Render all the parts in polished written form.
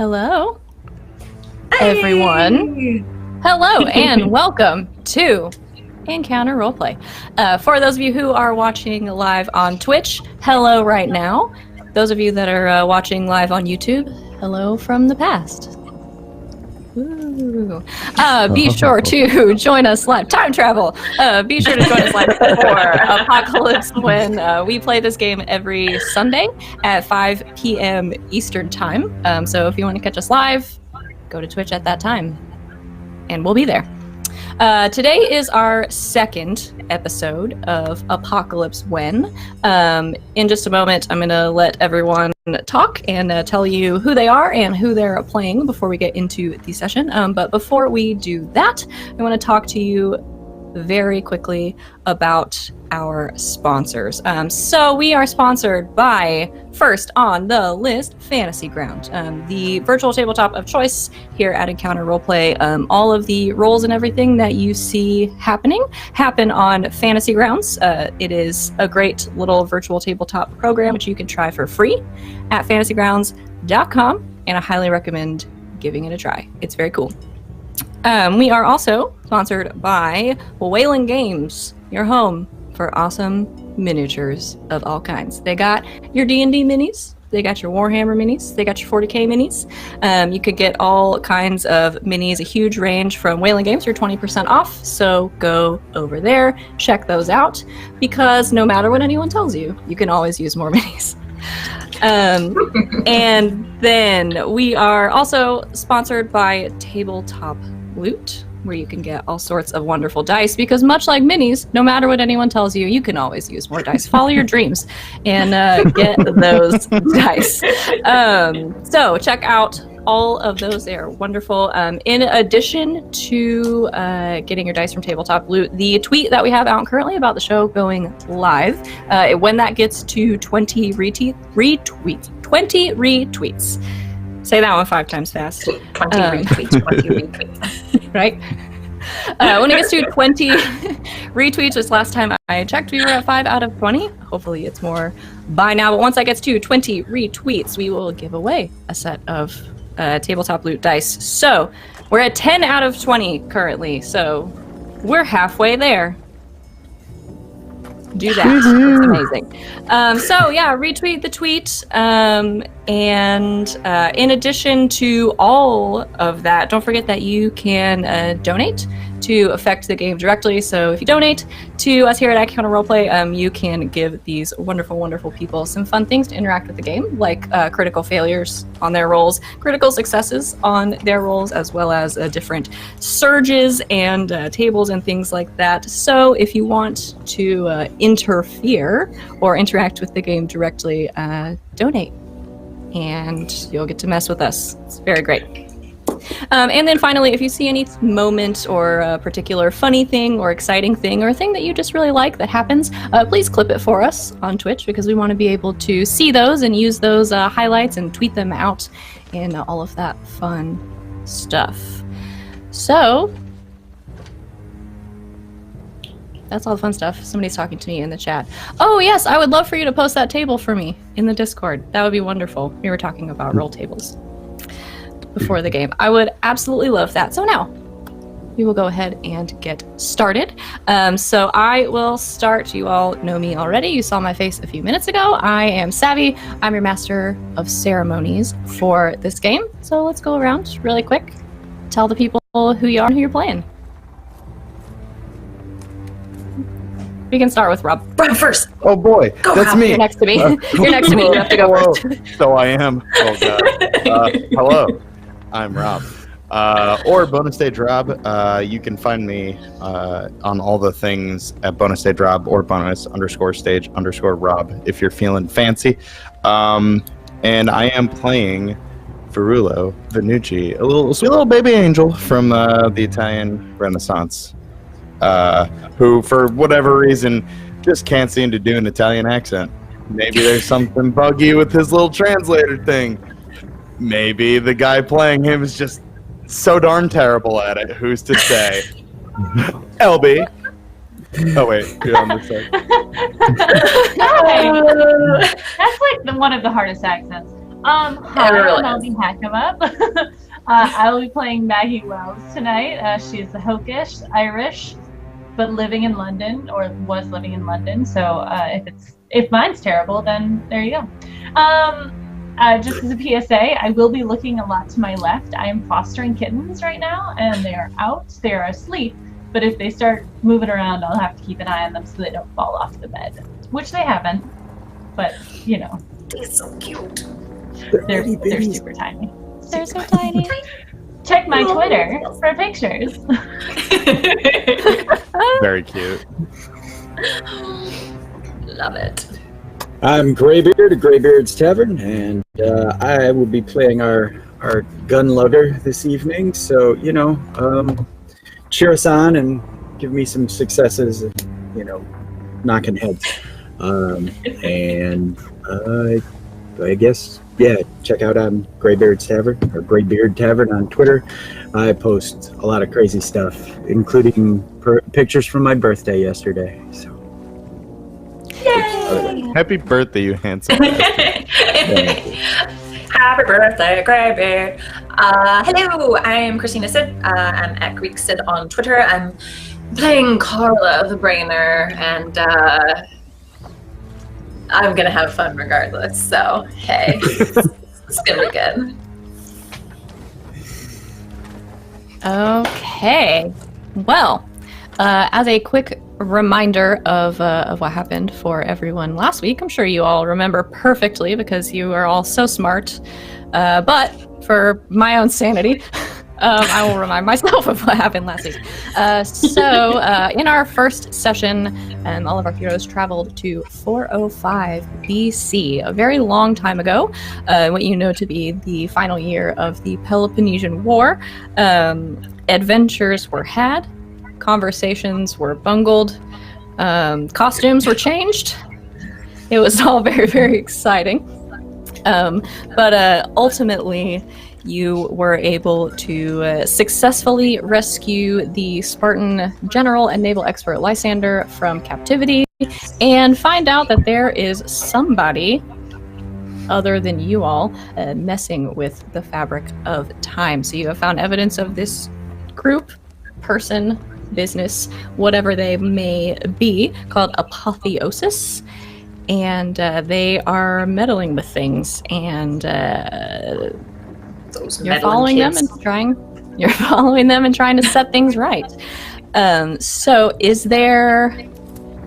Hello, everyone. Hello, and welcome to Encounter Roleplay. For those of you who are watching live on Twitch, hello right now. Those of you that are watching live on YouTube, hello from the past. Ooh. Be sure to join us live. Time travel! Be sure to join us live for Apocalypse when we play this game every Sunday at 5 p.m. Eastern Time. So if you want to catch us live, go to Twitch at that time, and we'll be there. Today is our second episode of Apocalypse When. In just a moment, I'm going to let everyone talk and tell you who they are and who they're playing before we get into the session. But before we do that, I want to talk to you very quickly about our sponsors. So we are sponsored by, first on the list, Fantasy Ground, the virtual tabletop of choice here at Encounter Roleplay. All of the roles and everything that you see happen on Fantasy Grounds. It is a great little virtual tabletop program which you can try for free at fantasygrounds.com, and I highly recommend giving it a try. It's very cool. We are also sponsored by Whalen Games, your home for awesome miniatures of all kinds. They got your D&D minis, they got your Warhammer minis, they got your 40k minis. You could get all kinds of minis, a huge range from Whalen Games for 20% off, so go over there, check those out, because no matter what anyone tells you, you can always use more minis. And then we are also sponsored by Tabletop Loot, where you can get all sorts of wonderful dice, because much like minis, no matter what anyone tells you, you can always use more dice. Follow your dreams and get those dice. So check out all of those. They are wonderful. In addition to getting your dice from Tabletop Loot, the tweet that we have out currently about the show going live, when that gets to 20 retweets. Say that one 5 times fast. 20 retweets, 20 retweets. Right? When it gets to 20 retweets, just last time I checked, we were at 5 out of 20. Hopefully it's more by now, but once that gets to 20 retweets, we will give away a set of Tabletop Loot dice. So we're at 10 out of 20 currently, so we're halfway there. Do that. It's amazing. So yeah, retweet the tweet. And in addition to all of that, don't forget that you can donate to affect the game directly. So if you donate to us here at Encounter Roleplay, you can give these wonderful, wonderful people some fun things to interact with the game, like critical failures on their rolls, critical successes on their rolls, as well as different surges and tables and things like that. So if you want to interfere or interact with the game directly, donate, and you'll get to mess with us. It's very great. And then finally, if you see any moment or a particular funny thing or exciting thing or a thing that you just really like that happens, please clip it for us on Twitch, because we want to be able to see those and use those highlights and tweet them out and all of that fun stuff. So that's all the fun stuff. Somebody's talking to me in the chat. Oh yes, I would love for you to post that table for me in the Discord. That would be wonderful. We were talking about roll tables before the game. I would absolutely love that. So now we will go ahead and get started. So I will start. You all know me already. You saw my face a few minutes ago. I am Savvy. I'm your master of ceremonies for this game. So let's go around really quick. Tell the people who you are and who you're playing. We can start with Rob. Rob first. Oh boy, go that's Rob. me. You're next to me. You're next to me. You have to go first. So I am. Oh god. Hello, I'm Rob. Or Bonus Stage Rob. You can find me on all the things at Bonus Stage Rob or bonus_stage_Rob if you're feeling fancy. And I am playing Ferrulo Venucci, a sweet little baby angel from the Italian Renaissance. Who, for whatever reason, just can't seem to do an Italian accent. Maybe there's something buggy with his little translator thing. Maybe the guy playing him is just so darn terrible at it. Who's to say? LB. Oh wait, you're on this side. That's like one of the hardest accents. Hi, Everyone I'm is. Albie Hackamup. I will be playing Maggie Wells tonight. She is the Hokish Irish, but living in London, or was living in London. So if mine's terrible, then there you go. Just as a PSA, I will be looking a lot to my left. I am fostering kittens right now, and they are out. They are asleep. But if they start moving around, I'll have to keep an eye on them so they don't fall off the bed, which they haven't. But They're so cute. they're super tiny. They're so tiny. Check my Twitter for pictures. Very cute. Love it. I'm Greybeard of Greybeard's Tavern, and I will be playing our gun lugger this evening. So, cheer us on and give me some successes, knocking heads. I guess, check out on Greybeard's Tavern, or Greybeard Tavern on Twitter. I post a lot of crazy stuff, including pictures from my birthday yesterday. So. Yay! Happy birthday, you handsome bastard. Happy birthday, Greybeard. Hello, I'm Christina Sid. I'm at Greek Sid on Twitter. I'm playing Carla the Brainer, and I'm gonna have fun regardless. So hey, it's gonna be good. Okay. Well, as a quick reminder of what happened for everyone last week, I'm sure you all remember perfectly because you are all so smart. But for my own sanity, I will remind myself of what happened last week. So in our first session, and all of our heroes traveled to 405 BC, a very long time ago, what you know to be the final year of the Peloponnesian War. Adventures were had, conversations were bungled, costumes were changed. It was all very, very exciting. But ultimately, you were able to successfully rescue the Spartan general and naval expert Lysander from captivity and find out that there is somebody other than you all messing with the fabric of time. So you have found evidence of this group, person, business, whatever they may be, called apotheosis. And they are meddling with things, and you're following them and trying to set things right. So is there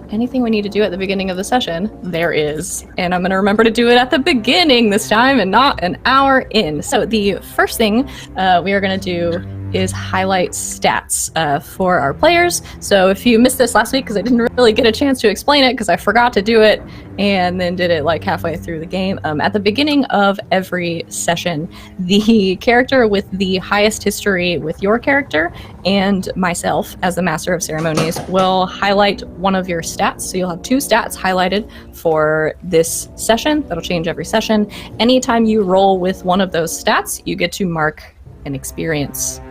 anything we need to do at the beginning of the session? There is, and I'm going to remember to do it at the beginning this time and not an hour in. So the first thing we are going to do is highlight stats for our players. So if you missed this last week, because I didn't really get a chance to explain it because I forgot to do it and then did it like halfway through the game, at the beginning of every session, the character with the highest history with your character and myself as the Master of Ceremonies will highlight one of your stats. So you'll have 2 stats highlighted for this session. That'll change every session. Anytime you roll with one of those stats, you get to mark an experience.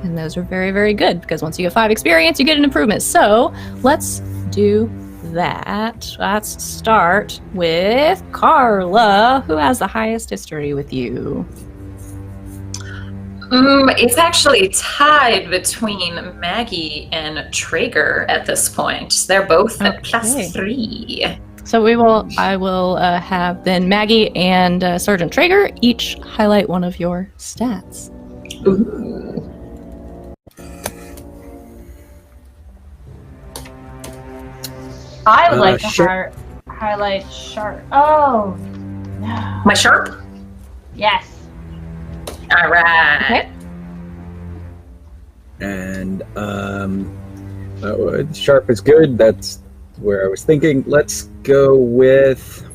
And those are very, very good because once you get 5 experience, you get an improvement. So let's do that. Let's start with Carla, who has the highest history with you. It's actually tied between Maggie and Traeger at this point. They're both at +3. So I will have then Maggie and Sergeant Traeger each highlight one of your stats. Ooh. I would like to highlight sharp. Oh, no. My sharp? Yes. All right. Okay. And sharp is good. That's where I was thinking. Let's go with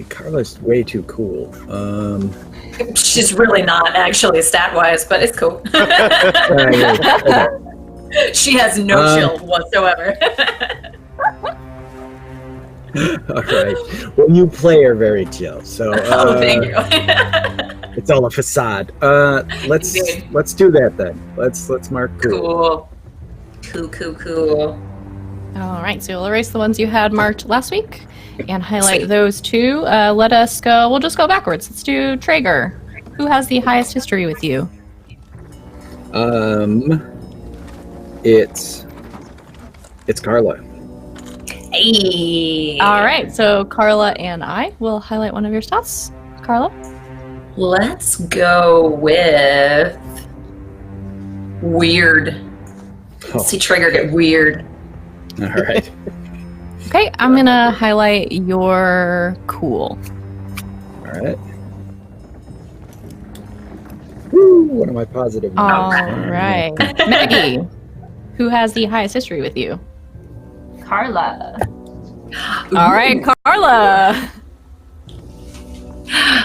Carla's way too cool. She's really not actually stat-wise, but it's cool. She has no chill whatsoever. All right. Well, you play her very chill, so thank you. it's all a facade. Let's do that then. Let's mark cool. Cool. All right, so you'll erase the ones you had marked last week, and highlight Sweet. those two. Let us go. We'll just go backwards. Let's do Traeger. Who has the highest history with you? It's Carla. Hey. All right, so Carla and I will highlight one of your stats. Carla? Let's go with weird. Oh, See Trigger get weird. all right. Okay, I'm gonna highlight your cool. All right. Woo! One of my positive ones. All right. Maggie, who has the highest history with you? Carla. All right, Carla.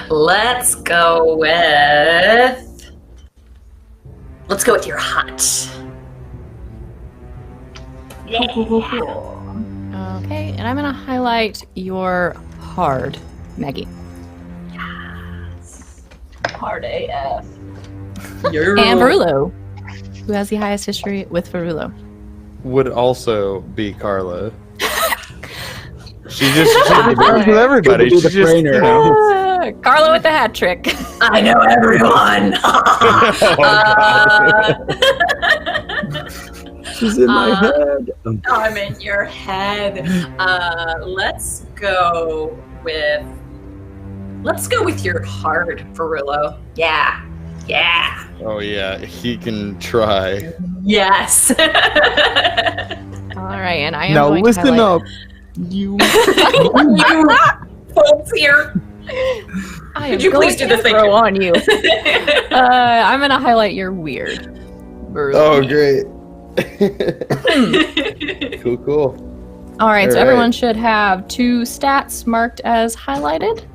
Let's go with your hot. Cool. Okay, and I'm gonna highlight your hard, Maggie. Hard AF. And Verulo, who has the highest history with Verulo. Would also be Carla. She works with everybody. Good to be She's the just, trainer. you know. Carla with the hat trick. I know everyone. She's in my head. I'm in your head. Let's go with your hard, Verulo. Yeah. Oh yeah, he can try. Yes. All right, and I am Now going listen to highlight... up, you. You folks here. I am Could you going please do to the throw figure? on you. I'm gonna highlight your weird. Verulo. Oh great. Cool. All right, so All everyone right. should have 2 stats marked as highlighted.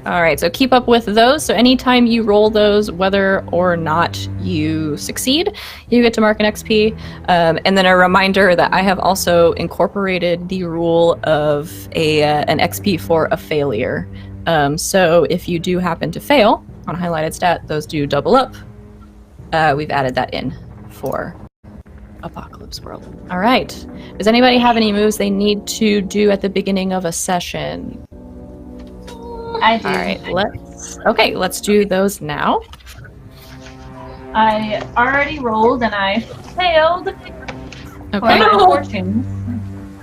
All right, so keep up with those. So anytime you roll those, whether or not you succeed, you get to mark an XP. And then a reminder that I have also incorporated the rule of an XP for a failure. So if you do happen to fail on a highlighted stat, those do double up. We've added that in for Apocalypse World. All right. Does anybody have any moves they need to do at the beginning of a session? I do. All right, let's do those now. I already rolled and I failed. For Okay. my fortunes.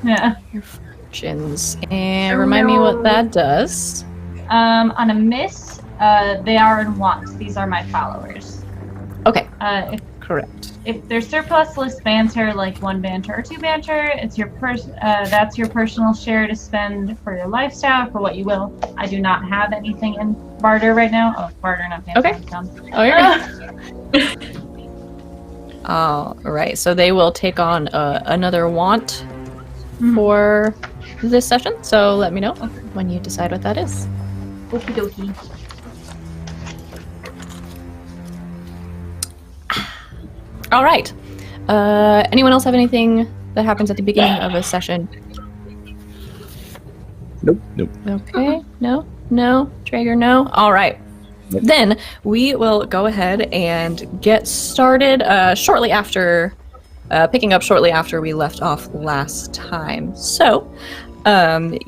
Yeah. Your fortunes. And remind me what that does. On a miss, they are in want. These are my followers. Okay, If correct. there's surplusless banter, like 1 banter or 2 banter, it's your that's your personal share to spend for your lifestyle, for what you will. I do not have anything in barter right now. Oh, barter, not banter. Okay. Oh, you're good. All right, so they will take on another want for this session. So let me know when you decide what that is. Okie dokie. All right. Anyone else have anything that happens at the beginning of a session? Nope. Okay. No. Traeger, no. All right. Nope. Then we will go ahead and get started shortly after, picking up shortly after we left off last time. So,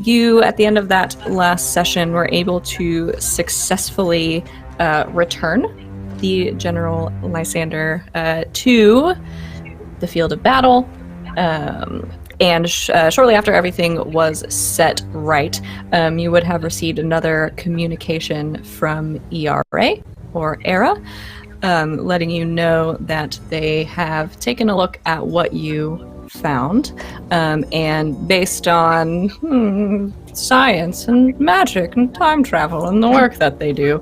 you, at the end of that last session, were able to successfully return the General Lysander to the field of battle. And shortly after everything was set right, you would have received another communication from ERA, or ERA, letting you know that they have taken a look at what you found, and based on science and magic and time travel and the work that they do,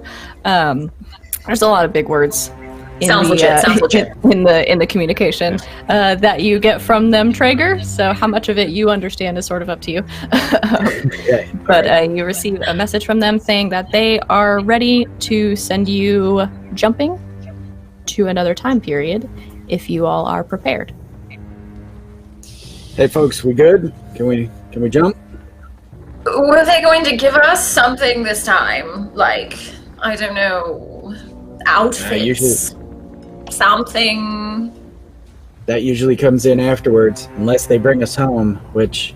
there's a lot of big words in Sounds legit. in the communication that you get from them, Traeger. So how much of it you understand is sort of up to you. Okay. But you receive a message from them saying that they are ready to send you jumping to another time period if you all are prepared. Hey folks, we good? Can we jump? Were they going to give us something this time? Like, I don't know, outfits? Usually- Something? That usually comes in afterwards, unless they bring us home, which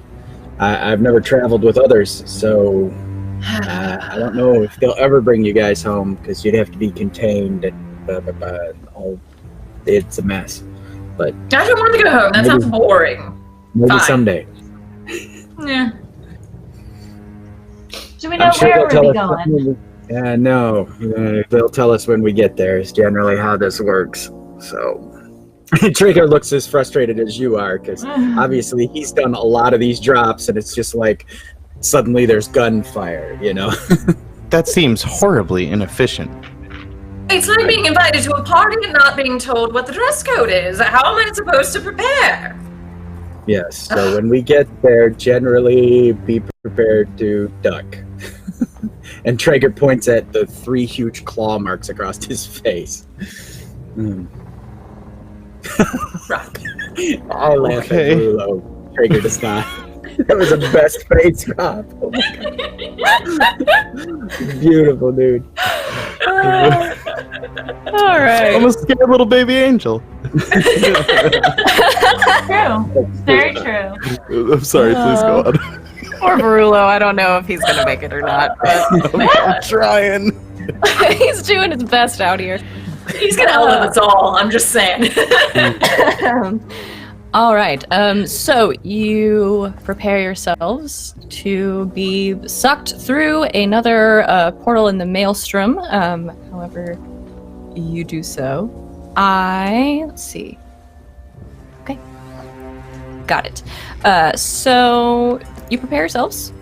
I've never traveled with others, so I don't know if they'll ever bring you guys home because you'd have to be contained and it's a mess. But I don't want to go home. That sounds boring. Maybe Fine. someday. Yeah. Do we know where we're going? No. They'll tell us when we get there is generally how this works. So Traeger looks as frustrated as you are because obviously he's done a lot of these drops and it's just like suddenly there's gunfire, you know? That seems horribly inefficient. It's like being invited to a party and not being told what the dress code is. How am I supposed to prepare? Yes, so when we get there, generally be prepared to duck. And Traeger points at the 3 huge claw marks across his face. Rock. I laugh at Rulo. Traeger does not. That was the best face drop. Oh my God. Beautiful, dude. All right. I'm a scared little baby angel. True. Very true. I'm sorry, please go on. Poor Verulo, I don't know if he's going to make it or not. But I'm trying. he's doing his best out here. He's gonna outlive us all, I'm just saying. All right. So you prepare yourselves to be sucked through another portal in the maelstrom. However, you do so. Let's see. Okay. Got it. So you prepare yourselves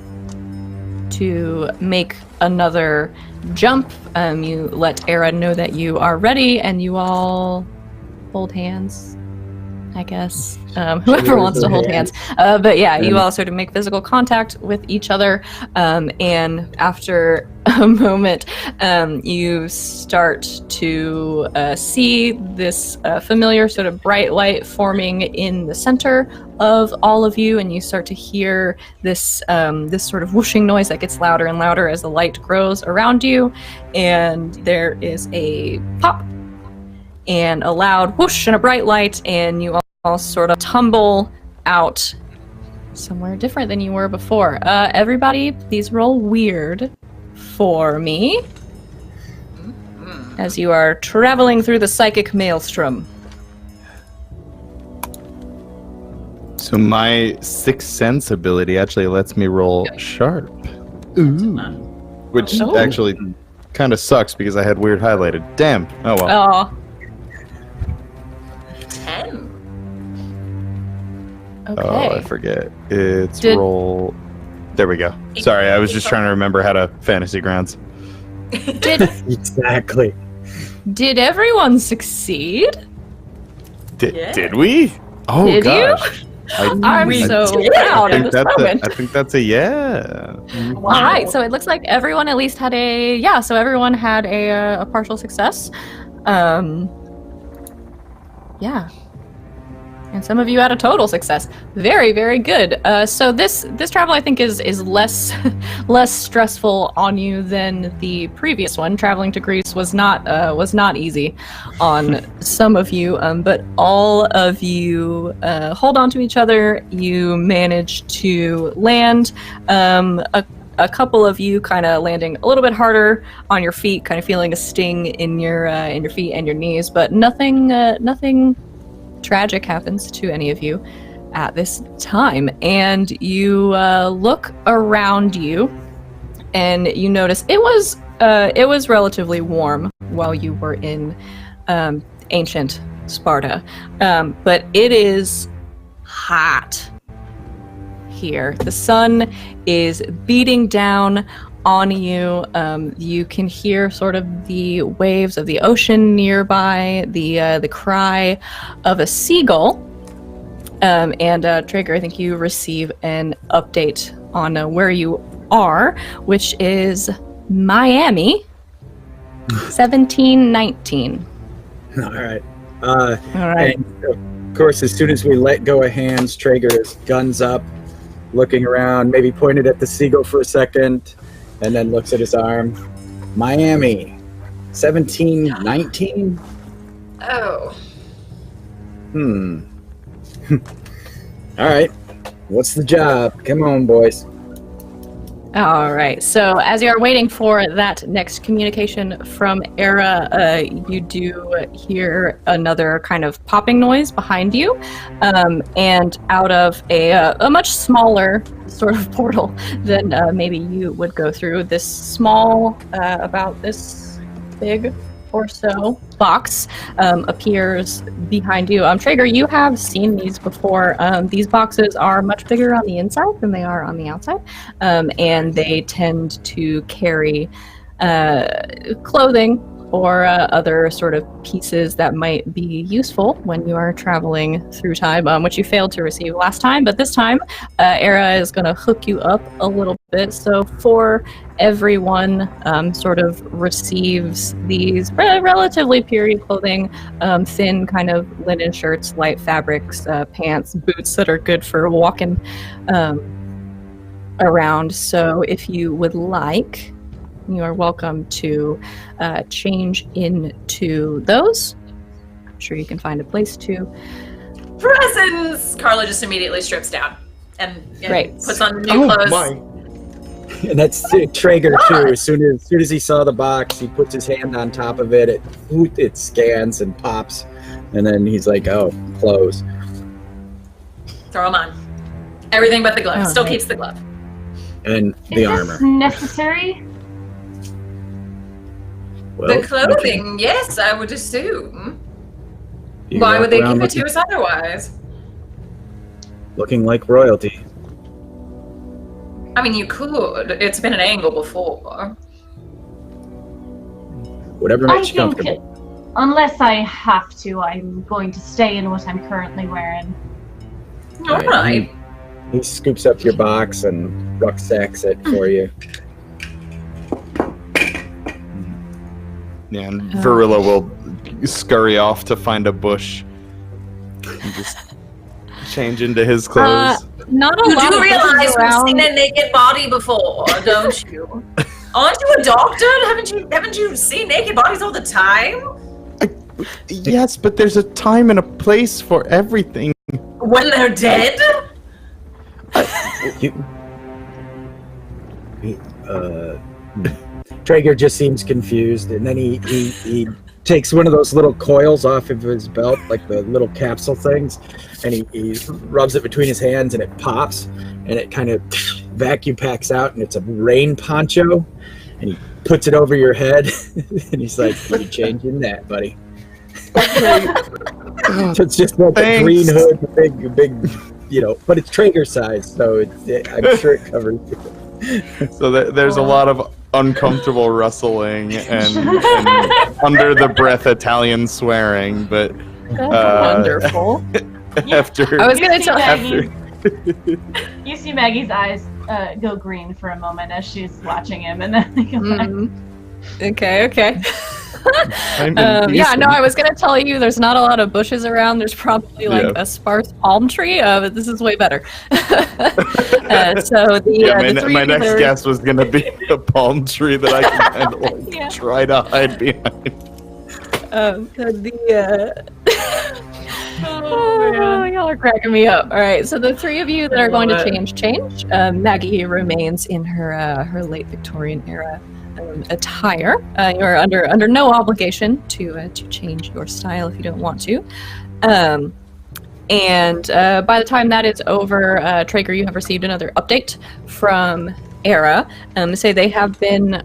to make another jump. You let Era know that you are ready, and you all hold hands, I guess. Whoever wants to hold hands. But yeah, you all sort of make physical contact with each other, and after a moment, you start to see this familiar sort of bright light forming in the center of all of you, and you start to hear this this sort of whooshing noise that gets louder and louder as the light grows around you, and there is a pop and a loud whoosh and a bright light, and you all sort of tumble out somewhere different than you were before. Everybody, please roll weird for me as you are traveling through the psychic maelstrom. So my sixth sense ability actually lets me roll sharp. Ooh. Which actually kind of sucks because I had weird highlighted. Damn. Oh well. Oh. 10. Okay. Oh, I forget. It's roll. There we go. Sorry, I was just trying to remember how to Fantasy Grounds. Exactly. Did everyone succeed? Did we? Oh Did gosh. I'm so proud in this moment. I think that's a yeah. All right, so it looks like everyone at least had so everyone had a partial success. Yeah. And some of you had a total success. Very, very good. So this travel, I think, is less stressful on you than the previous one. Traveling to Greece was not easy on some of you, but all of you hold on to each other. You manage to land. A couple of you kind of landing a little bit harder on your feet, kind of feeling a sting in your feet and your knees, but nothing tragic happens to any of you at this time. And you look around you, and you notice it was relatively warm while you were in ancient Sparta, but it is hot here. The sun is beating down on you. You can hear sort of the waves of the ocean nearby, the cry of a seagull. And Traeger, I think you receive an update on where you are, which is Miami, 1719. All right. All right. And of course, as soon as we let go of hands, Traeger is guns up, looking around, maybe pointed at the seagull for a second, and then looks at his arm. Miami, 1719? Oh. All right. What's the job? Come on, boys. All right. So as you are waiting for that next communication from Era, you do hear another kind of popping noise behind you, and out of a much smaller sort of portal than maybe you would go through, this small, about this big or so box appears behind you. Traeger, you have seen these before. These boxes are much bigger on the inside than they are on the outside, and they tend to carry clothing or other sort of pieces that might be useful when you are traveling through time, which you failed to receive last time. But this time, Era is going to hook you up a little bit. So for everyone sort of receives these relatively period clothing, thin kind of linen shirts, light fabrics, pants, boots that are good for walking around. So if you would like, you are welcome to change into those. I'm sure you can find a place to. Presents! Carla just immediately strips down and Right. puts on new clothes. My. And that's Traeger too. As soon as he saw the box, he puts his hand on top of it. It scans and pops, and then he's like, "Oh, clothes." Throw them on. Everything but the glove. Oh, Still right. keeps the glove. And Is the armor. this necessary? Well, The clothing, yes, I would assume. you Why walk would they around give it to us otherwise? looking like royalty? I mean, you could. It's been an angle before. Whatever I makes you think, comfortable. unless I have to, I'm going to stay in what I'm currently wearing. All right. He scoops up your box and rucksacks it for you. Yeah, and Varilla will scurry off to find a bush and just change into his clothes. Not a You lot do of realize bushes we've around. seen a naked body before, don't you? Aren't you a doctor? Haven't you seen naked bodies all the time? Yes, but there's a time and a place for everything. When they're dead? Traeger just seems confused, and then he takes one of those little coils off of his belt, like the little capsule things, and he rubs it between his hands, and it pops, and it kind of vacuum packs out, and it's a rain poncho, and he puts it over your head, and he's like, "You changing that, buddy?" So it's just like a green hood, big, but it's Traeger size, so I'm sure it covers it. So there's a lot of uncomfortable rustling and under the breath Italian swearing, but Wonderful. after I was going to You see tell Maggie- You see Maggie's eyes go green for a moment as she's watching him, and then they go back. Okay. I'm Yeah, no, indecent. I was gonna tell you there's not a lot of bushes around. There's probably like Yeah. a sparse palm tree, but this is way better. So the, Yeah, the three my of you next that are- guess was gonna be a palm tree that I can kind of like Yeah. try to hide behind. Oh, y'all are cracking me up. All right, so the three of you that are going to love it. change. Maggie remains in her late Victorian era attire. You are under no obligation to change your style if you don't want to. And by the time that is over, Traeger, you have received another update from Era. Say they have been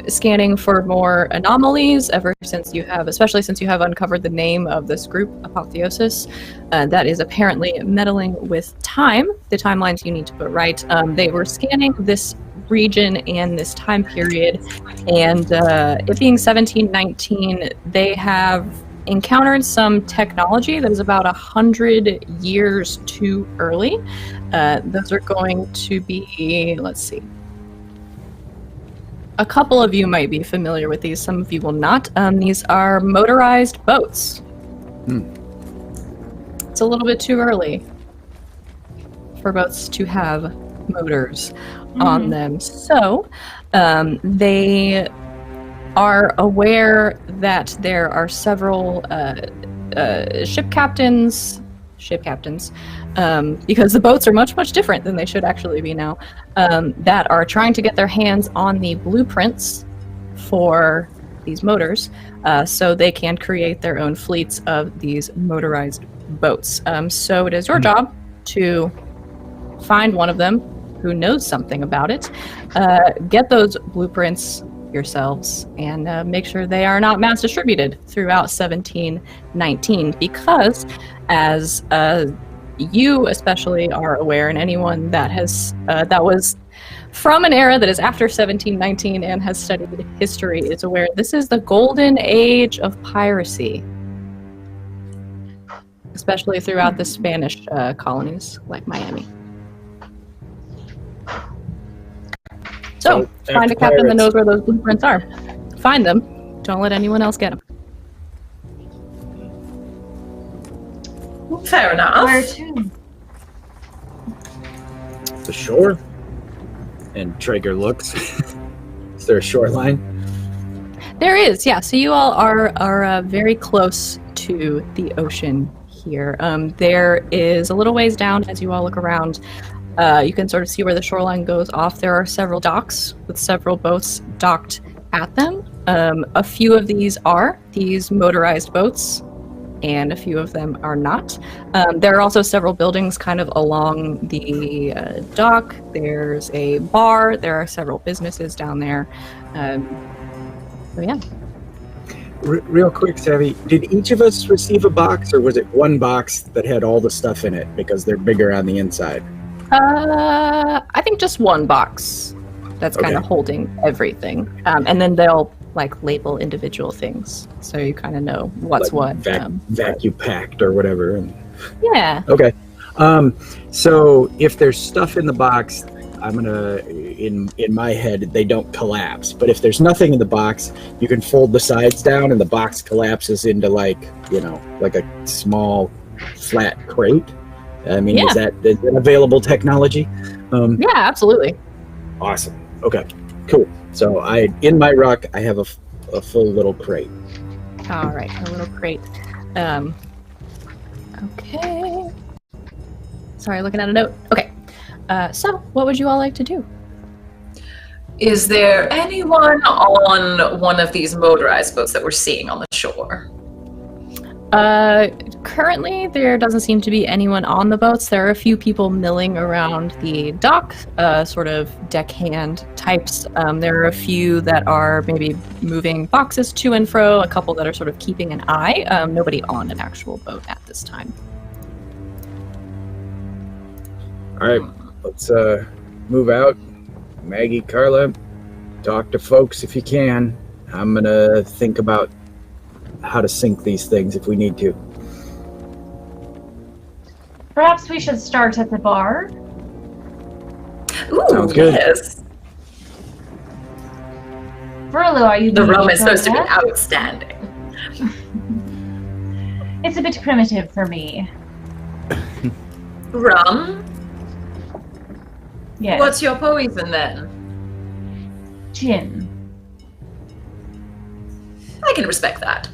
scanning for more anomalies especially since you have uncovered the name of this group, Apotheosis. That is apparently meddling with time, the timelines you need to put right. They were scanning this region and this time period, and it being 1719, they have encountered some technology that is about 100 years too early. Those are going to be, let's see. A couple of you might be familiar with these, some of you will not. These are motorized boats. It's a little bit too early for boats to have motors on them. So they are aware that there are several ship captains ship captains, because the boats are much, much different than they should actually be now, that are trying to get their hands on the blueprints for these motors, so they can create their own fleets of these motorized boats. So it is your job to find one of them who knows something about it, get those blueprints yourselves, and make sure they are not mass distributed throughout 1719, because as you especially are aware, and anyone that has that was from an era that is after 1719 and has studied history is aware, this is the golden age of piracy, especially throughout the Spanish colonies like Miami. So, find a captain that knows where those blueprints are. Find them. Don't let anyone else get them. Fair enough. Where to? The shore. And Traeger looks. Is there a short line? There is, yeah. So you all are very close to the ocean here. There is a little ways down as you all look around. You can sort of see where the shoreline goes off. There are several docks with several boats docked at them. A few of these are these motorized boats, and a few of them are not. There are also several buildings kind of along the dock. There's a bar. There are several businesses down there. So yeah. Real quick, Savvy, did each of us receive a box, or was it one box that had all the stuff in it because they're bigger on the inside? I think just one box that's kind of holding everything. And then they'll like label individual things, so you kind of know what's like what. Vacuum packed or whatever. And... Yeah. Okay. So if there's stuff in the box, I'm gonna in my head they don't collapse. But if there's nothing in the box, you can fold the sides down and the box collapses into like a small flat crate. I mean, is that available technology? Yeah, absolutely. Awesome. Okay, cool. So in my ruck, I have a full little crate. All right, a little crate. Okay. Sorry, looking at a note. Okay. So, what would you all like to do? Is there anyone on one of these motorized boats that we're seeing on the shore? Currently, there doesn't seem to be anyone on the boats. There are a few people milling around the dock, sort of deckhand types. There are a few that are maybe moving boxes to and fro, a couple that are sort of keeping an eye. Nobody on an actual boat at this time. All right, let's move out. Maggie, Carla, talk to folks if you can. I'm gonna think about how to sink these things if we need to. Perhaps we should start at the bar. Ooh, sounds good. Yes. Verlo, are you The leading rum is toward supposed to be that? outstanding. It's a bit primitive for me. Rum? Yes. What's your poison then? Gin. I can respect that.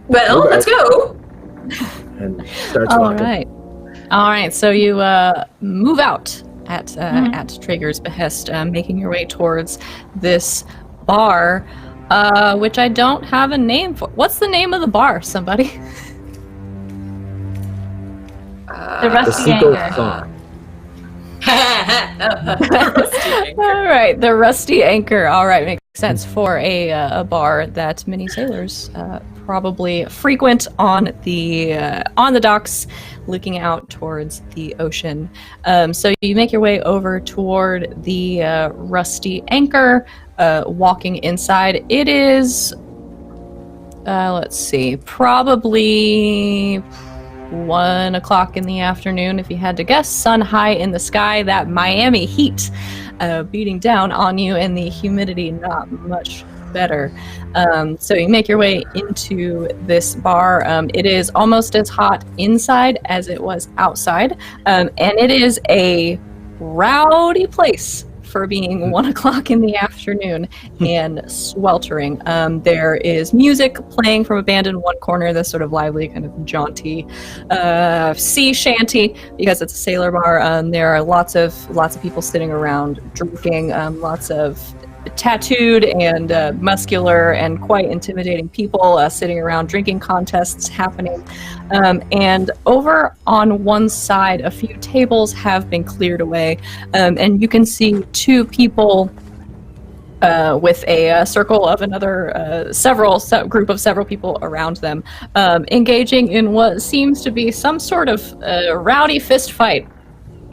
Well, Okay. let's go. And starts All walking. right. All right. So you move out at Traeger's behest, making your way towards this bar, which I don't have a name for. What's the name of the bar? Somebody? The Rusty Cinco Anchor. Song. All right, the Rusty Anchor. All right, makes sense for a bar that many sailors probably frequent on the docks, looking out towards the ocean. So you make your way over toward the Rusty Anchor, walking inside. It is, let's see, probably 1 o'clock in the afternoon, if you had to guess. Sun high in the sky, that Miami heat beating down on you, and the humidity not much better. So you make your way into this bar. It is almost as hot inside as it was outside, and it is a rowdy place for being 1 o'clock in the afternoon and sweltering. There is music playing from a band in one corner, this sort of lively, kind of jaunty sea shanty, because it's a sailor bar. There are lots of people sitting around drinking, lots of tattooed and muscular and quite intimidating people sitting around, drinking contests happening. And over on one side, a few tables have been cleared away, and you can see two people with a circle of another group of several people around them, engaging in what seems to be some sort of rowdy fist fight.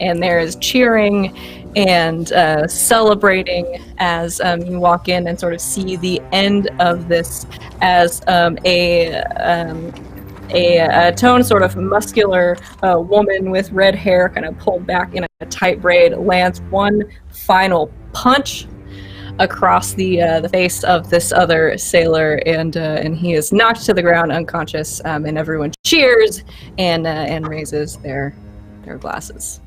And there is cheering and celebrating as you walk in and sort of see the end of this as a toned, sort of muscular woman with red hair kind of pulled back in a tight braid lands one final punch across the face of this other sailor, and he is knocked to the ground unconscious, and everyone cheers and raises their glasses.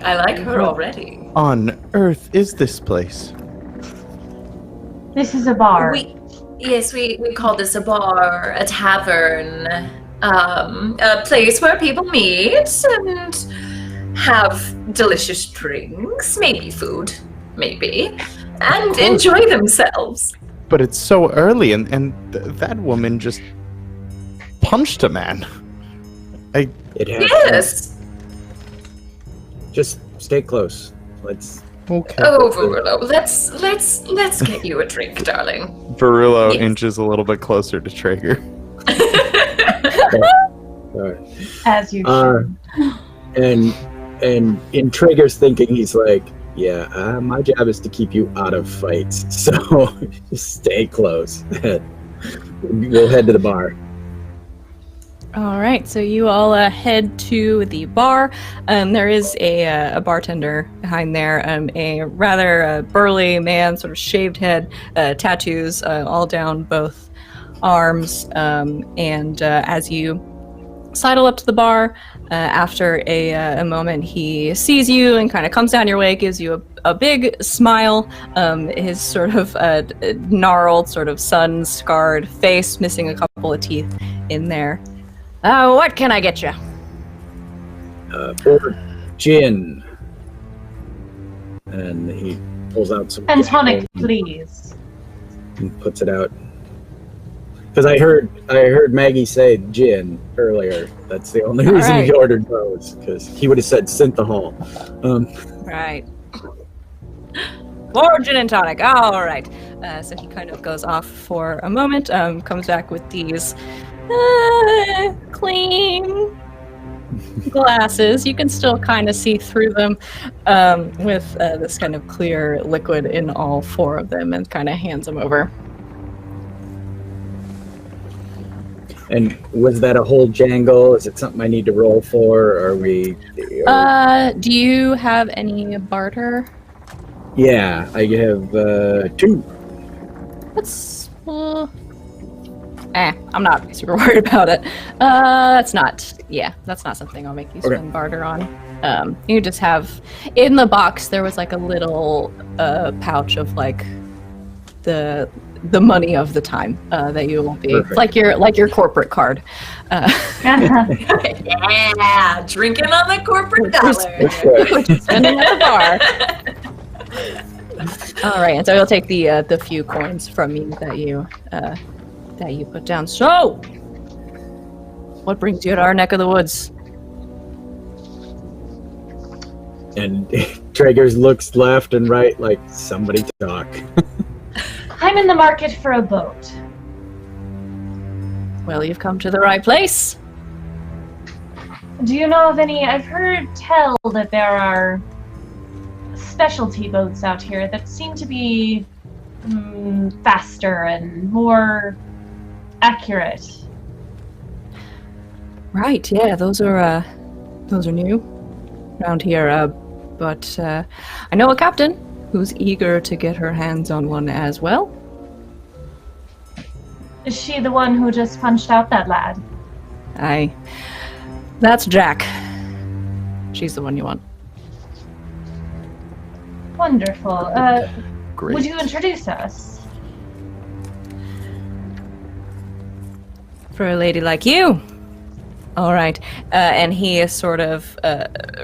I like her already. On earth is this place? This is a bar. We call this a bar, a tavern, a place where people meet and have delicious drinks, maybe food, and enjoy themselves. But it's so early, and that woman just punched a man. It happens. Yes. Just stay close. Let's. Okay. Oh, Verulo, let's get you a drink, darling. Verulo Yes. inches a little bit closer to Traeger. As you And in Traeger's thinking, he's like, yeah, my job is to keep you out of fights, so just stay close. We'll head to the bar. All right, so you all head to the bar. There is a bartender behind there, a rather burly man, sort of shaved head, tattoos all down both arms, and as you sidle up to the bar, after a moment, he sees you and kind of comes down your way, gives you a big smile, his sort of gnarled, sort of sun-scarred face, missing a couple of teeth in there. What can I get you? Or gin. And he pulls out some and tonic, please. and puts it out. Because I heard Maggie say gin earlier. That's the only reason right. he ordered those. Because he would have said synthahol. Right. More gin and tonic. All right. So he kind of goes off for a moment, comes back with these clean glasses. You can still kind of see through them, with this kind of clear liquid in all four of them, and kind of hands them over. And was that a whole jangle? Is it something I need to roll for? Or are we? Do you have any barter? Yeah, I have 2. Let's. I'm not super worried about it. That's not something I'll make you spend barter on. You just have, in the box, there was like a little pouch of like the money of the time that you will be, like your corporate card. Yeah, drinking on the corporate dollar. Spending at the bar. All right, and so he'll take the few coins from you that you put down. So, what brings you to our neck of the woods? And Traeger looks left and right like somebody talk. I'm in the market for a boat. Well, you've come to the right place. Do you know of any? I've heard tell that there are specialty boats out here that seem to be faster and more accurate. Right, yeah, those are new around here, but I know a captain who's eager to get her hands on one as well. Is she the one who just punched out that lad? That's Jack. She's the one you want. Wonderful. Great. Would you introduce us? For a lady like you. All right. And he sort of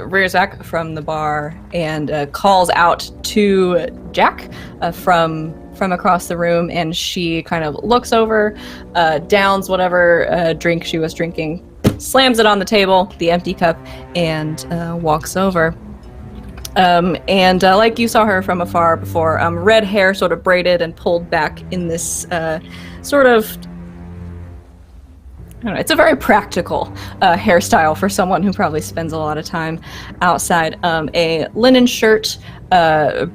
rears back from the bar and calls out to Jack from across the room, and she kind of looks over, downs whatever drink she was drinking, slams it on the table, the empty cup, and walks over. And like you saw her from afar before, red hair sort of braided and pulled back in this sort of... I don't know, it's a very practical hairstyle for someone who probably spends a lot of time outside. A linen shirt,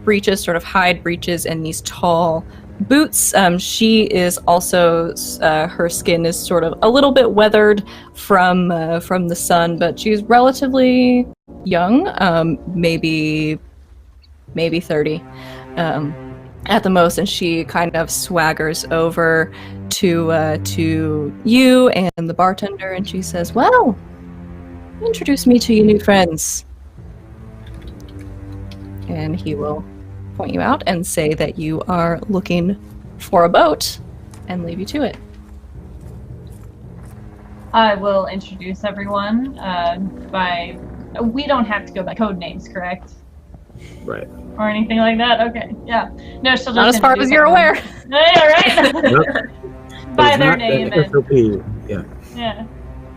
breeches, sort of hide breeches, and these tall boots. She is also, her skin is sort of a little bit weathered from the sun, but she's relatively young, maybe 30 at the most, and she kind of swaggers over to you and the bartender, and she says, "Well, introduce me to your new friends." And he will point you out and say that you are looking for a boat and leave you to it. I will introduce everyone by... We don't have to go by code names, correct? Right. Or anything like that? Okay, yeah. No, she'll just Not as far as you're aware. Yeah, right? Yep. By There's their not name an and... SOP. Yeah. Yeah.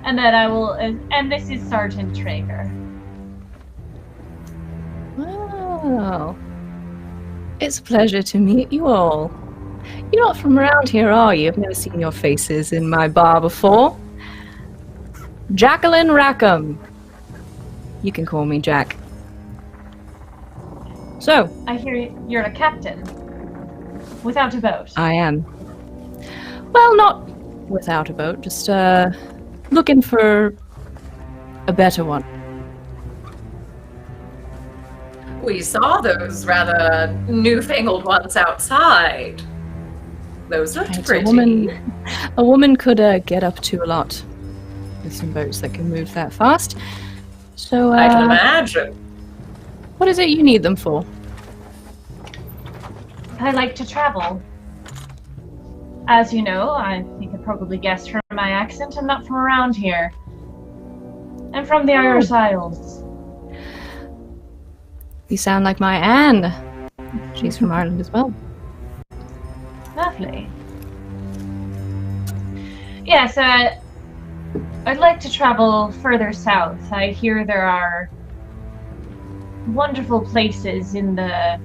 And then I will... And this is Sergeant Traeger. Wow. It's a pleasure to meet you all. You're not from around here, are you? I've never seen your faces in my bar before. Jacqueline Rackham. You can call me Jack. So, I hear you're a captain. Without a boat. I am. Well, not without a boat, just looking for a better one. We saw those rather newfangled ones outside. Those looked Right, pretty. a woman could get up to a lot with some boats that can move that fast. So, I can imagine. what is it you need them for? I like to travel. As you know, I think you probably guessed from my accent, I'm not from around here. I'm from the Irish Isles. You sound like my Anne. She's from Ireland as well. Lovely. Yes, I'd like to travel further south. I hear there are wonderful places in the...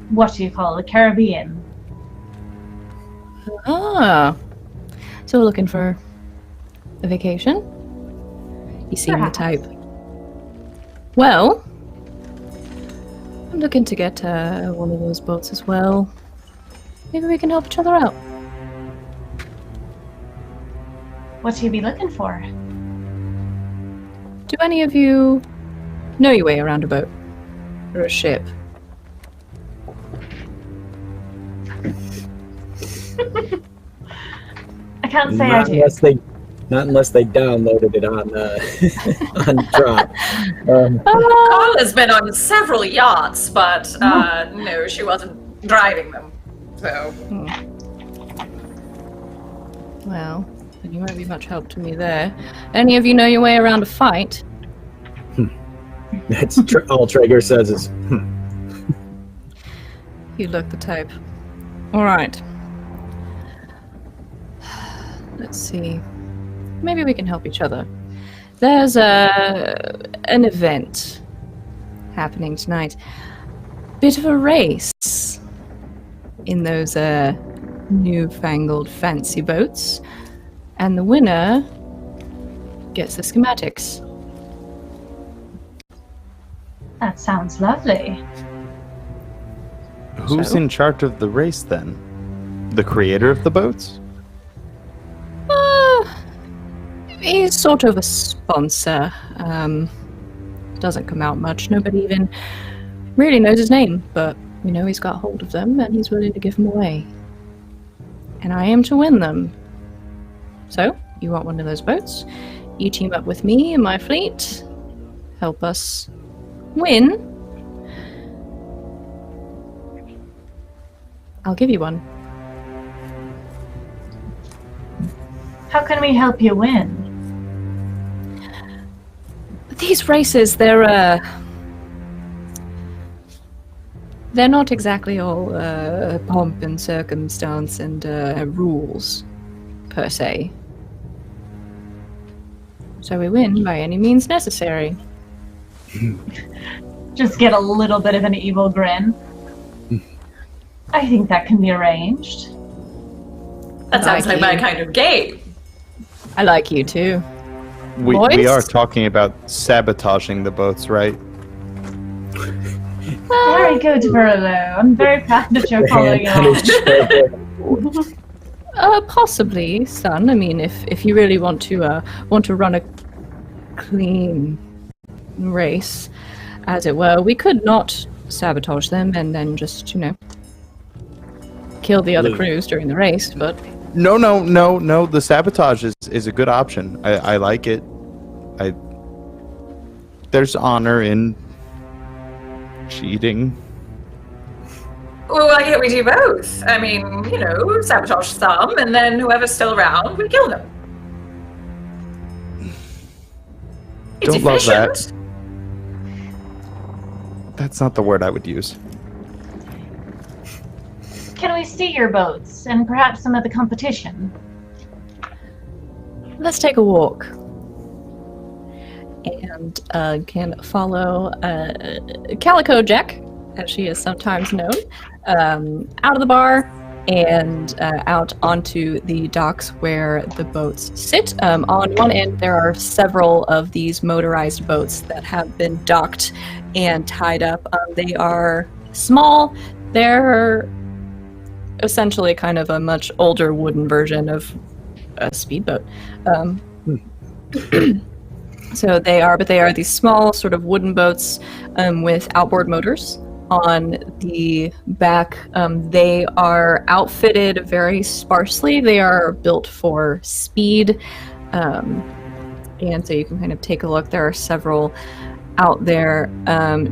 What do you call it? The Caribbean. Ah. So we're looking for a vacation? You seem Perhaps. the type. Well, I'm looking to get one of those boats as well. Maybe we can help each other out. What you be looking for? Do any of you know your way around a boat? Or a ship? I can't say I do. Not unless they downloaded it on on Drop. Carla's been on several yachts, but no, she wasn't driving them. So Well, then you won't be much help to me there. Any of you know your way around a fight? That's all Traeger says is. You look the type. Alright. Let's see. Maybe we can help each other. There's an event happening tonight. Bit of a race in those newfangled fancy boats. And the winner gets the schematics. That sounds lovely. Who's So? in charge of the race then? The creator of the boats? He's sort of a sponsor. Doesn't come out much. Nobody even really knows his name, but we know he's got hold of them and he's willing to give them away. And I aim to win them. So, you want one of those boats? You team up with me and my fleet, help us win, I'll give you one. How can we help you win? These races, they're not exactly all pomp and circumstance and rules, per se. So we win by any means necessary. Just get a little bit of an evil grin. I think that can be arranged. That sounds like my kind of game. I like you too. We Boys? are talking about sabotaging the boats, right? Very good, Verlo. I'm very proud that you're following on. Possibly, son. I mean, if you really want to run a clean race, as it were, we could not sabotage them and then just, kill the other crews during the race. But No. The sabotage is a good option. I like it. There's honor in cheating. Well, why can't we do both? I mean, sabotage some, and then whoever's still around, we kill them. It's Don't love that. efficient. That's not the word I would use. Can we see your boats and perhaps some of the competition? let's take a walk. And can follow Calico Jack, as she is sometimes known, out of the bar and out onto the docks where the boats sit. On one end, there are several of these motorized boats that have been docked and tied up. They are small. They're essentially kind of a much older wooden version of a speedboat. So they are these small sort of wooden boats with outboard motors on the back. They are outfitted very sparsely. They are built for speed. And so you can kind of take a look. There are several out there.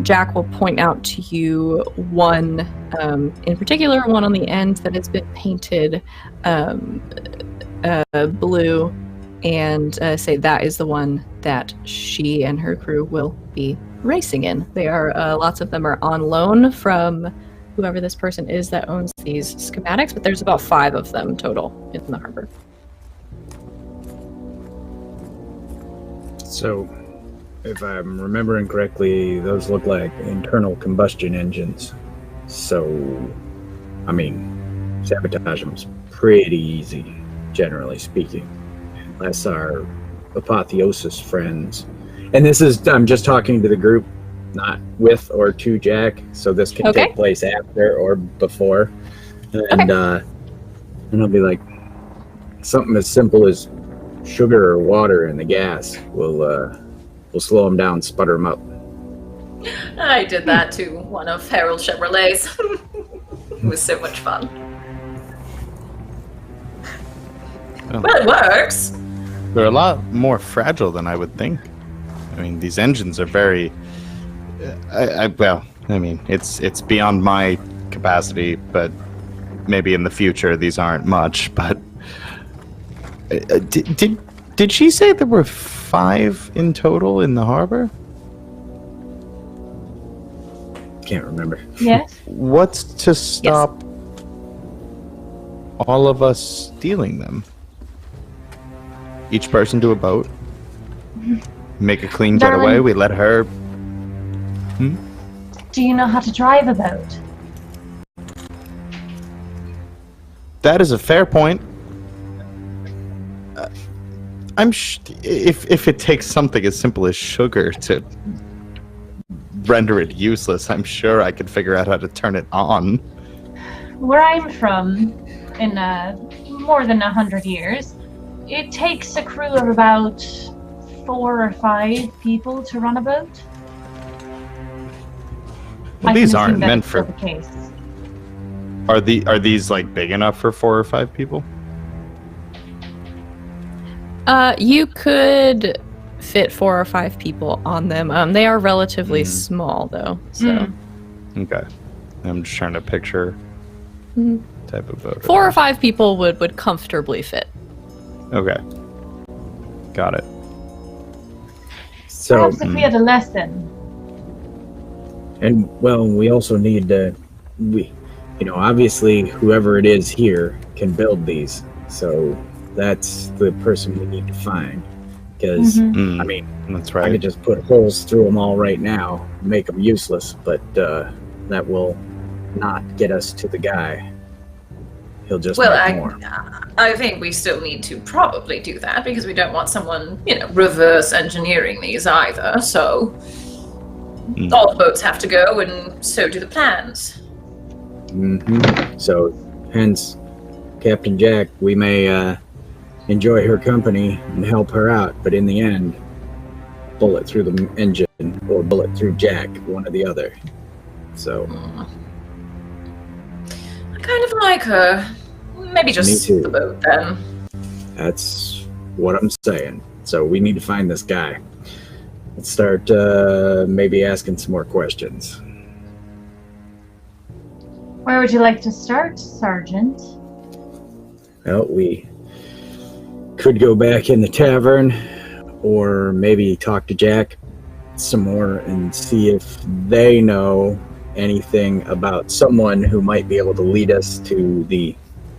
Jack will point out to you one in particular, one on the end that has been painted blue, and say that is the one that she and her crew will be racing in. They are lots of them are on loan from whoever this person is that owns these schematics, but there's about 5 of them total in the harbor. So, if I'm remembering correctly, those look like internal combustion engines. So, I mean, sabotage them's pretty easy, generally speaking. Unless our apotheosis friends, and this is, I'm just talking to the group, not with or to Jack, so this can take place after or before. And and I'll be like, something as simple as sugar or water in the gas will slow them down, sputter them up. I did that to one of Harold Chevrolet's. It was so much fun. Oh. Well, it works. They're a lot more fragile than I would think. I mean, these engines are very... it's beyond my capacity, but maybe in the future these aren't much, but... Did she say there were 5 in total in the harbor? Can't remember. Yes. What's to stop all of us stealing them? Each person to a boat. Make a clean getaway. We let her... Do you know how to drive a boat? That is a fair point. If it takes something as simple as sugar to render it useless, I'm sure I could figure out how to turn it on. Where I'm from, in more than 100 years, it takes a crew of about 4 or 5 people to run a boat. Well, these aren't meant for... The case. Are these like big enough for 4 or 5 people? You could fit 4 or 5 people on them. They are relatively small, though. So. Okay. I'm just trying to picture type of boat. 4 or 5 people would comfortably fit. Okay. Got it. So, Perhaps if we had a lesson. and well, we also need obviously whoever it is here can build these. So that's the person we need to find. Because I mean, That's I right. could just put holes through them all right now, make them useless, but that will not get us to the guy. He'll just make more. I think we still need to probably do that because we don't want someone, reverse engineering these either. So all the boats have to go, and so do the plans. So, hence, Captain Jack, we may enjoy her company and help her out, but in the end, bullet through the engine or bullet through Jack, one or the other. So, I kind of like her. Maybe just too. the boat then. that's what I'm saying. So, we need to find this guy. Let's start maybe asking some more questions. Where would you like to start, Sergeant? Well, we could go back in the tavern or maybe talk to Jack some more and see if they know anything about someone who might be able to lead us to the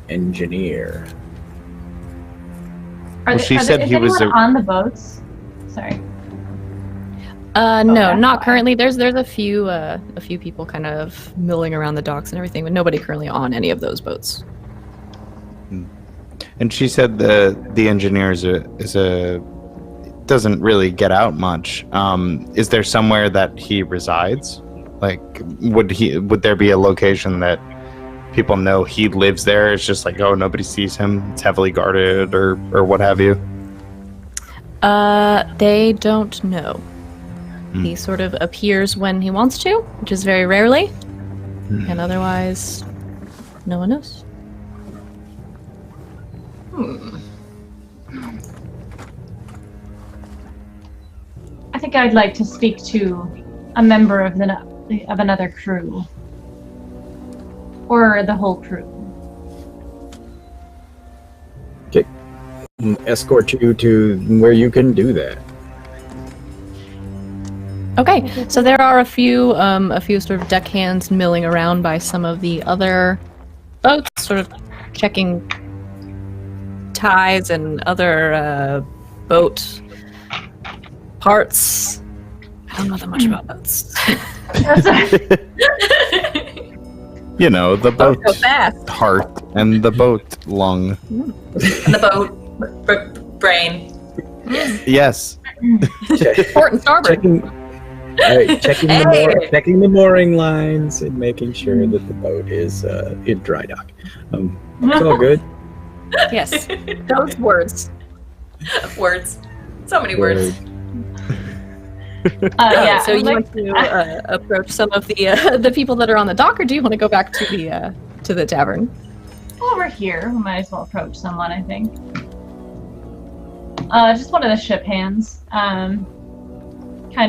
engineer. She said is he was anyone on the boats? Sorry. No, Okay. not currently. There's a few people kind of milling around the docks and everything, but nobody currently on any of those boats. And she said the engineer doesn't really get out much. Is there somewhere that he resides? Like, would there be a location that people know he lives there? It's just like, oh, nobody sees him. It's heavily guarded, or what have you. They don't know. He sort of appears when he wants to, which is very rarely, and otherwise, no one knows. I think I'd like to speak to a member of another crew, or the whole crew. Escort you to where you can do that. Okay, so there are a few sort of deckhands milling around by some of the other boats, sort of checking ties and other boat parts. I don't know that much about boats. You know, the boat Go fast. heart and the boat lung. And the boat brain. Yes. Port and starboard. Checking the mooring lines and making sure that the boat is in dry dock. It's all good. Yes, those words. Words. So many words. Yeah. So you want to approach some of the people that are on the dock, or do you want to go back to the tavern? While we're here, we might as well approach someone, I think. Just one of the ship hands. Kind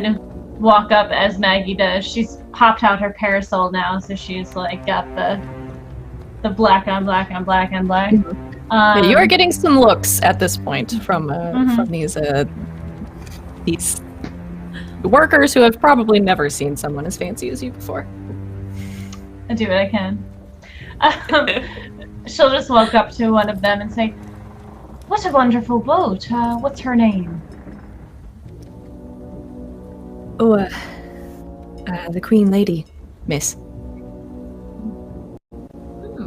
of walk up as Maggie does. She's popped out her parasol now, so she's like got the black on black on black on black. You are getting some looks at this point from these workers who have probably never seen someone as fancy as you before. I do what I can. She'll just walk up to one of them and say, "What a wonderful boat. What's her name?" Oh, the Queen Lady, miss.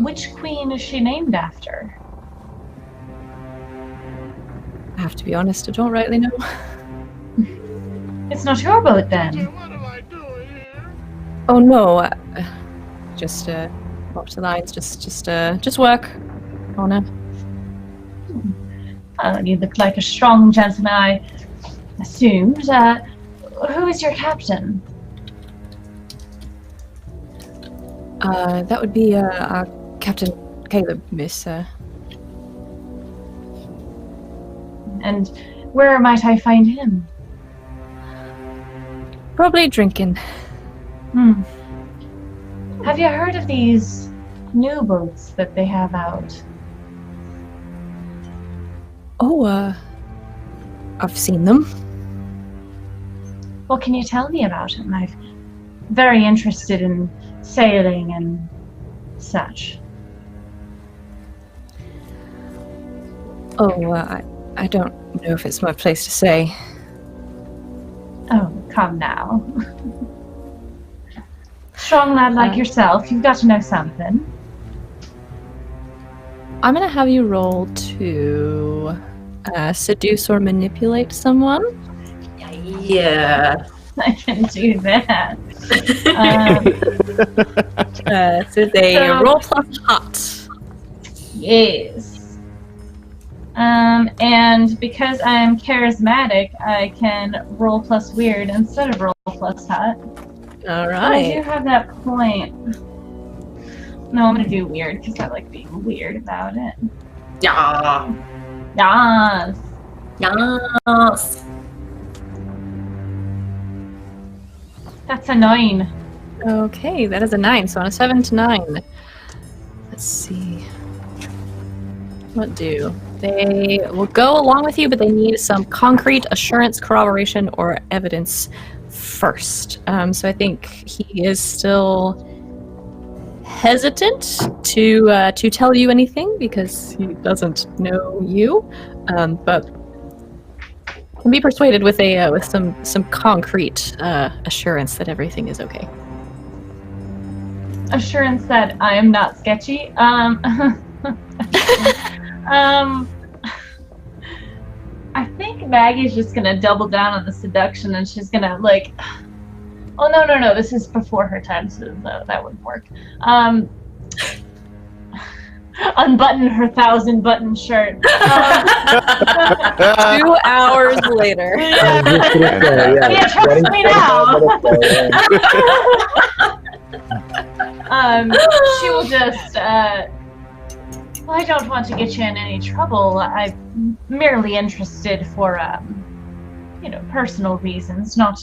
Which queen is she named after? I have to be honest, I don't rightly know. It's not your boat then. Oh no, just walk the lines, just work, Honor. You look like a strong gentleman, I assumed. Who is your captain? That would be our Captain Caleb, miss. And where might I find him? Probably drinking. Have you heard of these new boats that they have out? Oh, I've seen them. What can you tell me about them? I'm very interested in sailing and such. Oh, I don't know if it's my place to say. Oh, come now. Strong lad like yourself, you've got to know something. I'm gonna have you roll to seduce or manipulate someone. Yeah. I can do that. This is a roll plus hot. Yes. And because I'm charismatic, I can roll plus weird instead of roll plus hot. All But I do right. have that point. No, I'm gonna do weird because I like being weird about it. Yeah. Yes. Yes. That's a 9. Okay, that is a 9. So on a 7 to 9. Let's see. What do? They will go along with you, but they need some concrete assurance, corroboration, or evidence first. So I think he is still hesitant to tell you anything because he doesn't know you, but can be persuaded with some concrete assurance that everything is okay. Assurance that I am not sketchy. I think Maggie's just gonna double down on the seduction, and she's gonna like. Oh no! This is before her time, so that wouldn't work. Unbutton her 1,000-button shirt. 2 hours later. Yeah, trust me now. She will just. Well, I don't want to get you in any trouble. I'm merely interested for, personal reasons, not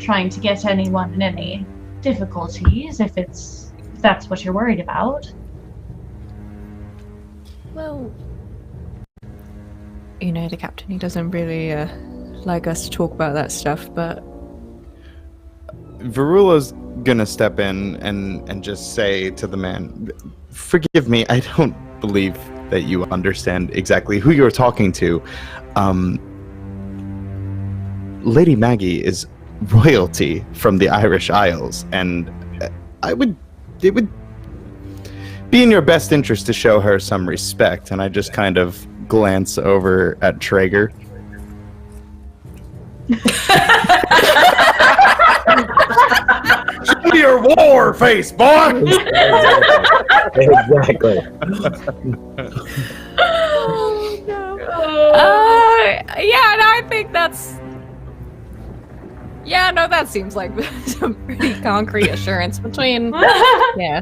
trying to get anyone in any difficulties. If that's what you're worried about. Well, the captain, he doesn't really like us to talk about that stuff, but Varula's gonna step in and just say to the man, "Forgive me, I don't believe that you understand exactly who you're talking to. Lady Maggie is royalty from the Irish Isles, and it would be in your best interest to show her some respect." And I just kind of glance over at Traeger. Show me your war face, boy! Exactly. oh no. Yeah, no, I think that's. Yeah, no, that seems like some pretty concrete assurance between. Yeah.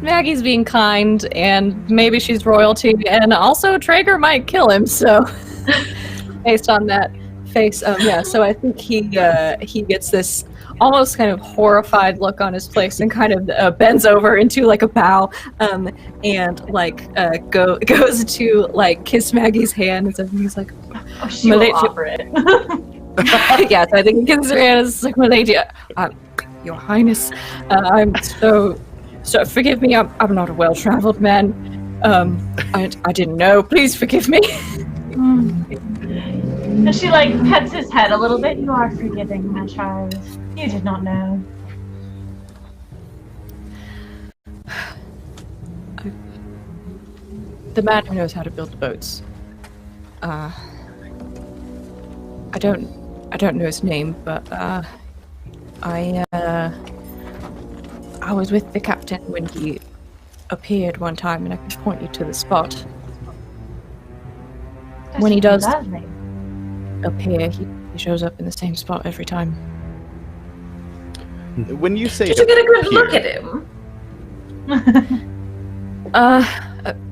Maggie's being kind, and maybe she's royalty, and also Traeger might kill him, so. Based on that face, yeah, so I think he gets this almost kind of horrified look on his face and kind of bends over into like a bow, and like goes to like kiss Maggie's hand and stuff, and he's like, "Oh, she will offer it." Yes, I think he kisses her hand and is like, "My lady, Your Highness, I'm so forgive me. I'm not a well-traveled man. I didn't know. Please forgive me." And she like pets his head a little bit. "You are forgiving, my child. You did not know." The man who knows how to build the boats. I don't know his name, but I was with the captain when he appeared one time, and I can point you to the spot. When he does appear, he shows up in the same spot every time. When you say Did you get a good look at him?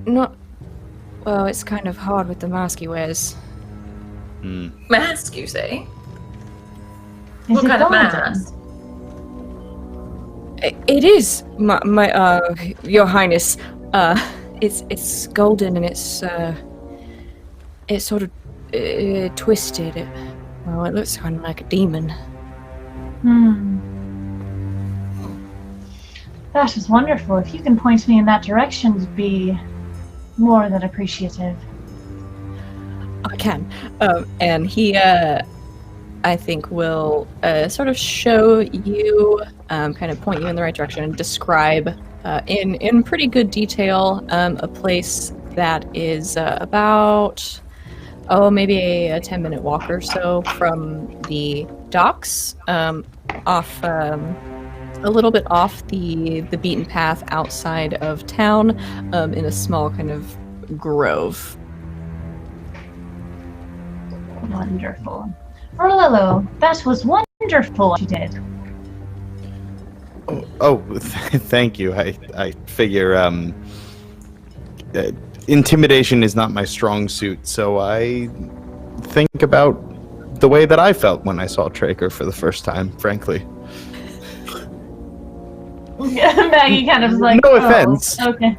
Not. Well, it's kind of hard with the mask he wears. Mask, you say? Is What it kind of golden? mask? It is, Your Highness. It's golden and it's sort of twisted. It looks kind of like a demon. That is wonderful. If you can point me in that direction, it'd be more than appreciative. I can. And he, I think, will sort of show you, kind of point you in the right direction and describe in pretty good detail a place that is about, maybe a 10-minute walk or so from the docks, off a little bit off the beaten path outside of town, in a small kind of grove. Wonderful. Orlillo, that was wonderful what you did. Thank you. I figure intimidation is not my strong suit, so I think about the way that I felt when I saw Traeger for the first time, frankly. Maggie kind of is like, no offense. Okay.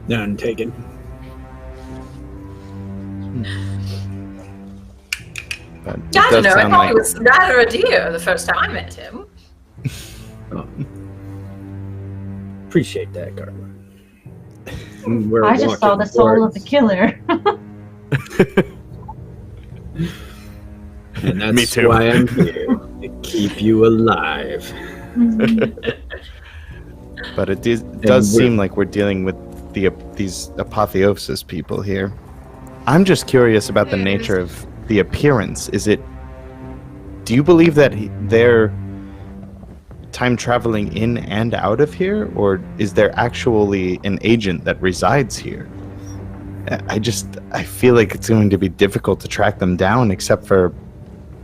None taken. But I don't know, I thought he was rather a dear the first time I met him. Oh. Appreciate that, Carla. I just saw the soul of the killer. And that's Me too. why I'm here, to keep you alive. But it does seem like we're dealing with these apotheosis people here. I'm just curious about the nature of the appearance. Do you believe that they're time traveling in and out of here, or is there actually an agent that resides here? I feel like it's going to be difficult to track them down, except for,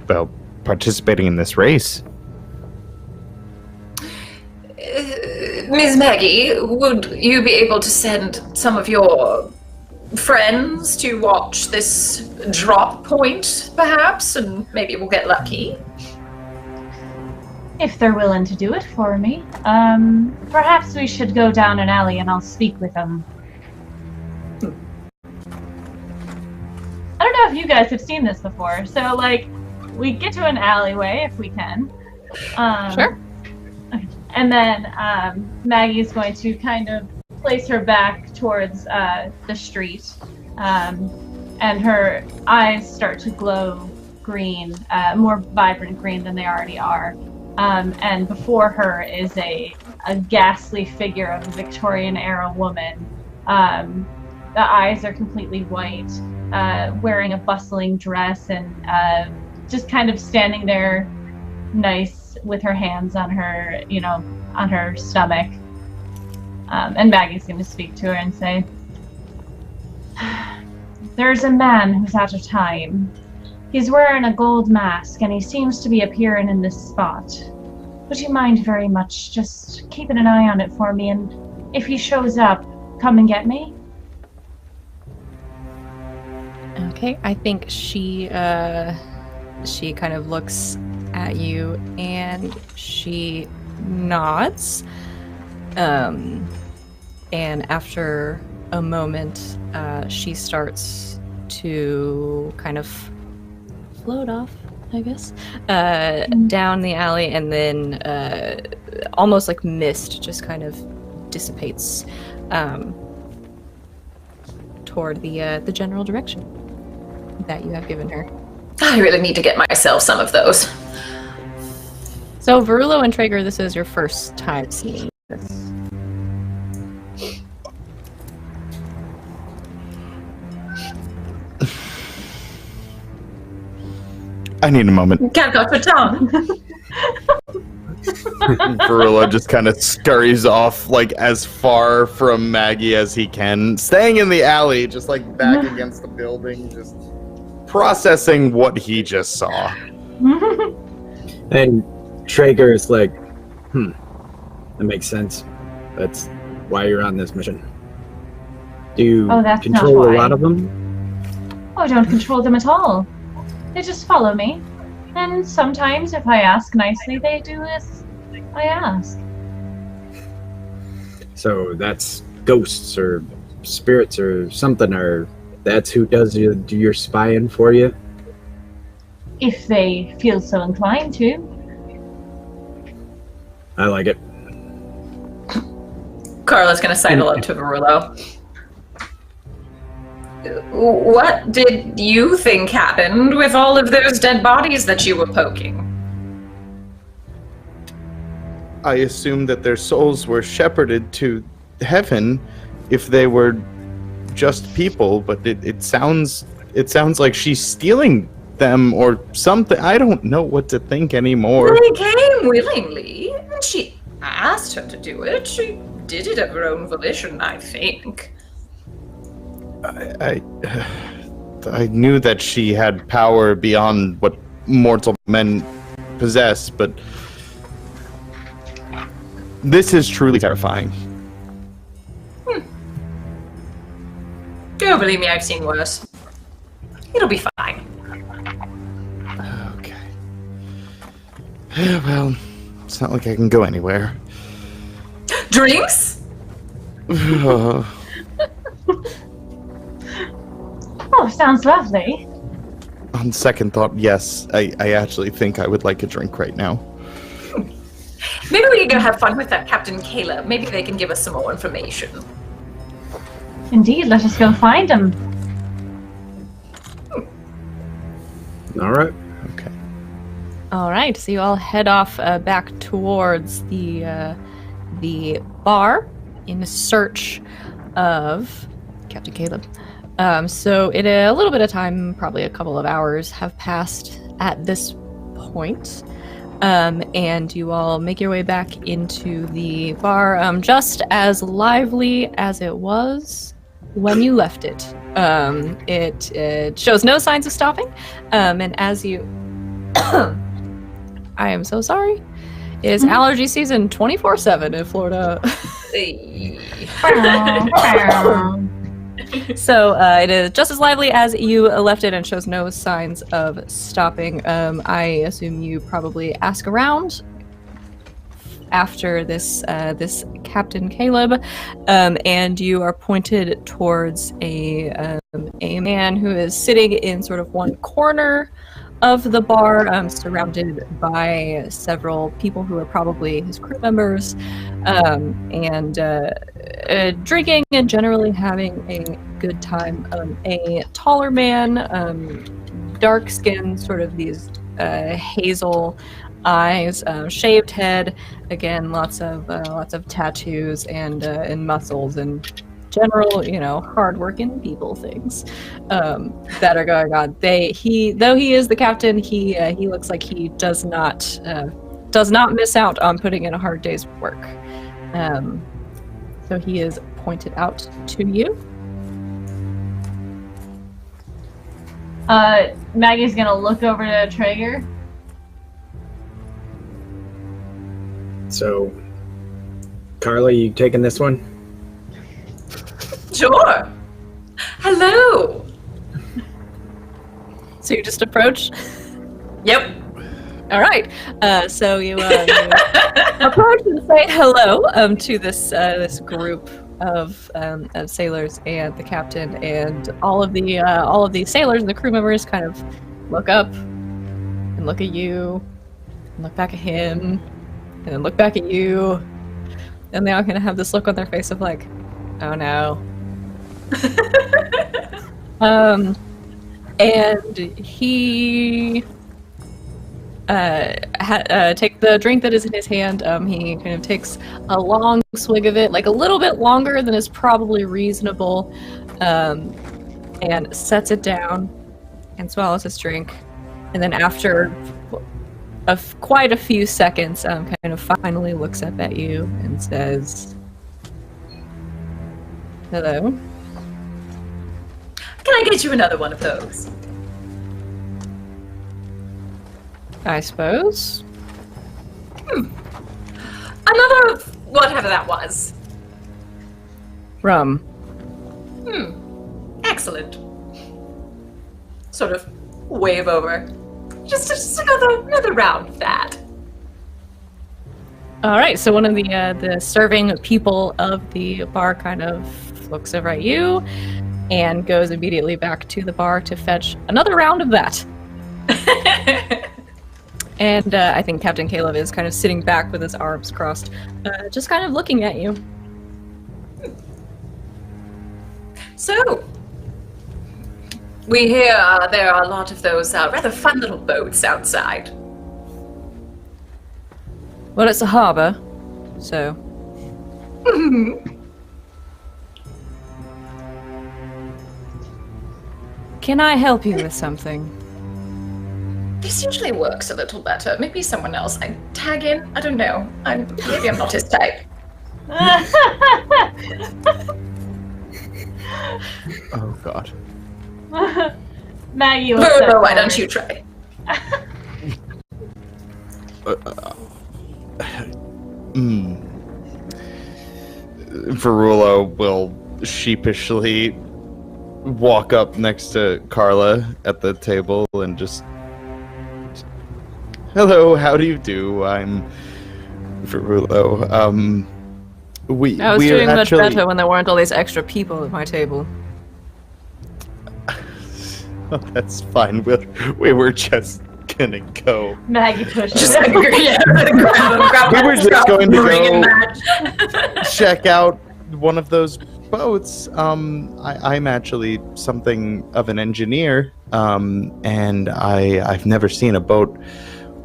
well, participating in this race. Ms. Maggie, would you be able to send some of your friends to watch this drop point, perhaps, and maybe we'll get lucky? If they're willing to do it for me. Perhaps we should go down an alley and I'll speak with them. I don't know if you guys have seen this before. So, like, we get to an alleyway if we can. Sure. And then Maggie's going to kind of place her back towards the street. And her eyes start to glow green, more vibrant green than they already are. And before her is a ghastly figure of a Victorian-era woman. The eyes are completely white, wearing a bustling dress and just kind of standing there nice with her hands on her, on her stomach. And Maggie's going to speak to her and say, "There's a man who's out of time. He's wearing a gold mask, and he seems to be appearing in this spot. Would you mind very much just keeping an eye on it for me, and if he shows up, come and get me?" Okay, I think she kind of looks at you and she nods. And after a moment, she starts to kind of float off, I guess, down the alley, and then almost like mist just kind of dissipates toward the general direction that you have given her. I really need to get myself some of those. So, Verulo and Traeger, this is your first time seeing this. I need a moment. Can't got your tongue. Verulo just kind of scurries off, like, as far from Maggie as he can, staying in the alley, just like back against the building, just processing what he just saw. And Traeger is like, that makes sense. That's why you're on this mission. Do you control a lot of them? Oh, I don't control them at all. They just follow me. And sometimes, if I ask nicely, they do I ask. So that's ghosts or spirits or something, or that's who does your spying for you? If they feel so inclined to. I like it. Carla's gonna sidle up to Verullo. What did you think happened with all of those dead bodies that you were poking? I assumed that their souls were shepherded to heaven if they were just people, but it sounds like she's stealing them or something. I don't know what to think anymore. They came willingly. She asked her to do it. She did it of her own volition, I think. I knew that she had power beyond what mortal men possess, but this is truly terrifying. Don't believe me, I've seen worse. It'll be fine. Okay. Well, it's not like I can go anywhere. Drinks? Oh, sounds lovely. On second thought, yes, I actually think I would like a drink right now. Maybe we can go have fun with that Captain Caleb. Maybe they can give us some more information. Indeed, let us go find him. All right. Okay. All right, so you all head off back towards the bar in search of Captain Caleb. So in a little bit of time, probably a couple of hours, have passed at this point. And you all make your way back into the bar, just as lively as it was when you left it. It shows no signs of stopping. And as you... I am so sorry. It is allergy season 24/7 in Florida. So it is just as lively as you left it and shows no signs of stopping. I assume you probably ask around after this Captain Caleb, and you are pointed towards a man who is sitting in sort of one corner of the bar, surrounded by several people who are probably his crew members, and drinking and generally having a good time. A taller man, dark skin, sort of these hazel eyes, shaved head, again lots of tattoos and muscles and general, hard-working people things that are going on. Though he is the captain, he looks like he does not miss out on putting in a hard day's work. So he is pointed out to you. Maggie's gonna look over to Traeger. So, Carla, you taking this one? Sure. Hello. So you just approach. Yep. All right. So you approach and say hello to this group of sailors and the captain, and all of the sailors and the crew members kind of look up and look at you and look back at him and then look back at you, and they all kind of have this look on their face of like, oh no. And he take the drink that is in his hand. He kind of takes a long swig of it, like a little bit longer than is probably reasonable, and sets it down and swallows his drink. And then after quite a few seconds, kind of finally looks up at you and says, hello. Can I get you another one of those? I suppose. Another of whatever that was. Rum. Excellent. Sort of wave over. Just another round of that. All right, so one of the serving people of the bar kind of looks over at you and goes immediately back to the bar to fetch another round of that. And I think Captain Caleb is kind of sitting back with his arms crossed, just kind of looking at you. So, we hear there are a lot of those rather fun little boats outside. Well, it's a harbor, so... Can I help you with something? This usually works a little better. Maybe someone else I tag in. I don't know. Maybe I'm not his type. Oh God. Maggie was Verbo, why don't you try? Verulo will sheepishly walk up next to Carla at the table and just, hello, how do you do? I'm Verulo. I was doing much better when there weren't all these extra people at my table. Oh, that's fine. We were just gonna go. Maggie pushed Just it. grab We were just going to bring him go back. check out one of those boats. I'm actually something of an engineer, and I've never seen a boat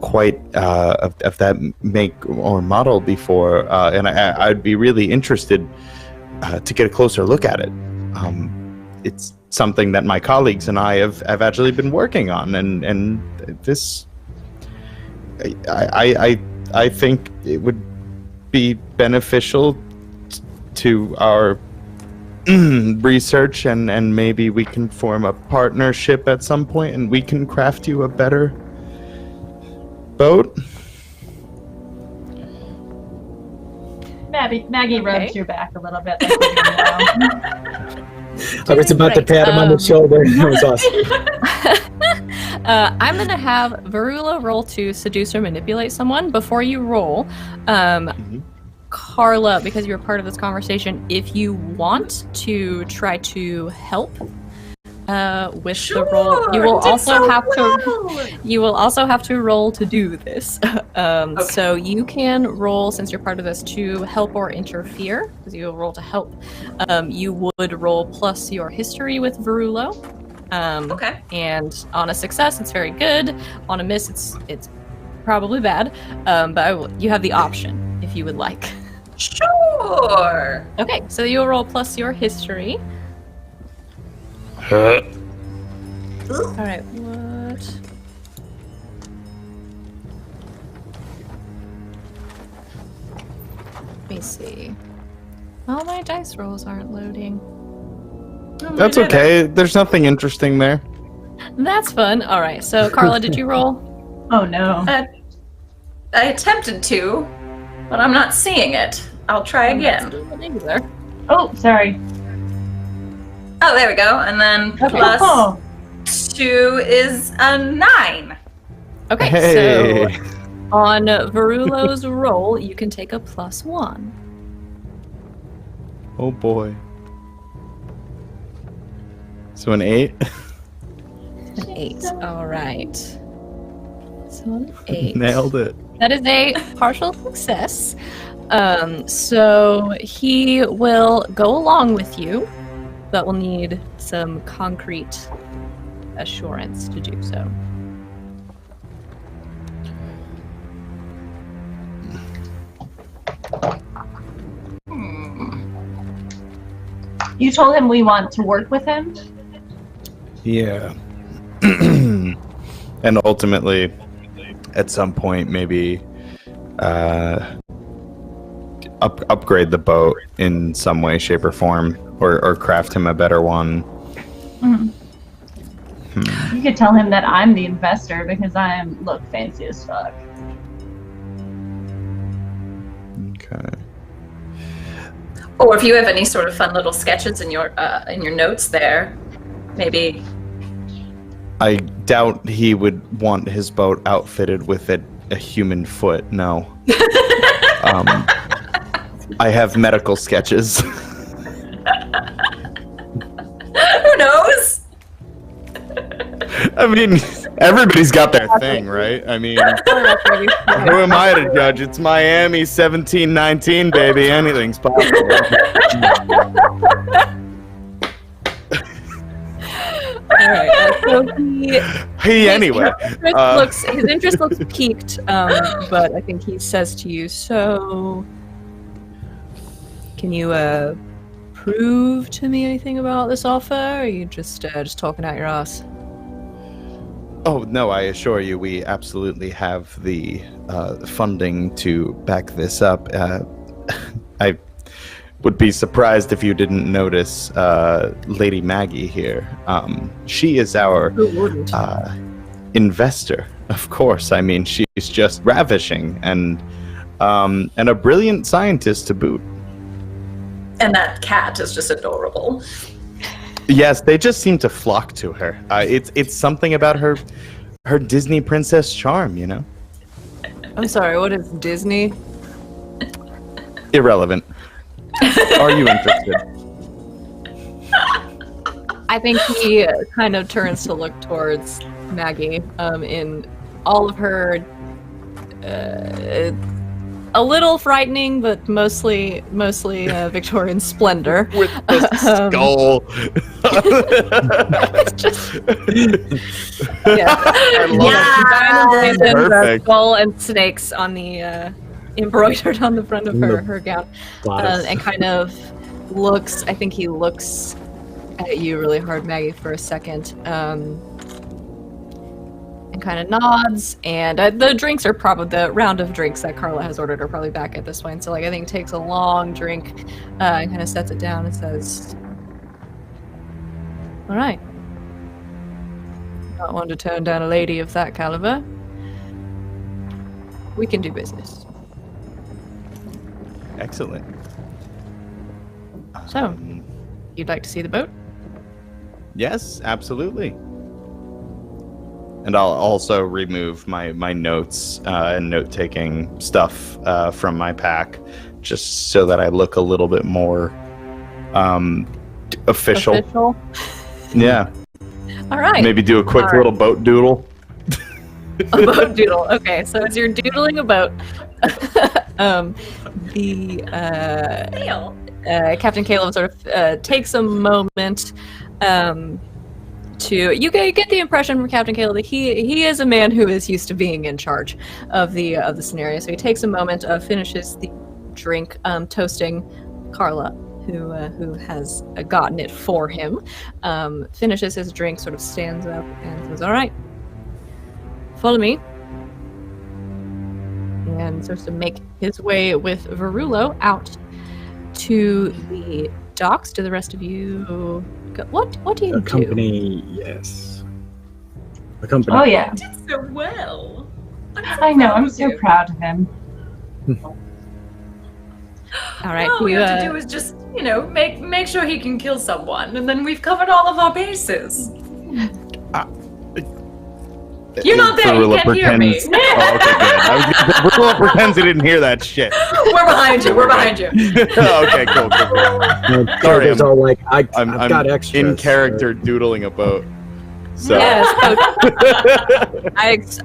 quite of that make or model before, and I'd be really interested to get a closer look at it. It's something that my colleagues and I have actually been working on, and this, I think it would be beneficial to our research, and maybe we can form a partnership at some point, and we can craft you a better boat. Maggie rubs your back a little bit. Like you know. I was about to pat him on the shoulder. That was awesome. I'm gonna have Verulo roll to seduce or manipulate someone. Before you roll, Carla, because you're part of this conversation, if you want to try to help with the roll, you will also have to roll to do this. Okay. So you can roll, since you're part of this, to help or interfere, because you will roll to help. You would roll plus your history with Verulo. Okay. And on a success, it's very good. On a miss, it's probably bad. But you have the option if you would like. Sure. Okay, so you'll roll plus your history. Alright, what? Let me see. All my dice rolls aren't loading. Oh, That's okay. There's nothing interesting there. That's fun. Alright, so Carla, did you roll? Oh no. I attempted to, but I'm not seeing it. I'll try again. Oh, sorry. Oh, there we go. And then plus 2 is a 9. Okay, Hey. so on Verulo's roll, you can take a +1. Oh boy. So an 8? An 8. All right. So an 8. Nailed it. That is a partial success. So he will go along with you, but will need some concrete assurance to do so. You told him we want to work with him? Yeah. And ultimately, at some point, maybe upgrade the boat in some way, shape, or form, or craft him a better one. You could tell him that I'm the investor because I look fancy as fuck. Okay. Or if you have any sort of fun little sketches in your notes there, maybe. I doubt he would want his boat outfitted with a human foot. No. I have medical sketches. Who knows? I mean, everybody's got their thing, right? I mean, who am I to judge? It's Miami 1719, baby. Anything's possible. All right. So Anyway. his interest looks piqued, but I think he says to you, "So, can you prove to me anything about this offer? Or are you just talking out your ass?" Oh, no, I assure you, we absolutely have the funding to back this up. I would be surprised if you didn't notice Lady Maggie here. She is our investor, of course. I mean, she's just ravishing and a brilliant scientist to boot. And that cat is just adorable. Yes, they just seem to flock to her. It's something about her Disney princess charm, you know? I'm sorry, what is Disney? Irrelevant. Are you interested? I think he kind of turns to look towards Maggie in all of her a little frightening, but mostly Victorian splendor. With the skull. Perfect. Skull and snakes on the embroidered on the front of her gown, and kind of looks. I think he looks at you really hard, Maggie, for a second. And kind of nods, and the drinks are probably the round of drinks that Carla has ordered are probably back at this point. So I think takes a long drink and kind of sets it down and says, "All right, not one to turn down a lady of that caliber. We can do business." Excellent. So, you'd like to see the boat? Yes, absolutely. And I'll also remove my notes and note-taking stuff from my pack, just so that I look a little bit more official. Yeah. All right. Maybe do a quick little boat doodle. A boat doodle. Okay, so as you're doodling a boat, Captain Caleb sort of takes a moment you get the impression from Captain Caleb that he is a man who is used to being in charge of the scenario. So he takes a moment, finishes the drink, toasting Carla, who has gotten it for him. Finishes his drink, sort of stands up and says, "All right, follow me," and starts to make his way with Verulo out to the docks. Do the rest of you? What do you do? Accompany, yes. Accompany. Oh yeah. He did so well. I know. I'm so proud of him. All right. All we have to do is just, make sure he can kill someone, and then we've covered all of our bases. You're not there. You can't hear me. Oh, okay, good. Verulo pretends he didn't hear that shit. We're behind you. We're behind you. Okay, cool. Sorry, I'm all like, I've got extras. In character doodling a boat. So. Yes.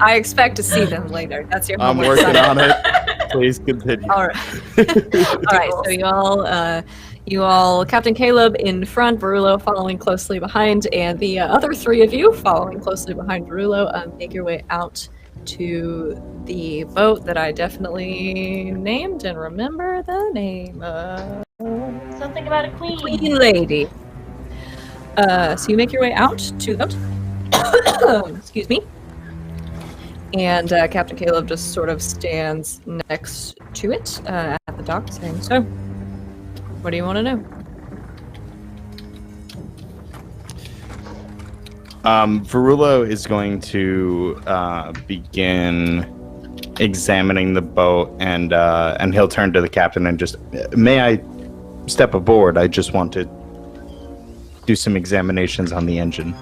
I expect to see them later. That's your I'm homework. working on it. Please continue. All right. All right. So you all, Captain Caleb in front, Verulo following closely behind, and the other three of you following closely behind Verulo, make your way out to the boat that I definitely named and remember the name of. Something about a queen. Queen Lady. So you make your way out to the boat. Excuse me. And Captain Caleb just sort of stands next to it at the dock, saying, "So, what do you want to know?" Verulo is going to begin examining the boat, and he'll turn to the captain and just, "May I step aboard? I just want to do some examinations on the engine."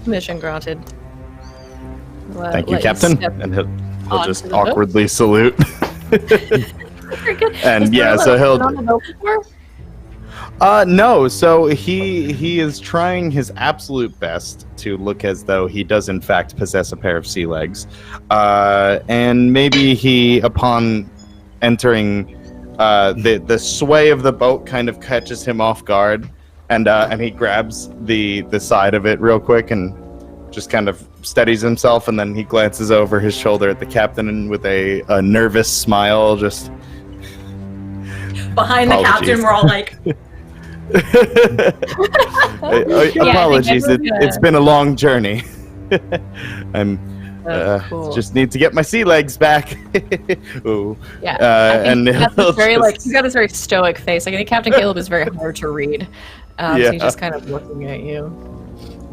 Mission granted. Thank you, Captain. And he'll just awkwardly salute. Very good. And yeah, so he'll. No, so he is trying his absolute best to look as though he does in fact possess a pair of sea legs, and maybe he, upon entering, the sway of the boat kind of catches him off guard, and he grabs the side of it real quick and just kind of steadies himself, and then he glances over his shoulder at the captain and with a nervous smile, just behind the captain, we're all like. Apologies, it's been a long journey. I'm just need to get my sea legs back. Ooh. Yeah, and he's got this very stoic face. Like I think Captain Caleb is very hard to read. So he's just kind of looking at you.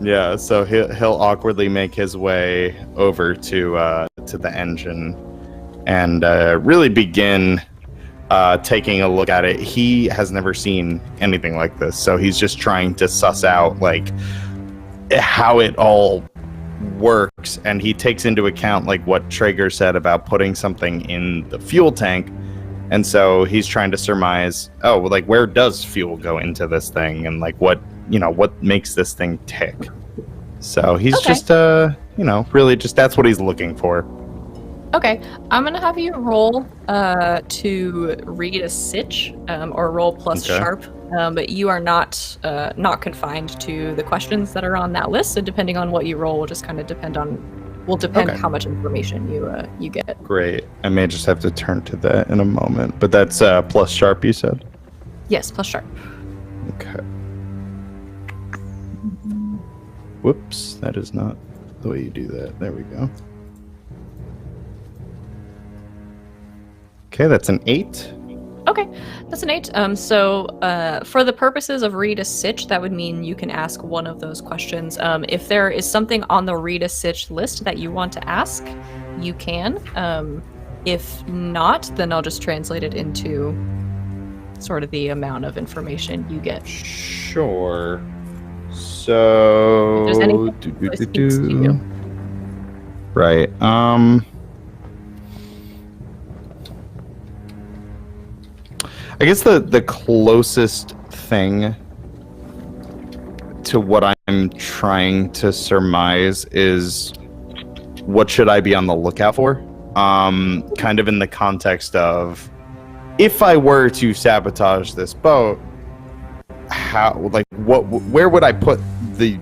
Yeah, so he'll awkwardly make his way over to the engine and really begin taking a look at it. He has never seen anything like this, so he's just trying to suss out like how it all works, and he takes into account like what Traeger said about putting something in the fuel tank, and so he's trying to surmise, like where does fuel go into this thing, and like what makes this thing tick. So he's just really just that's what he's looking for. Okay, I'm gonna have you roll to read a sitch, or roll plus sharp. But you are not confined to the questions that are on that list. So depending on what you roll, will just kind of depend how much information you get. Great. I may just have to turn to that in a moment. But that's plus sharp, you said? Yes, plus sharp. Okay. Whoops, that is not the way you do that. There we go. Okay, that's an 8. Okay, that's an 8. So for the purposes of read a sitch, that would mean you can ask one of those questions. If there is something on the read a sitch list that you want to ask, you can. If not, then I'll just translate it into sort of the amount of information you get. Sure. So... If there's anything that speaks to you. Right. I guess the closest thing to what I'm trying to surmise is what should I be on the lookout for? Kind of in the context of if I were to sabotage this boat, where would I put the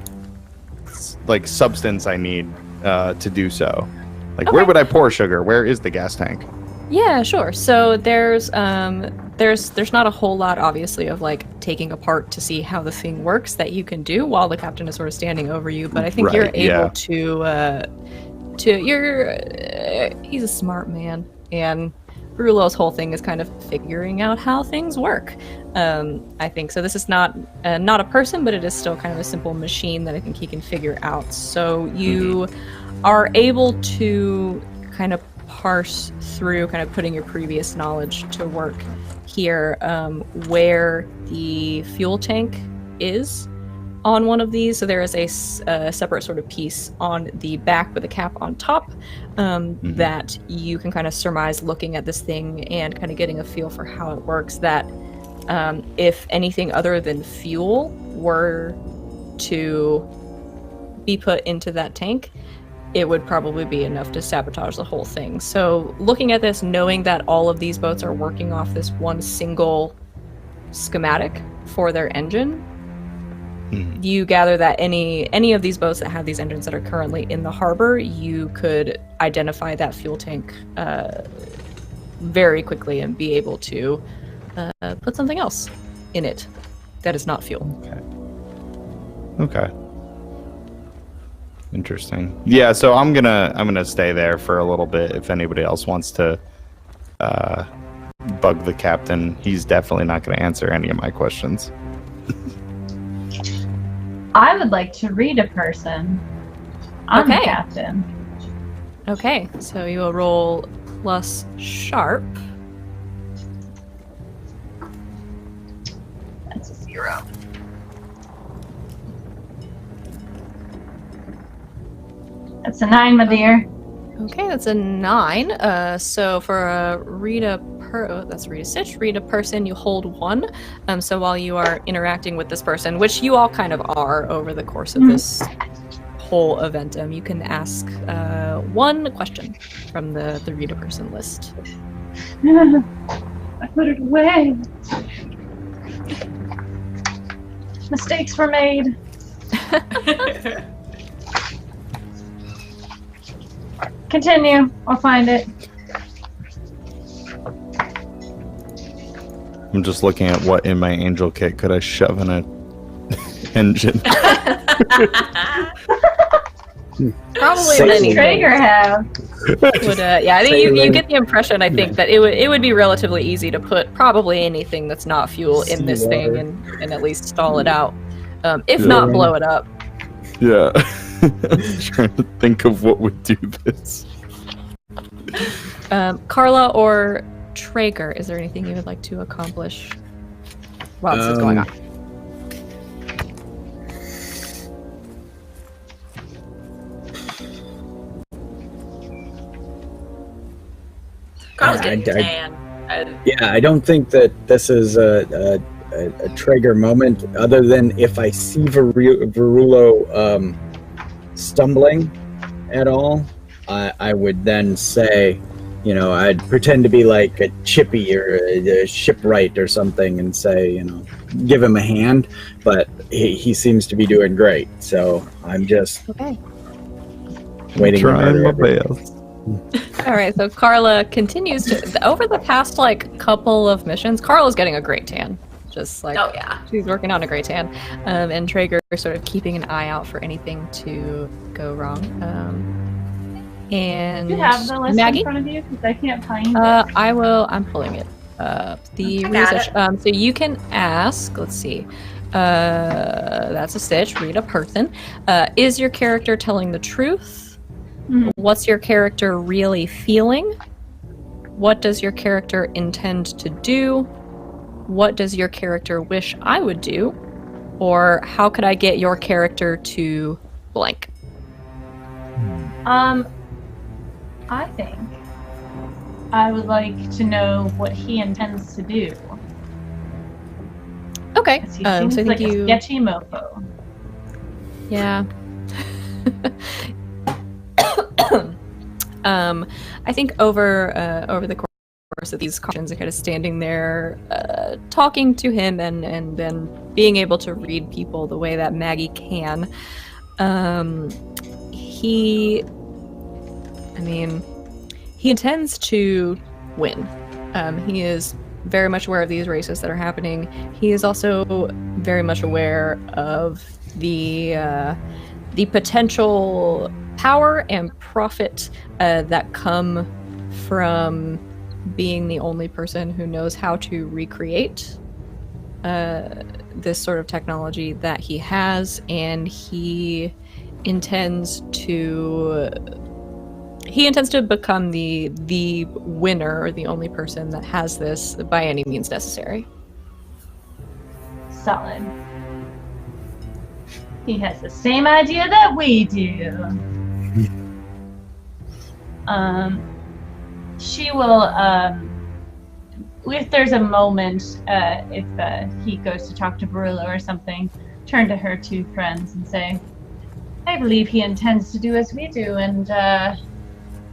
substance I need to do so? Where would I pour sugar? Where is the gas tank? Yeah, sure. So there's not a whole lot, obviously, of taking apart to see how the thing works that you can do while the captain is sort of standing over you. But I think you're able he's a smart man, and Brulo's whole thing is kind of figuring out how things work. I think so. This is not a person, but it is still kind of a simple machine that I think he can figure out. So you are able to kind of parse through, kind of putting your previous knowledge to work here, where the fuel tank is on one of these. So there is a separate sort of piece on the back with a cap on top that you can kind of surmise looking at this thing and kind of getting a feel for how it works, that if anything other than fuel were to be put into that tank, it would probably be enough to sabotage the whole thing. So looking at this, knowing that all of these boats are working off this one single schematic for their engine, you gather that any of these boats that have these engines that are currently in the harbor, you could identify that fuel tank very quickly and be able to put something else in it that is not fuel. Okay. Interesting. Yeah, so I'm gonna stay there for a little bit. If anybody else wants to bug the captain, he's definitely not going to answer any of my questions. I would like to read a person. I'm the captain. Okay, so you will roll plus sharp. That's a 0. That's a 9, my dear. Okay, that's a 9. So for a that's read a stitch. Read a person, you hold 1. So while you are interacting with this person, which you all kind of are over the course of this whole event, you can ask 1 question from the read a person list. I put it away. Mistakes were made. Continue. I'll find it. I'm just looking at what in my angel kit could I shove in a engine. Probably Same. anything. Traeger have. Would, I think you get the impression. I think that it would be relatively easy to put probably anything that's not fuel in this thing and at least stall it out, if not blow it up. Yeah. Trying to think of what would do this. Carla or Traeger, is there anything you would like to accomplish while this is going on? Carl's getting tan. Yeah, I don't think that this is a Traeger moment, other than if I see Verulo stumbling at all, I would then say, I'd pretend to be like a chippy or a shipwright or something and say, give him a hand, but he seems to be doing great, so I'm just waiting to Trying murder my everyone. best. All right, so Carla continues to over the past couple of missions. Carla's getting a great tan, just Oh yeah. she's working on a great tan, and Traeger is sort of keeping an eye out for anything to go wrong. And Do you have the list Maggie? in front of you? Because I can't find it. I will. I'm pulling it. The I got research. So you can ask. Let's see. That's a stitch. Read a person. Is your character telling the truth? Mhm. What's your character really feeling? What does your character intend to do? What does your character wish I would do? Or how could I get your character to blank? I think I would like to know what he intends to do. Okay. 'Cause he So I seems think like you. a sketchy mofo. Yeah. I think over the course of these questions, kind of standing there, talking to him, and then being able to read people the way that Maggie can. He intends to win. He is very much aware of these races that are happening. He is also very much aware of the potential power and profit that come from being the only person who knows how to recreate this sort of technology that he has, and he intends to become the winner, or the only person that has this by any means necessary. Solid. He has the same idea that we do. She will, if there's a moment, if he goes to talk to Verulo or something, turn to her 2 friends and say, I believe he intends to do as we do and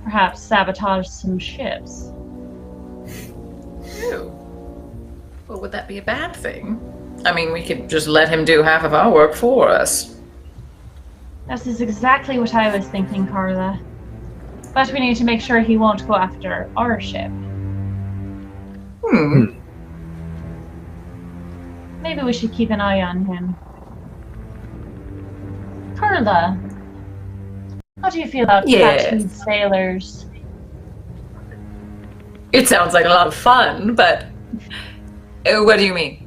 perhaps sabotage some ships. Ew. Well, would that be a bad thing? I mean, we could just let him do half of our work for us. That is exactly what I was thinking, Carla. But we need to make sure he won't go after our ship. Maybe we should keep an eye on him. Carla, how do you feel about tattooed sailors? It sounds like a lot of fun, but what do you mean?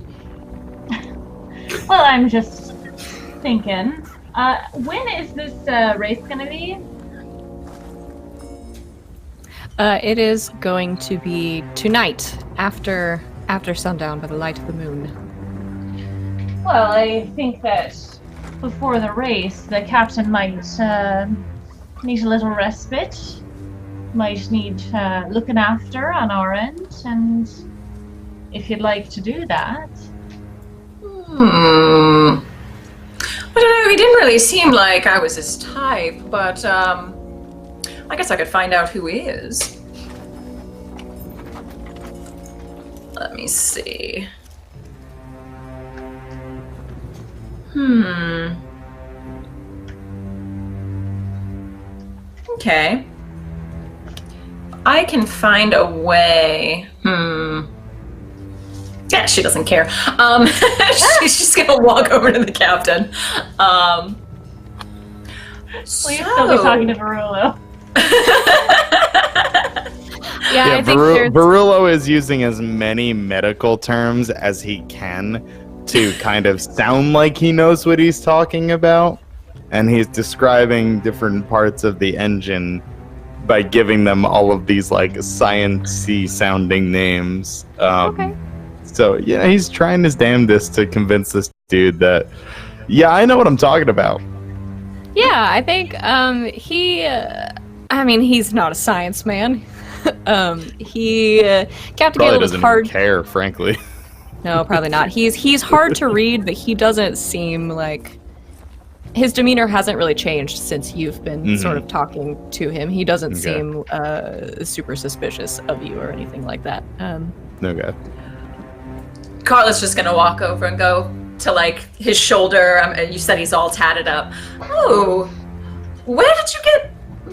Well, I'm just thinking. When is this race going to be? It is going to be tonight, after sundown, by the light of the moon. Well, I think that before the race, the captain might need a little respite. might need looking after on our end, and if you'd like to do that. I don't know, he didn't really seem like I was his type, but I guess I could find out who is. Let me see. Okay. I can find a way. Yeah, she doesn't care. She's just gonna walk over to the captain. Please still be talking to Varullo. Yeah, I think Barullo is using as many medical terms as he can to kind of sound like he knows what he's talking about, and he's describing different parts of the engine by giving them all of these like science-y sounding names. Okay. So yeah, he's trying his damnedest to convince this dude that, yeah, I know what I'm talking about. Yeah, I think he's not a science man. Captain Probably Caleb is doesn't hard. even care, frankly. No, probably not. He's hard to read, but he doesn't seem like his demeanor hasn't really changed since you've been sort of talking to him. He doesn't seem super suspicious of you or anything like that. Okay. Carla's just gonna walk over and go to like his shoulder. You said he's all tatted up. Oh, where did you get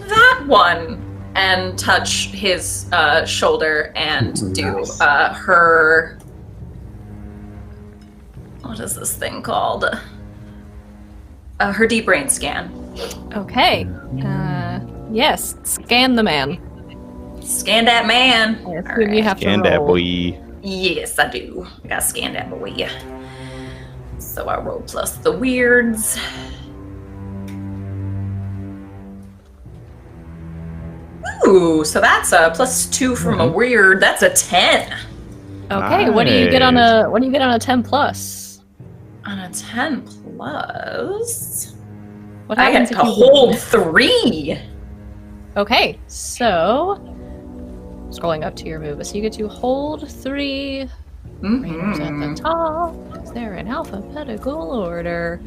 that one? And touch his shoulder and do her. What is this thing called? Her deep brain scan. Okay. Yes, scan the man. Scan that man. I assume you have to And that roll. boy. Yes, I do. I gotta scan that boy. So I roll plus the weirds. Ooh, so that's a +2 from a weird. That's a 10. Okay, what do you get on a 10 plus? On a 10 plus, What I happens get if to you hold 3. Okay, so scrolling up to your move, so you get to hold 3. Rangers at the top. Is there in alphabetical order?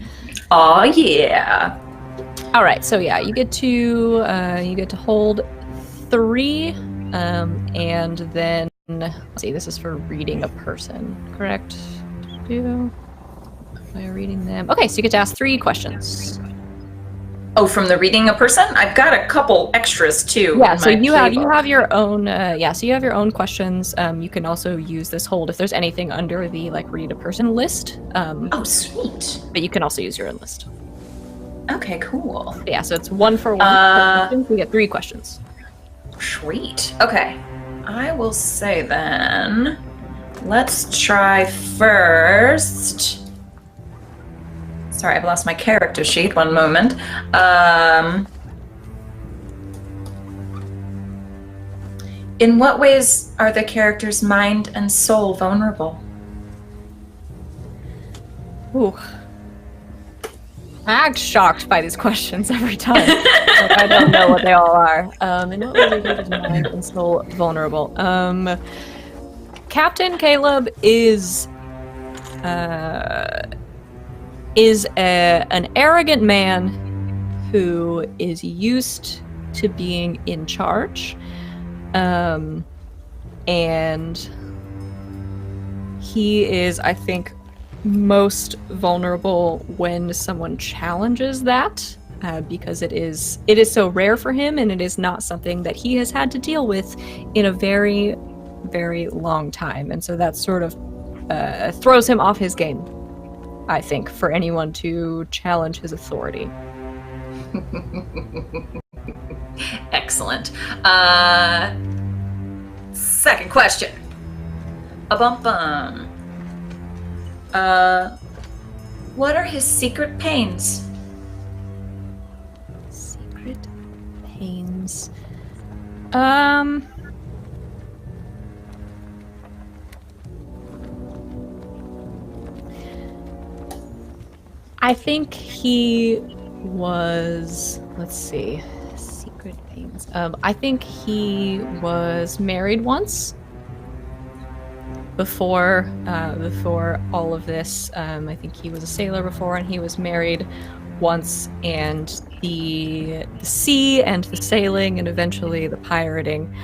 Oh yeah. All right, so yeah, you get to hold 3, and then let's see. This is for reading a person, correct? By reading them. Okay, so you get to ask 3 questions. Oh, from the reading a person, I've got a couple extras too. Yeah, in so my you playbook. have your own. So you have your own questions. You can also use this hold if there's anything under the like read a person list. Oh, sweet. But you can also use your own list. Okay, cool. But yeah, so it's 1 for 1. We get 3 questions. Sweet. Okay. I will say then, let's try first. Sorry, I've lost my character sheet. One moment. In what ways are the character's mind and soul vulnerable? Ooh. I act shocked by these questions every time. Like, I don't know what they all are. In what ways are characters' mind and soul vulnerable? Captain Caleb is an arrogant man who is used to being in charge, and he is, I think, most vulnerable when someone challenges that, because it is so rare for him, and it is not something that he has had to deal with in a very, very long time, and so that sort of throws him off his game, I think, for anyone to challenge his authority. Excellent. Second question. A-bum-bum. What are his secret pains? Secret pains. I think he was, let's see, secret Good things. I think he was married once. Before all of this, I think he was a sailor before, and he was married once. And the sea and the sailing, and eventually the pirating,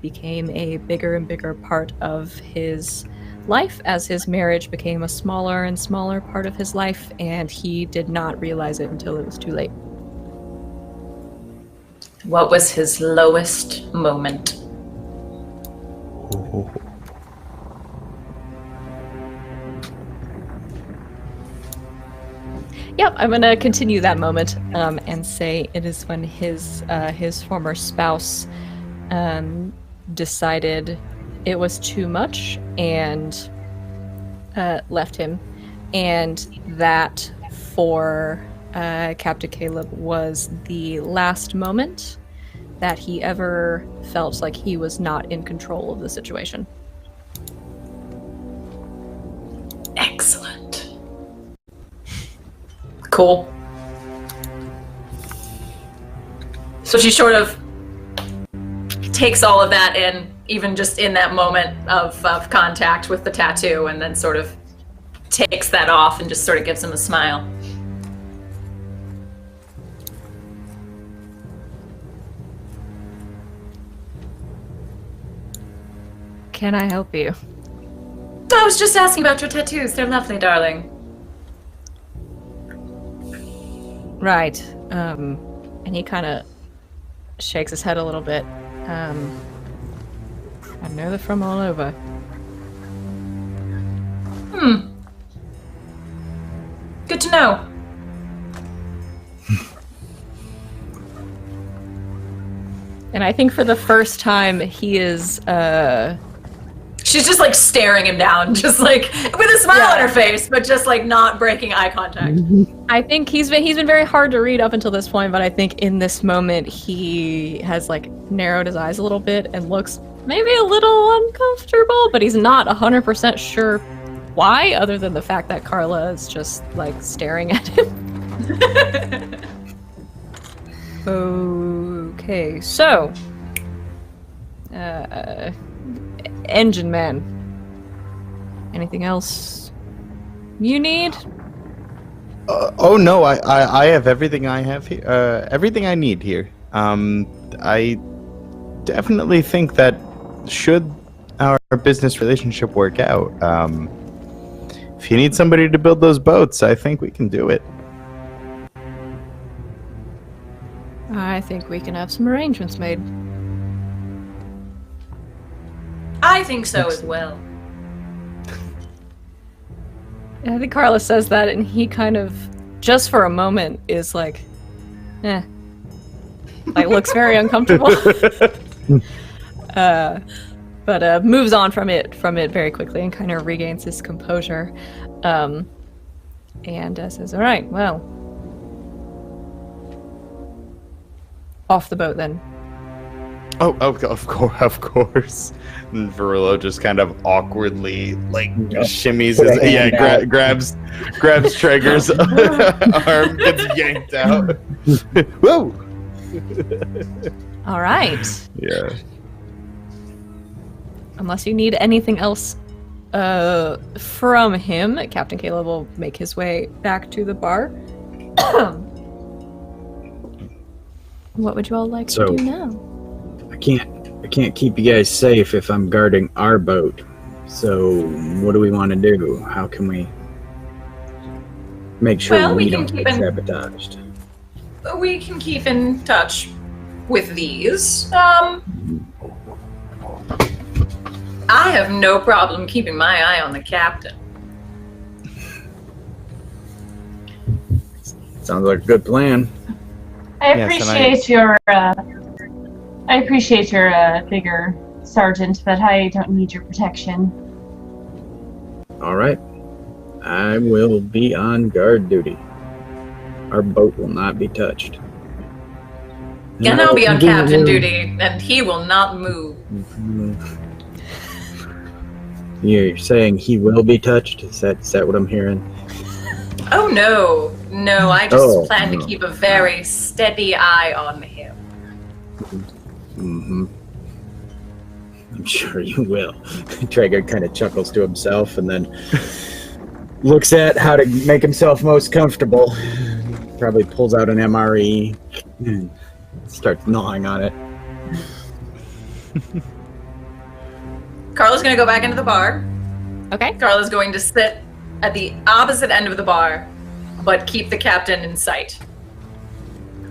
became a bigger and bigger part of his life as his marriage became a smaller and smaller part of his life, and he did not realize it until it was too late. What was his lowest moment? Yep, I'm gonna continue that moment and say it is when his former spouse decided it was too much and left him, and that for Captain Caleb was the last moment that he ever felt like he was not in control of the situation. Excellent. Cool. So she sort of takes all of that in, even just in that moment of contact with the tattoo, and then sort of takes that off and just sort of gives him a smile. Can I help you? I was just asking about your tattoos. They're lovely, darling. Right. And he kind of shakes his head a little bit. I know they're from all over. Good to know. And I think for the first time, he is, She's just like staring him down, just like with a smile on her face, but just like not breaking eye contact. I think he's been very hard to read up until this point, but I think in this moment he has like narrowed his eyes a little bit and looks maybe a little uncomfortable, but he's not 100% sure why, other than the fact that Carla is just like staring at him. Okay, so Engine Man. Anything else you need? Oh no, I have everything I have here. Everything I need here. I definitely think that should our business relationship work out, if you need somebody to build those boats, I think we can do it. I think we can have some arrangements made. I think so as well. I think Carlos says that, and he kind of, just for a moment, is like, like looks very uncomfortable. But moves on from it very quickly and kind of regains his composure, and says, "All right, well, off the boat then." Oh, of course. And Verulo just kind of awkwardly, like, shimmies his, grabs Traeger's arm, gets yanked out. Whoa! All right. Yeah. Unless you need anything else from him, Captain Caleb will make his way back to the bar. What would you all like to do now? I can't keep you guys safe if I'm guarding our boat. So what do we want to do? How can we make sure we don't get sabotaged? We can keep in touch with these. I have no problem keeping my eye on the captain. Sounds like a good plan. I appreciate your bigger sergeant, but I don't need your protection. All right. I will be on guard duty. Our boat will not be touched. And I'll be on captain duty, and he will not move. You're saying he will be touched? Is that what I'm hearing? Oh no, I just plan to keep a very steady eye on him. Mm-hmm. I'm sure you will. Traeger kind of chuckles to himself and then looks at how to make himself most comfortable. Probably pulls out an MRE and starts gnawing on it. Carla's going to go back into the bar. Okay. Carla's going to sit at the opposite end of the bar, but keep the captain in sight.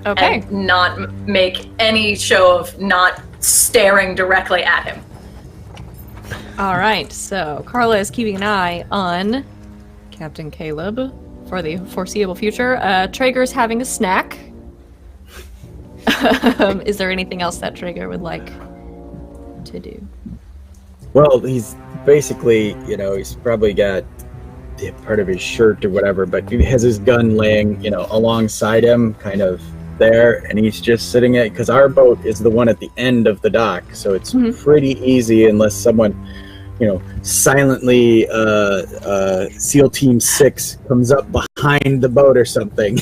Okay. And not make any show of not staring directly at him. All right. So Carla is keeping an eye on Captain Caleb for the foreseeable future. Traeger's having a snack. Is there anything else that Traeger would like to do? Well, he's basically, he's probably got part of his shirt or whatever, but he has his gun laying, alongside him, kind of there, and he's just sitting at, because our boat is the one at the end of the dock, so it's pretty easy unless someone, silently, SEAL Team 6 comes up behind the boat or something.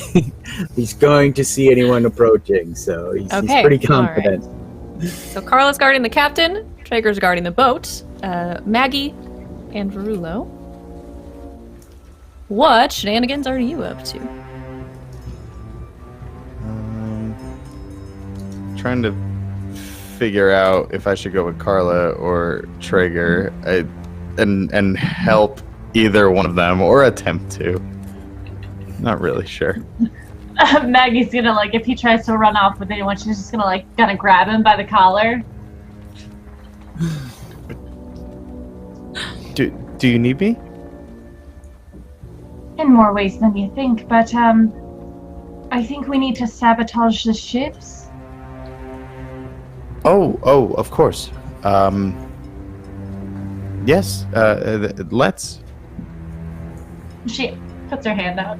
He's going to see anyone approaching, so he's pretty confident. Right. So Carla's guarding the captain, Traeger's guarding the boat, Maggie and Verulo. What shenanigans are you up to? Trying to figure out if I should go with Carla or Traeger, and help either one of them or attempt to. Not really sure. Maggie's gonna, if he tries to run off with anyone, she's just gonna grab him by the collar. Do you need me? In more ways than you think, but I think we need to sabotage the ships. Oh, of course. Yes, let's. She puts her hand out.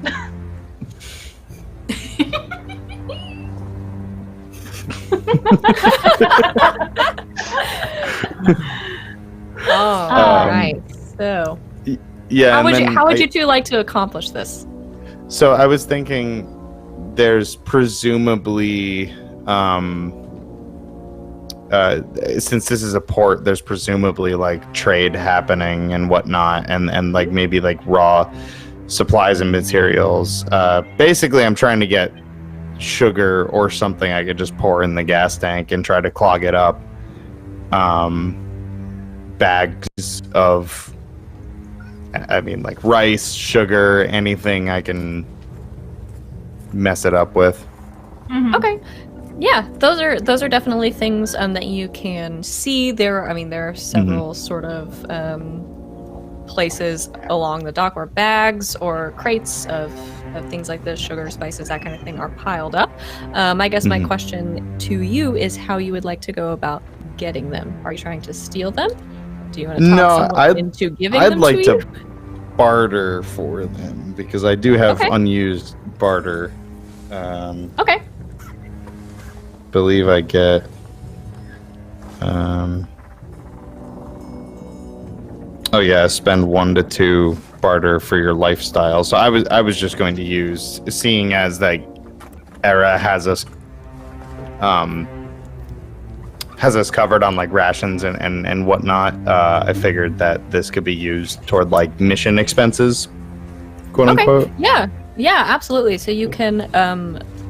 All right. So, yeah. How would you two like to accomplish this? So I was thinking, there's presumably, since this is a port, there's presumably trade happening and whatnot, and maybe raw supplies and materials. Basically, I'm trying to get sugar or something I could just pour in the gas tank and try to clog it up. Bags of, rice, sugar, anything I can mess it up with. Mm-hmm. Okay. Yeah, those are definitely things that you can see. There are several sort of places along the dock where bags or crates of things like this, sugar, spices, that kind of thing, are piled up. I guess my question to you is how you would like to go about getting them. Are you trying to steal them? Do you want to talk someone into giving them to you? I'd like to barter for them, because I do have unused barter. Okay. Believe I get spend 1 to 2 barter for your lifestyle. So I was just going to use, seeing as Era has us covered on rations and whatnot, I figured that this could be used toward mission expenses, quote unquote. Yeah, absolutely. So you can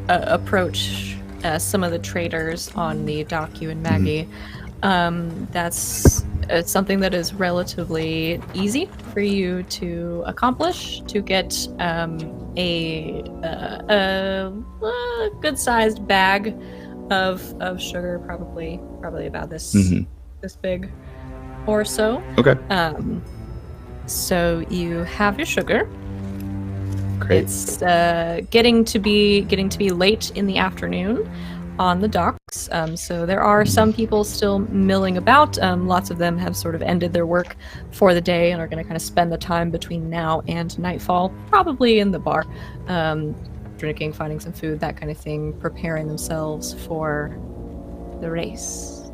approach some of the traders on the dock, you and Maggie. It's something that is relatively easy for you to accomplish, to get a good-sized bag of sugar, probably about this big or so. Okay. So you have your sugar. Great. It's getting to be late in the afternoon on the docks. So there are some people still milling about. Lots of them have sort of ended their work for the day and are going to kind of spend the time between now and nightfall, probably in the bar, drinking, finding some food, that kind of thing, preparing themselves for the race.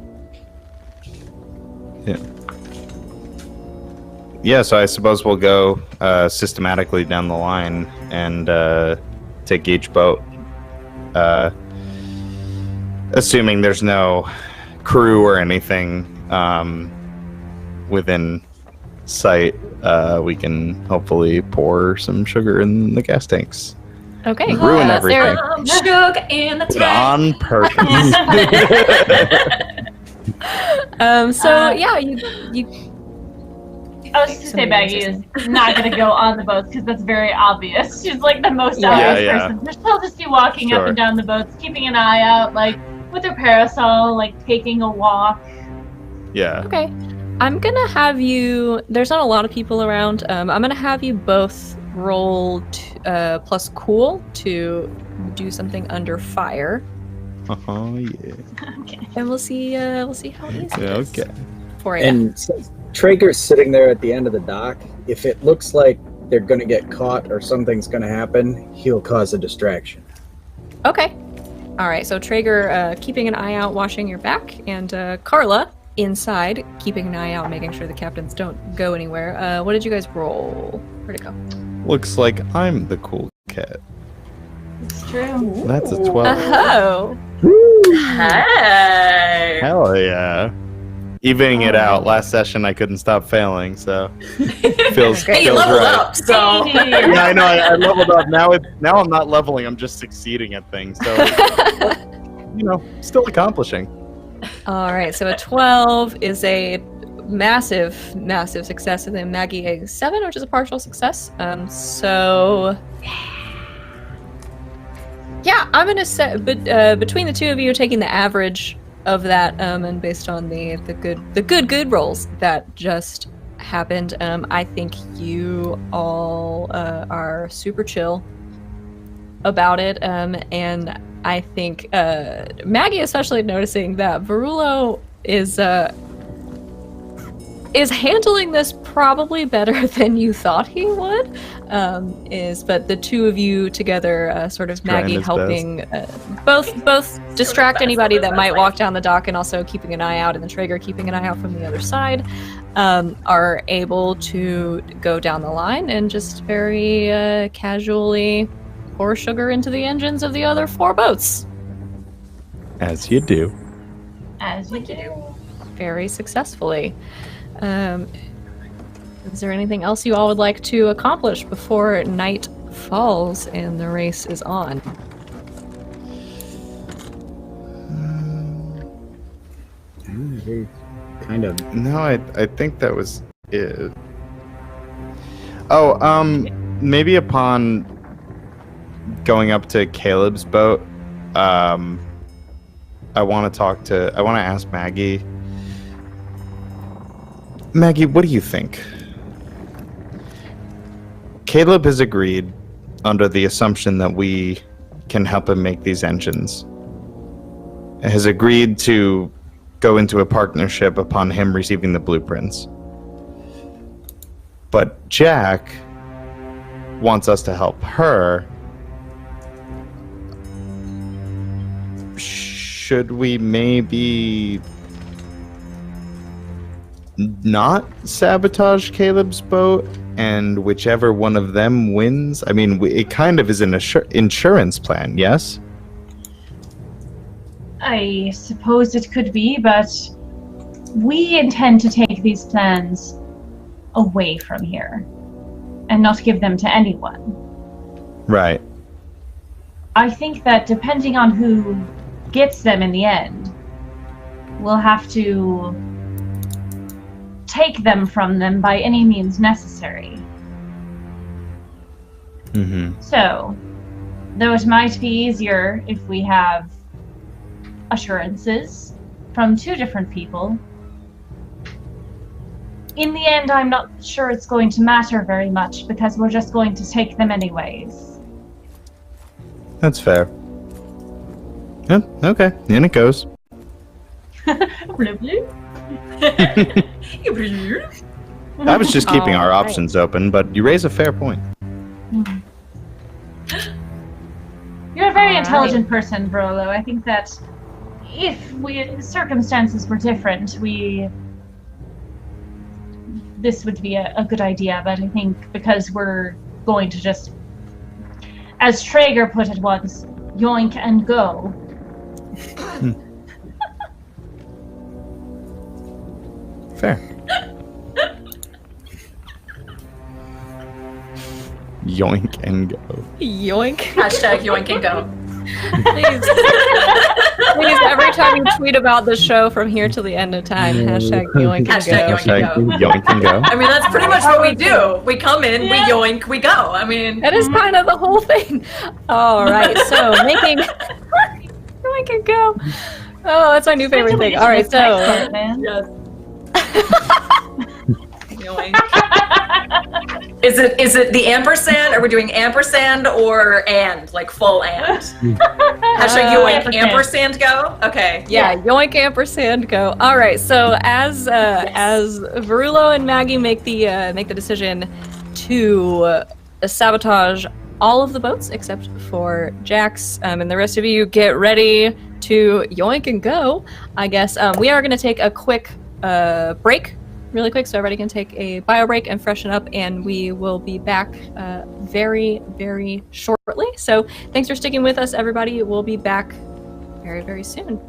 Yeah, so I suppose we'll go systematically down the line and take each boat. assuming there's no crew or anything within sight, we can hopefully pour some sugar in the gas tanks. Okay. Ruin everything. Sugar in the But tank. on purpose. So yeah, you I was just gonna say Maggie is not gonna go on the boats because that's very obvious. She's like the most obvious person. She'll just be walking up and down the boats, keeping an eye out, like with her parasol, like taking a walk. Yeah. Okay. I'm gonna have you. There's not a lot of people around. I'm gonna have you both roll plus cool to do something under fire. Oh yeah. Okay. And we'll see how easy it is Okay. for you. And since Traeger's sitting there at the end of the dock, if it looks like they're going to get caught or something's going to happen, he'll cause a distraction. Okay. All right. So Traeger keeping an eye out, watching your back, and Carla inside keeping an eye out, making sure the captains don't go anywhere. What did you guys roll? Where'd it go? Looks like I'm the cool cat. It's true. That's a 12. Oh. Hey. Hell yeah. Evening it out. Last session I couldn't stop failing, so feels Hey, you feels leveled right. up, so Yeah, I know. I leveled up. Now I'm not leveling. I'm just succeeding at things. So still accomplishing. All right. So a 12 is a massive success, and then Maggie a 7, which is a partial success. So yeah, I'm gonna say, but between the two of you taking the average of that, and based on the good rolls that just happened, I think you all are super chill about it, and I think Maggie especially noticing that Verulo is handling this probably better than you thought he would. But the two of you together, sort of Trying Maggie his helping both distract anybody that might walk down the dock, and also keeping an eye out, and the Traeger keeping an eye out from the other side, are able to go down the line and just very casually pour sugar into the engines of the other 4 boats. As you do. As we do. Very successfully. Is there anything else you all would like to accomplish before night falls and the race is on? Kind of. No, I think that was it. Oh, maybe upon going up to Caleb's boat, I want to ask Maggie. Maggie, what do you think? Caleb has agreed, under the assumption that we can help him make these engines, has agreed to go into a partnership upon him receiving the blueprints. But Jack wants us to help her. Should we maybe not sabotage Caleb's boat, and whichever one of them wins? I mean, it kind of is an insurance plan, yes? I suppose it could be, but we intend to take these plans away from here and not give them to anyone. Right. I think that depending on who gets them in the end, we'll have to take them from them by any means necessary. Mm-hmm. So, though it might be easier if we have assurances from 2 different people, in the end I'm not sure it's going to matter very much, because we're just going to take them anyways. That's fair. Yep, okay, in it goes. Blue, blue. I was just keeping our Alright. options open, but you raise a fair point. You're a very Alright. intelligent person, Brolo. I think that if circumstances were different, this would be a good idea, but I think because we're going to just, as Traeger put it once, yoink and go, Fair. Yoink and go. Yoink. Hashtag yoink and go. Please. Please, every time you tweet about the show from here till the end of time, hashtag yoink and Hashtag go. yoink. Hashtag yoink and go. I mean, that's pretty much what we do. We come in, we yoink, we go. I mean, That is kind of the whole thing. All right, so making yoink and go. Oh, that's my new favorite thing. All right, so yes. Yoink. Is it the ampersand? Are we doing ampersand or and, like full and? Hashtag yoink ampersand go. Okay. yeah, yoink ampersand go. All right, so as Verulo and Maggie make the decision to sabotage all of the boats except for Jax, and the rest of you get ready to yoink and go. I guess we are going to take a quick break. Really quick, so everybody can take a bio break and freshen up, and we will be back very, very shortly. So thanks for sticking with us, everybody. We'll be back very, very soon.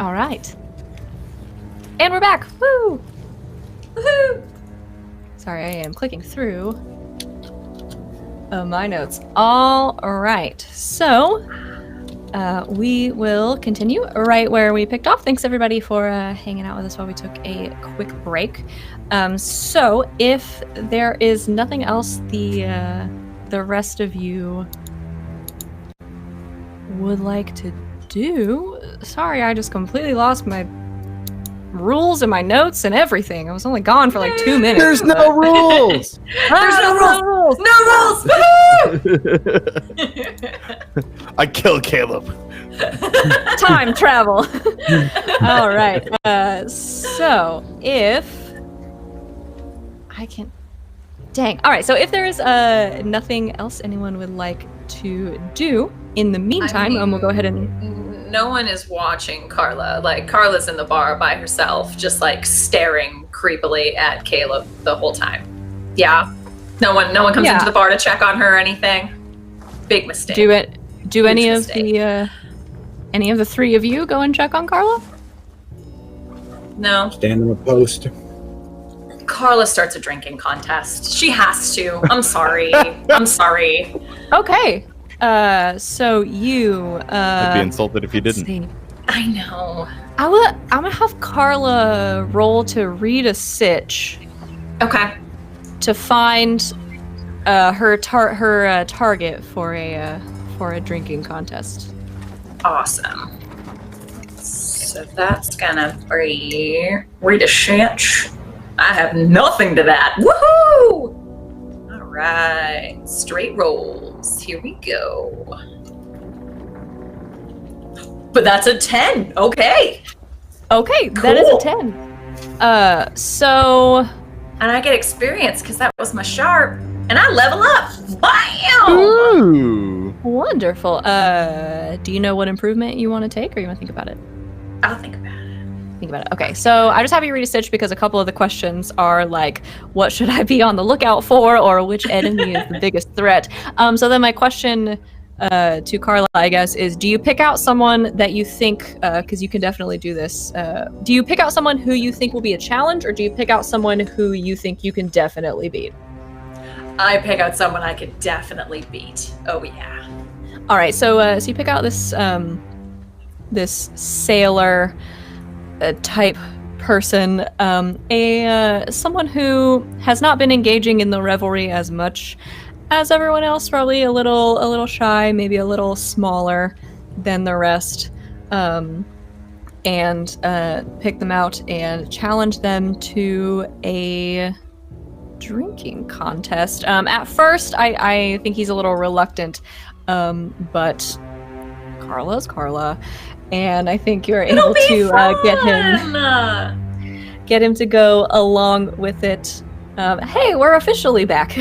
All right. And we're back. Woo! Woohoo! Sorry, I am clicking through my notes. All right. So we will continue right where we picked off. Thanks everybody for hanging out with us while we took a quick break. So if there is nothing else the rest of you would like to do, sorry, I just completely lost my rules and my notes and everything. I was only gone for like 2 minutes. There's no rules. There's no rules. No rules. Woohoo! I killed Caleb. Time travel. All right. So if I can, dang. All right. So if there is nothing else anyone would like to do in the meantime, we'll go ahead and. No one is watching Carla. Like, Carla's in the bar by herself, just like staring creepily at Caleb the whole time. Yeah. No one comes into the bar to check on her or anything. Big mistake. Do any of the three of you go and check on Carla? No. Stand on a post. Carla starts a drinking contest. She has to. I'm sorry. I'm sorry. Okay. So you I'd be insulted if you didn't. see. I know. I'm gonna have Carla roll to read a sitch Okay. to find her target for a drinking contest. Awesome. So that's gonna be read a shit. I have nothing to that. Woohoo! Alright. Straight rolls. Here we go. But that's a 10. Okay. Okay, Cool. that is a 10. So And I get experience because that was my sharp. And I level up. Bam! Ooh. wonderful. Do you know what improvement you want to take, or you want to think about it? I'll think about it. Think about it. Okay, so I just have you read a stitch because a couple of the questions are like, what should I be on the lookout for, or which enemy is the biggest threat? So then my question to Carla, I guess, is do you pick out someone that you think, because you can definitely do this, do you pick out someone who you think will be a challenge, or do you pick out someone who you think you can definitely beat? I pick out someone I could definitely beat. Oh yeah. All right, so you pick out this this sailor type person, someone who has not been engaging in the revelry as much as everyone else, probably a little shy, maybe a little smaller than the rest, and pick them out and challenge them to a drinking contest. At first, I think he's a little reluctant, but Carla's Carla, and I think you're able to get him to go along with it. Hey, we're officially back.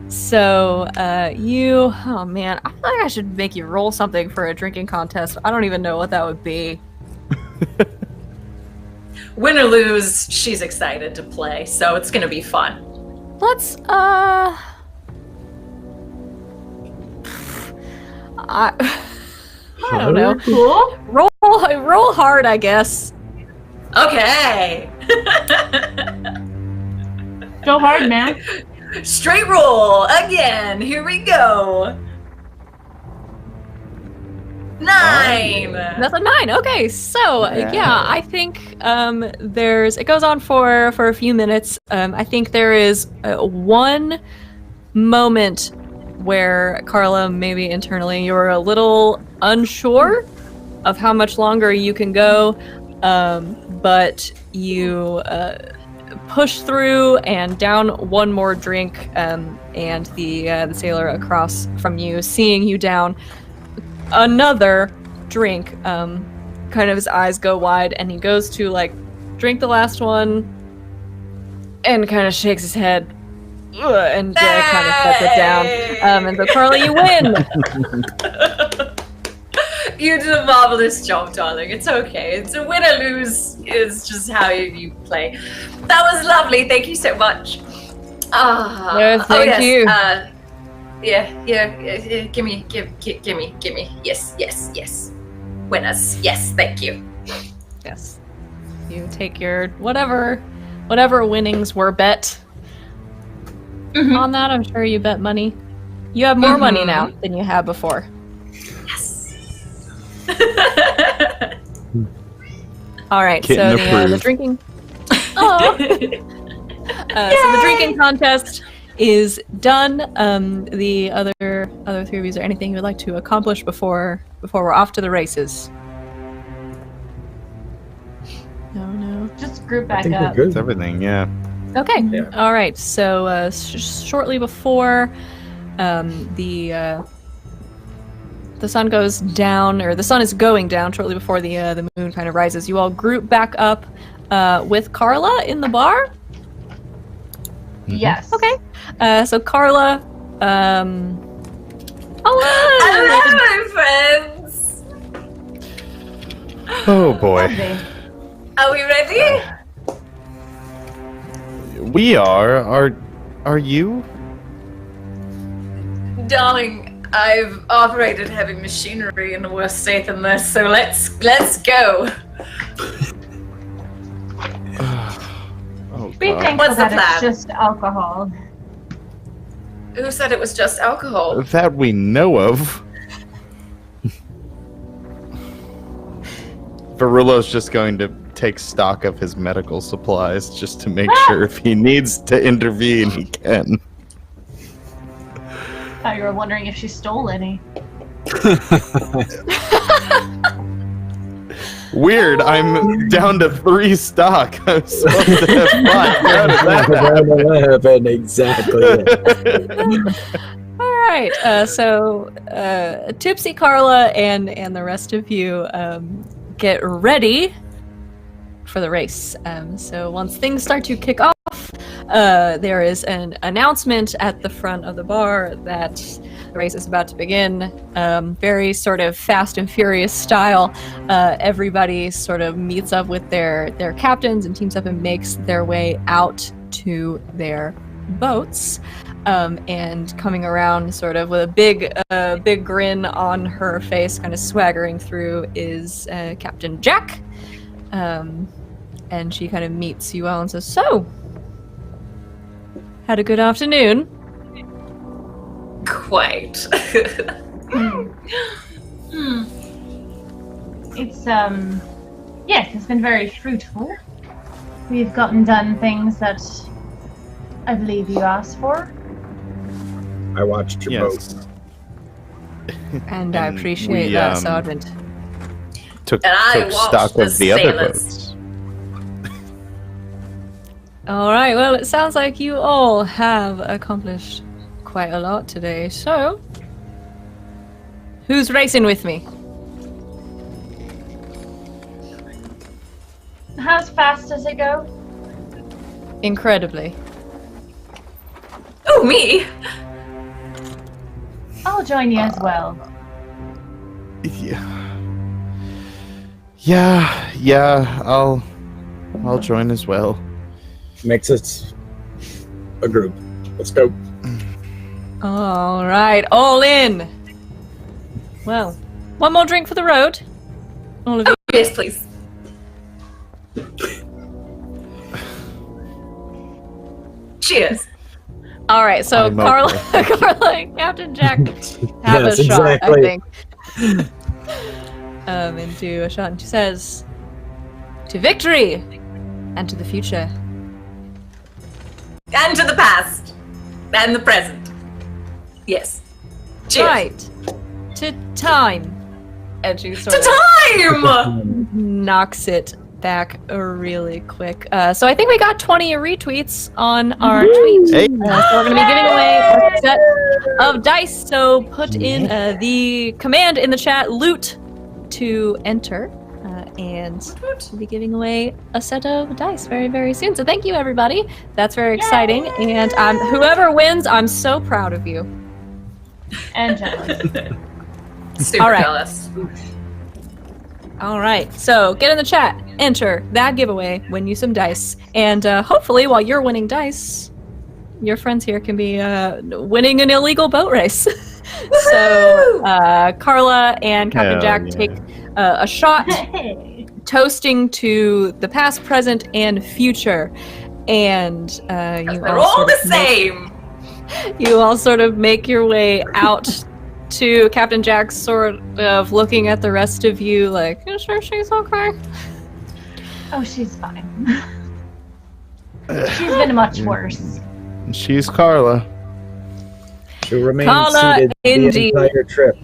So you, oh man, I feel like I should make you roll something for a drinking contest. I don't even know what that would be. Win or lose, she's excited to play, so it's gonna be fun. Let's I don't know. Cool. Roll hard, I guess. Okay. Go hard, man. Straight roll again. Here we go. 9. That's a 9. Okay, so yeah, I think it goes on for a few minutes. I think there is one moment where Carla, maybe internally, you're a little unsure of how much longer you can go, but you push through and down one more drink, and the sailor across from you, seeing you down another drink, kind of his eyes go wide, and he goes to like drink the last one and kind of shakes his head and kind of sets it down. And so Carla, you win. You did a marvelous job, darling. It's okay. It's a win or lose is just how you play. That was lovely. Thank you so much. Thank you. Yeah. Gimme. Yes. winners. Yes, thank you. Yes. You take your whatever winnings were bet on that. I'm sure you bet money. You have more money now than you had before. Yes. All right. Kitten So the approved. drinking. Oh. So the drinking contest is done. The other three of you, is there anything you would like to accomplish before we're off to the races? No. Just group I back think up. we're It's good. everything, yeah. Okay. Yeah. All right. So shortly before the sun goes down, or the sun is going down shortly before the moon kind of rises, you all group back up with Carla in the bar. Yes. Okay. So Carla, hello. Hello, my friends. Oh boy. Lovely. Are we ready? We are you? Darling, I've operated heavy machinery in a worse state than this, so let's go. Oh Be god. thankful What's the that it's plan? just alcohol. Who said it was just alcohol? That we know of. Varullo's just going to take stock of his medical supplies just to make sure if he needs to intervene, he can. Thought you were wondering if she stole any. Weird, I'm down to 3 stock. I'm supposed to have 5. How did that happen? 11, exactly. All right. So Tipsy Carla and the rest of you get ready for the race. So once things start to kick off, there is an announcement at the front of the bar that the race is about to begin. Very sort of Fast and Furious style. Everybody sort of meets up with their captains and teams up and makes their way out to their boats. And coming around sort of with a big grin on her face, kind of swaggering through, is Captain Jack. And she kind of meets you all and says, "So, had a good afternoon?" Quite. It's yes, it's been very fruitful. We've gotten done things that I believe you asked for. I watched your Yes. boat. And I And appreciate we, that, Sergeant. Took And I stock watched of the the other sailors. boats. All right, well, it sounds like you all have accomplished quite a lot today. So, who's racing with me? How fast does it go? Incredibly. Oh, me? I'll join you as well. Yeah, I'll join as well. Makes us a group. Let's go. All right, all in. Well, one more drink for the road. All of you. Yes, please. Cheers. All right, so I'm Carla, okay. Carla and Captain Jack have Yes, a shot, I exactly. think. And do a shot, and she says, "To victory and to the future." And to the past. And the present. Yes. Cheers. Right. To time. And she sort To of time! knocks it back really quick. So I think we got 20 retweets on our tweet. Hey. So we're going to be giving away a set of dice. So put in the command in the chat, loot, to enter. And we'll be giving away a set of dice very, very soon. So thank you, everybody. That's very exciting. And whoever wins, I'm so proud of you. And jealous. Super All right. jealous. All right, so get in the chat, enter that giveaway, win you some dice, and hopefully while you're winning dice, your friends here can be winning an illegal boat race. So Carla and Captain Hell Jack yeah. take a shot toasting to the past, present, and future. And you They're all the same. You all sort of make your way out to Captain Jack, sort of looking at the rest of you like, you sure she's okay? Oh, she's fine. She's been much worse. She's Carla. She'll remain Carla, seated indeed. the entire trip.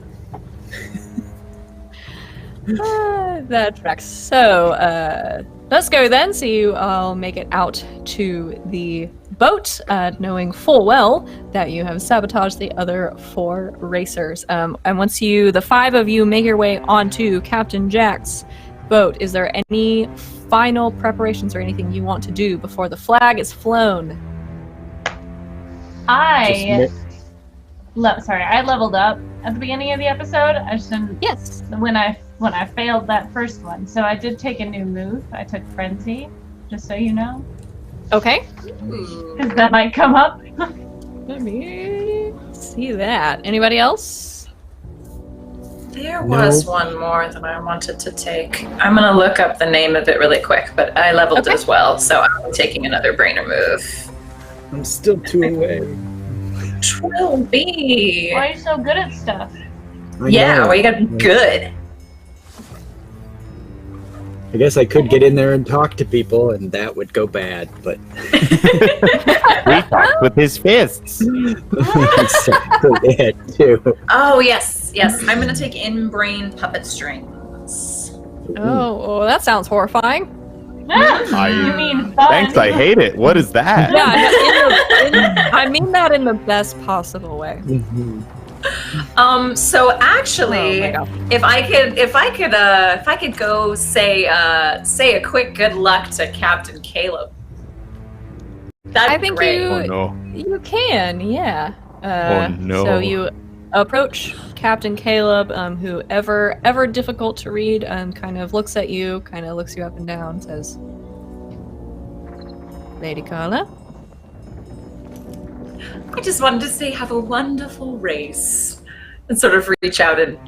That tracks. So, let's go then. So you all make it out to the boat, knowing full well that you have sabotaged the other 4 racers. And once the 5 of you make your way onto Captain Jack's boat, is there any final preparations or anything you want to do before the flag is flown? I leveled up at the beginning of the episode. I just didn't. Yes. When I failed that first one, so I did take a new move. I took Frenzy, just so you know. Okay. Because that might come up. Let me see that. Anybody else? There was one more that I wanted to take. I'm going to look up the name of it really quick, but I leveled as well, so I'm taking another brainer move. I'm still 2 away. Trilby. Why are you so good at stuff? Yeah, well, you got to be good. I guess I could get in there and talk to people, and that would go bad, but... We talked with his fists. That too. Oh, yes. I'm going to take in-brain puppet strings. Oh, that sounds horrifying. You mean fun? Thanks, I hate it. What is that? Yeah, I mean that in the best possible way. So actually, if I could go say a quick good luck to Captain Caleb. That'd be great. You can, yeah. Oh no. So you approach Captain Caleb, who ever difficult to read, kind of looks at you, kind of looks you up and down, says, Lady Carla? I just wanted to say have a wonderful race. And sort of reach out and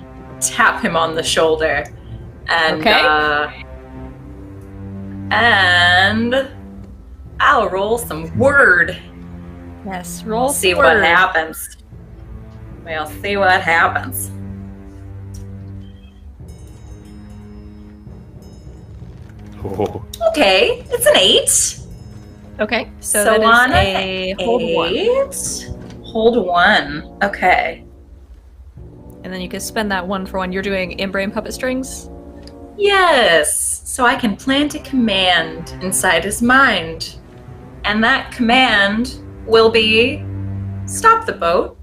tap him on the shoulder. And and I'll roll some word. Yes, roll See word. what happens. We'll see what happens. Oh. Okay, it's an 8. Okay, so So that on is a hold 1. Hold 1. Okay. And then you can spend that 1 for 1. You're doing in-brain puppet strings? Yes. So I can plant a command inside his mind. And that command will be stop the boat.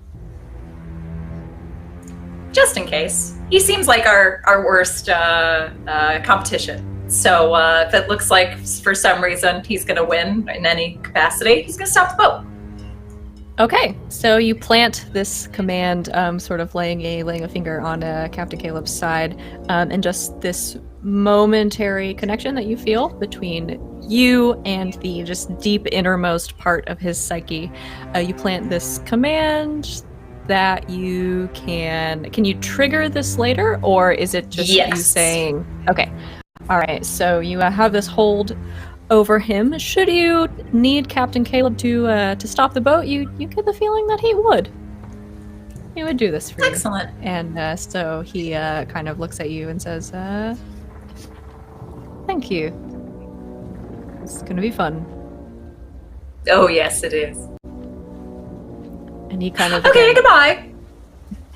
Just in case. He seems like our worst competition. So if it looks like for some reason he's going to win in any capacity, he's going to stop the boat. Okay, so you plant this command, sort of laying a finger on Captain Caleb's side, and just this momentary connection that you feel between you and the just deep innermost part of his psyche. You plant this command that you can you trigger this later, or is it just you saying, okay, all right, so you have this hold over him. Should you need Captain Caleb to stop the boat, you get the feeling that he would do this for you. Excellent. And so he kind of looks at you and says, thank you. It's gonna be fun. Oh yes, it is. And he kind of okay, goodbye.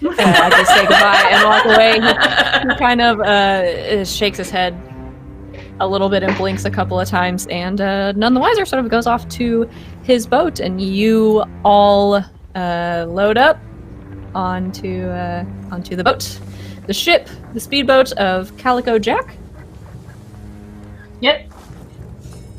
I just say goodbye and walk away. He kind of shakes his head a little bit and blinks a couple of times, and none the wiser sort of goes off to his boat, and you all load up onto the boat, the ship, the speedboat of Calico Jack. Yep.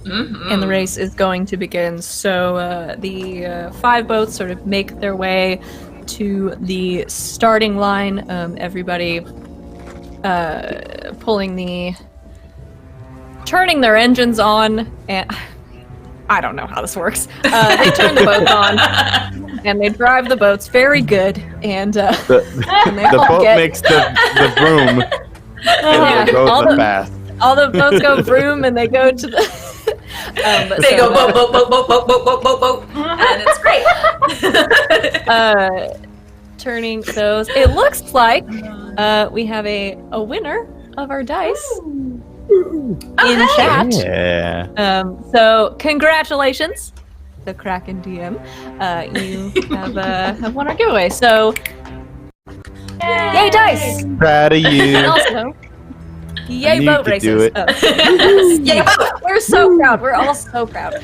Mm-hmm. And the race is going to begin. So the 5 boats sort of make their way to the starting line. Everybody turning their engines on, and I don't know how this works. They turn the boats on, and they drive the boats very good. And The boat makes the broom Yeah, They both are fast. all the boats go vroom and they go to the. They go boat, boat, boat, boat, boat, boat, boat, boat, boat, and it's great. Turning those, it looks like we have a winner of our dice in chat. Yeah. So congratulations, the Kraken DM. You have won our giveaway. So yay dice! Proud of you. And also, yay knew boat you could do races. it. Yay, boat! We're so proud. We're all so proud.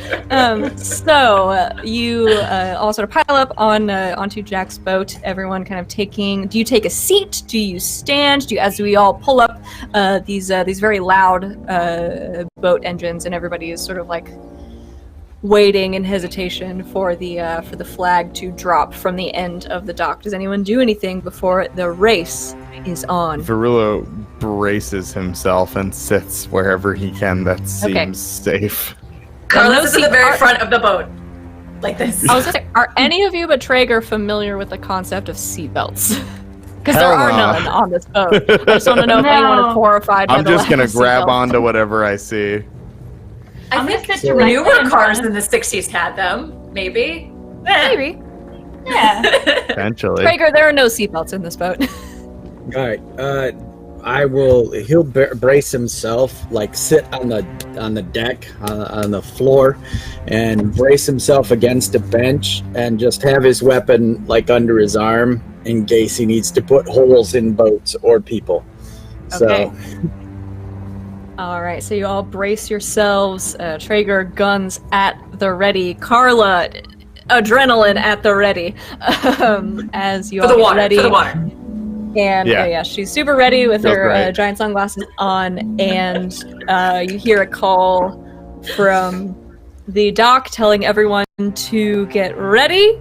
So you all sort of pile up onto Jack's boat. Everyone kind of taking. Do you take a seat? Do you stand? As we all pull up these very loud boat engines, and everybody is sort of like waiting in hesitation for the flag to drop from the end of the dock. Does anyone do anything before the race is on? Verulo braces himself and sits wherever he can that seems safe. Carlos is at the very front of the boat. Like this. I was gonna say, are any of you but Traeger familiar with the concept of seatbelts? Because there Hell are no. none on this boat. I just want to know if No. anyone is horrified by I'm the just lack gonna of grab seatbelts. onto whatever I see. I I'm think gonna sit directly newer in cars front in of- the 60s had them. Maybe. Eh. Maybe. Yeah. Potentially. Traeger, there are no seatbelts in this boat. All right. He'll brace himself, like sit on the deck, on the floor, and brace himself against a bench, and just have his weapon like under his arm in case he needs to put holes in boats or people. Okay. So All right, so you all brace yourselves. Traeger, guns at the ready. Carla, adrenaline at the ready. As you For all the get water. ready. For the water. And Yeah. she's super ready with Feels her right. giant sunglasses on, and you hear a call from the dock telling everyone to get ready,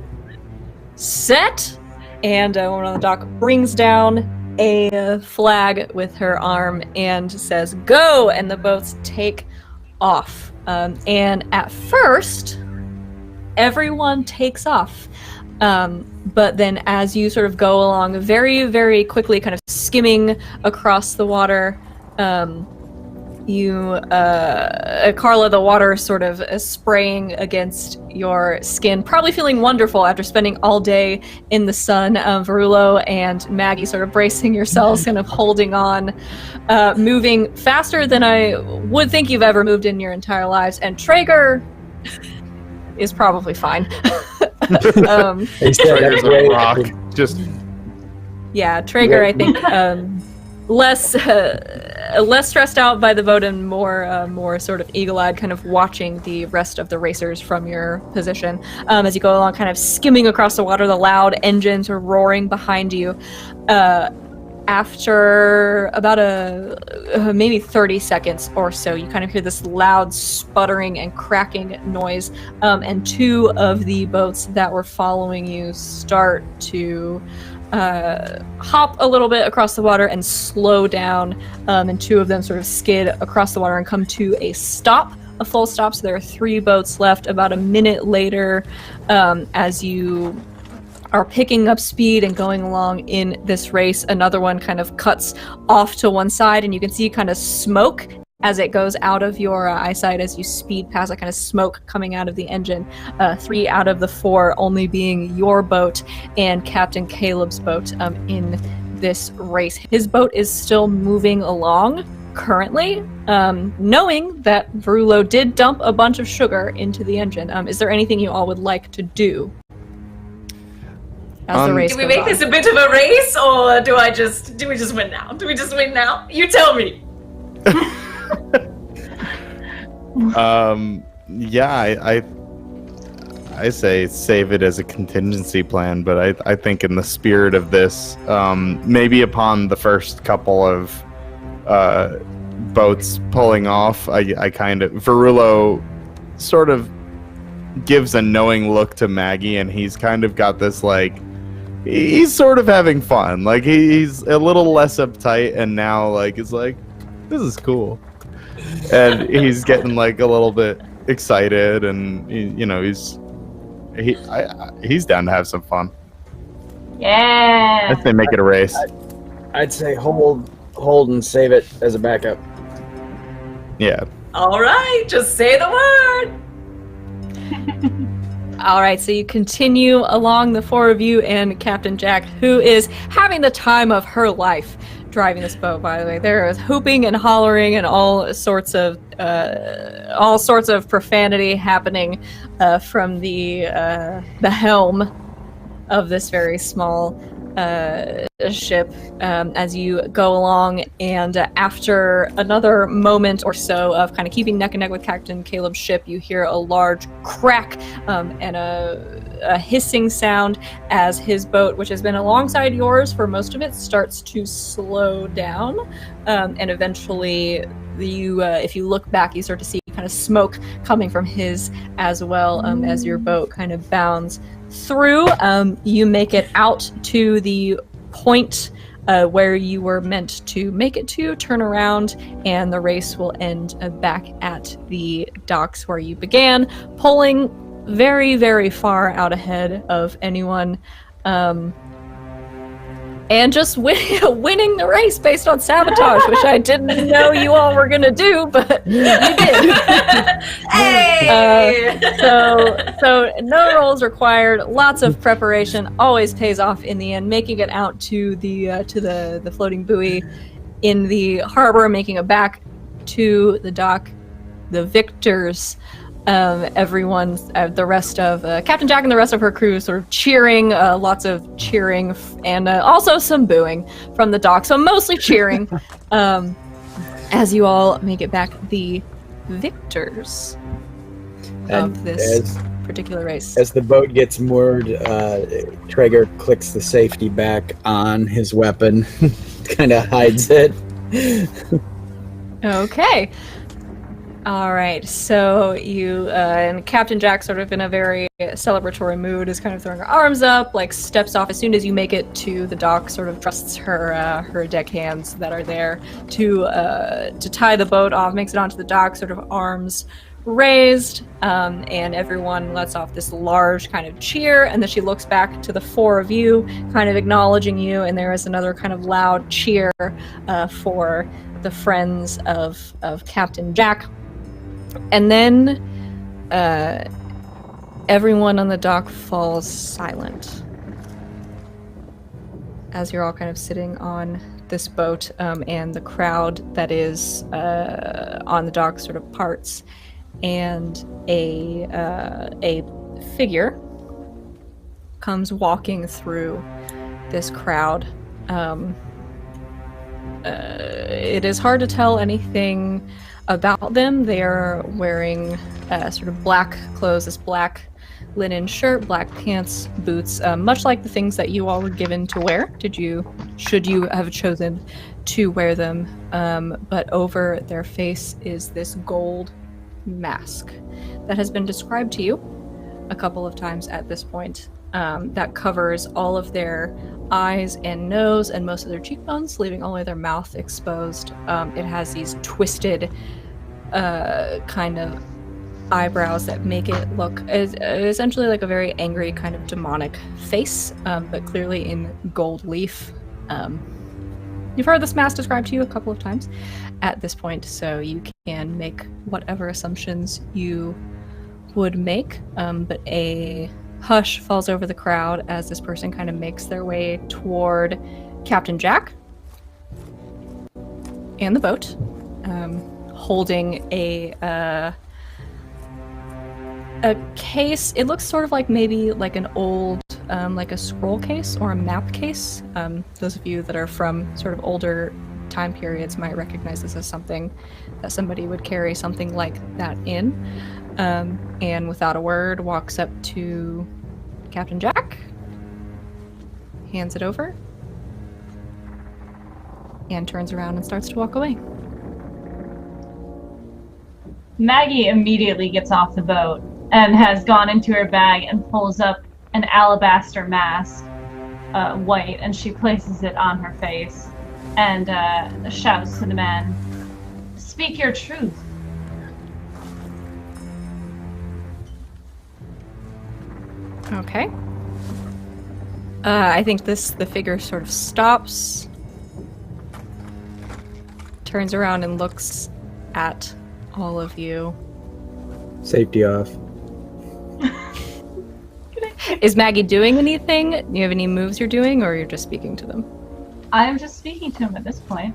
set, and a woman on the dock brings down a flag with her arm and says, "Go!" and the boats take off. And at first, everyone takes off. But then as you sort of go along very, very quickly, kind of skimming across the water, Carla, the water sort of spraying against your skin, probably feeling wonderful after spending all day in the sun. Verulo and Maggie sort of bracing yourselves, kind of holding on, moving faster than I would think you've ever moved in your entire lives. And Traeger is probably fine. he said Traeger's that's a way- rock. Just Yeah, Traeger, I think, less stressed out by the vote and more sort of eagle-eyed, kind of watching the rest of the racers from your position. As you go along, kind of skimming across the water, the loud engines are roaring behind you. After about maybe 30 seconds or so, you kind of hear this loud sputtering and cracking noise, and two of the boats that were following you start to hop a little bit across the water and slow down, and two of them sort of skid across the water and come to a full stop. So there are three boats left. About a minute later, as you are picking up speed and going along in this race, another one kind of cuts off to one side, and you can see kind of smoke as it goes out of your eyesight as you speed past, that kind of smoke coming out of the engine. 3 out of the 4 only being your boat and Captain Caleb's boat in this race. His boat is still moving along currently, knowing that Verulo did dump a bunch of sugar into the engine. Is there anything you all would like to do as the race Do we goes make on? this a bit of a race, or do we just win now? Do we just win now? You tell me. Yeah, I say save it as a contingency plan, but I think in the spirit of this, maybe upon the first couple of boats pulling off, I kind of Verulo sort of gives a knowing look to Maggie, and he's kind of got this like he's sort of having fun, like he's a little less uptight, and now like it's like this is cool. And he's getting like a little bit excited, and he's down to have some fun. Yeah. I say make it a race. I'd say hold hold and save it as a backup. Yeah. All right, just say the word. All right, so you continue along, the four of you and Captain Jack, who is having the time of her life driving this boat. By the way, there is whooping and hollering and all sorts of profanity happening from the helm of this very small ship as you go along, and after another moment or so of kind of keeping neck and neck with Captain Caleb's ship, you hear a large crack and a hissing sound as his boat, which has been alongside yours for most of it, starts to slow down, and eventually you if you look back, you start to see kind of smoke coming from his as well, as your boat kind of bounds through. You make it out to the point where you were meant to make it to, turn around, and the race will end back at the docks where you began, pulling very, very far out ahead of anyone, and just winning the race based on sabotage, which I didn't know you all were gonna do, but you did. Hey! So no rolls required. Lots of preparation always pays off in the end. Making it out to the floating buoy in the harbor, making it back to the dock. The victors. Everyone, the rest of Captain Jack and the rest of her crew sort of cheering, lots of cheering, and also some booing from the dock. So mostly cheering as you all make it back, the victors of this particular race. As the boat gets moored, Traeger clicks the safety back on his weapon, kind of hides it. Okay. All right, so you and Captain Jack, sort of in a very celebratory mood, is kind of throwing her arms up, like steps off as soon as you make it to the dock, sort of trusts her deckhands that are there to tie the boat off, makes it onto the dock, sort of arms raised, and everyone lets off this large kind of cheer, and then she looks back to the four of you, kind of acknowledging you, and there is another kind of loud cheer for the friends of Captain Jack. And then everyone on the dock falls silent as you're all kind of sitting on this boat, and the crowd that is on the dock sort of parts, and a figure comes walking through this crowd. It is hard to tell anything about them. They are wearing sort of black clothes, this black linen shirt, black pants, boots, much like the things that you all were given to wear, should you have chosen to wear them. But over their face is this gold mask that has been described to you a couple of times at this point, that covers all of their eyes and nose and most of their cheekbones, leaving only their mouth exposed. It has these twisted kind of eyebrows that make it look essentially like a very angry kind of demonic face, but clearly in gold leaf. You've heard this mask described to you a couple of times at this point, so you can make whatever assumptions you would make, but a hush falls over the crowd as this person kind of makes their way toward Captain Jack and the boat, holding a case. It looks sort of like maybe like an old, like a scroll case or a map case. Those of you that are from sort of older time periods might recognize this as something that somebody would carry something like that in. And without a word, walks up to Captain Jack, hands it over, and turns around and starts to walk away. Maggie immediately gets off the boat and has gone into her bag and pulls up an alabaster mask, white, and she places it on her face and shouts to the man, "Speak your truth." Okay. I think the figure sort of stops, turns around and looks at all of you. Safety off. Is Maggie doing anything? Do you have any moves you're doing, or you're just speaking to them? I am just speaking to him at this point.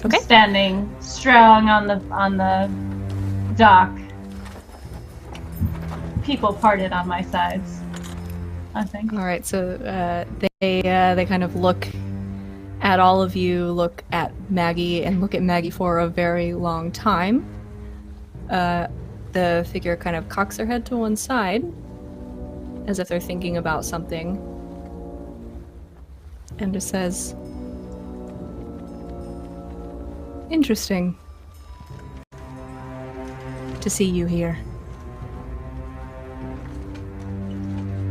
Okay. Standing strong on the dock. People parted on my sides, I think. All right, so they kind of look at all of you, look at Maggie, and look at Maggie for a very long time. The figure kind of cocks their head to one side, as if they're thinking about something, and just says, "Interesting to see you here."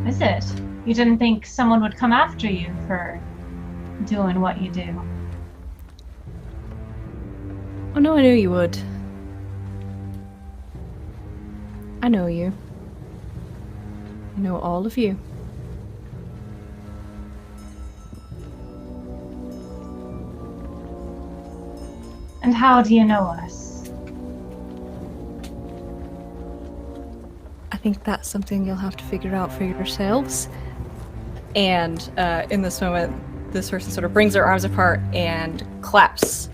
Is it? You didn't think someone would come after you for doing what you do? Oh no, I knew you would. I know you. I know all of you. And how do you know us? I think that's something you'll have to figure out for yourselves. And in this moment, this person sort of brings their arms apart and claps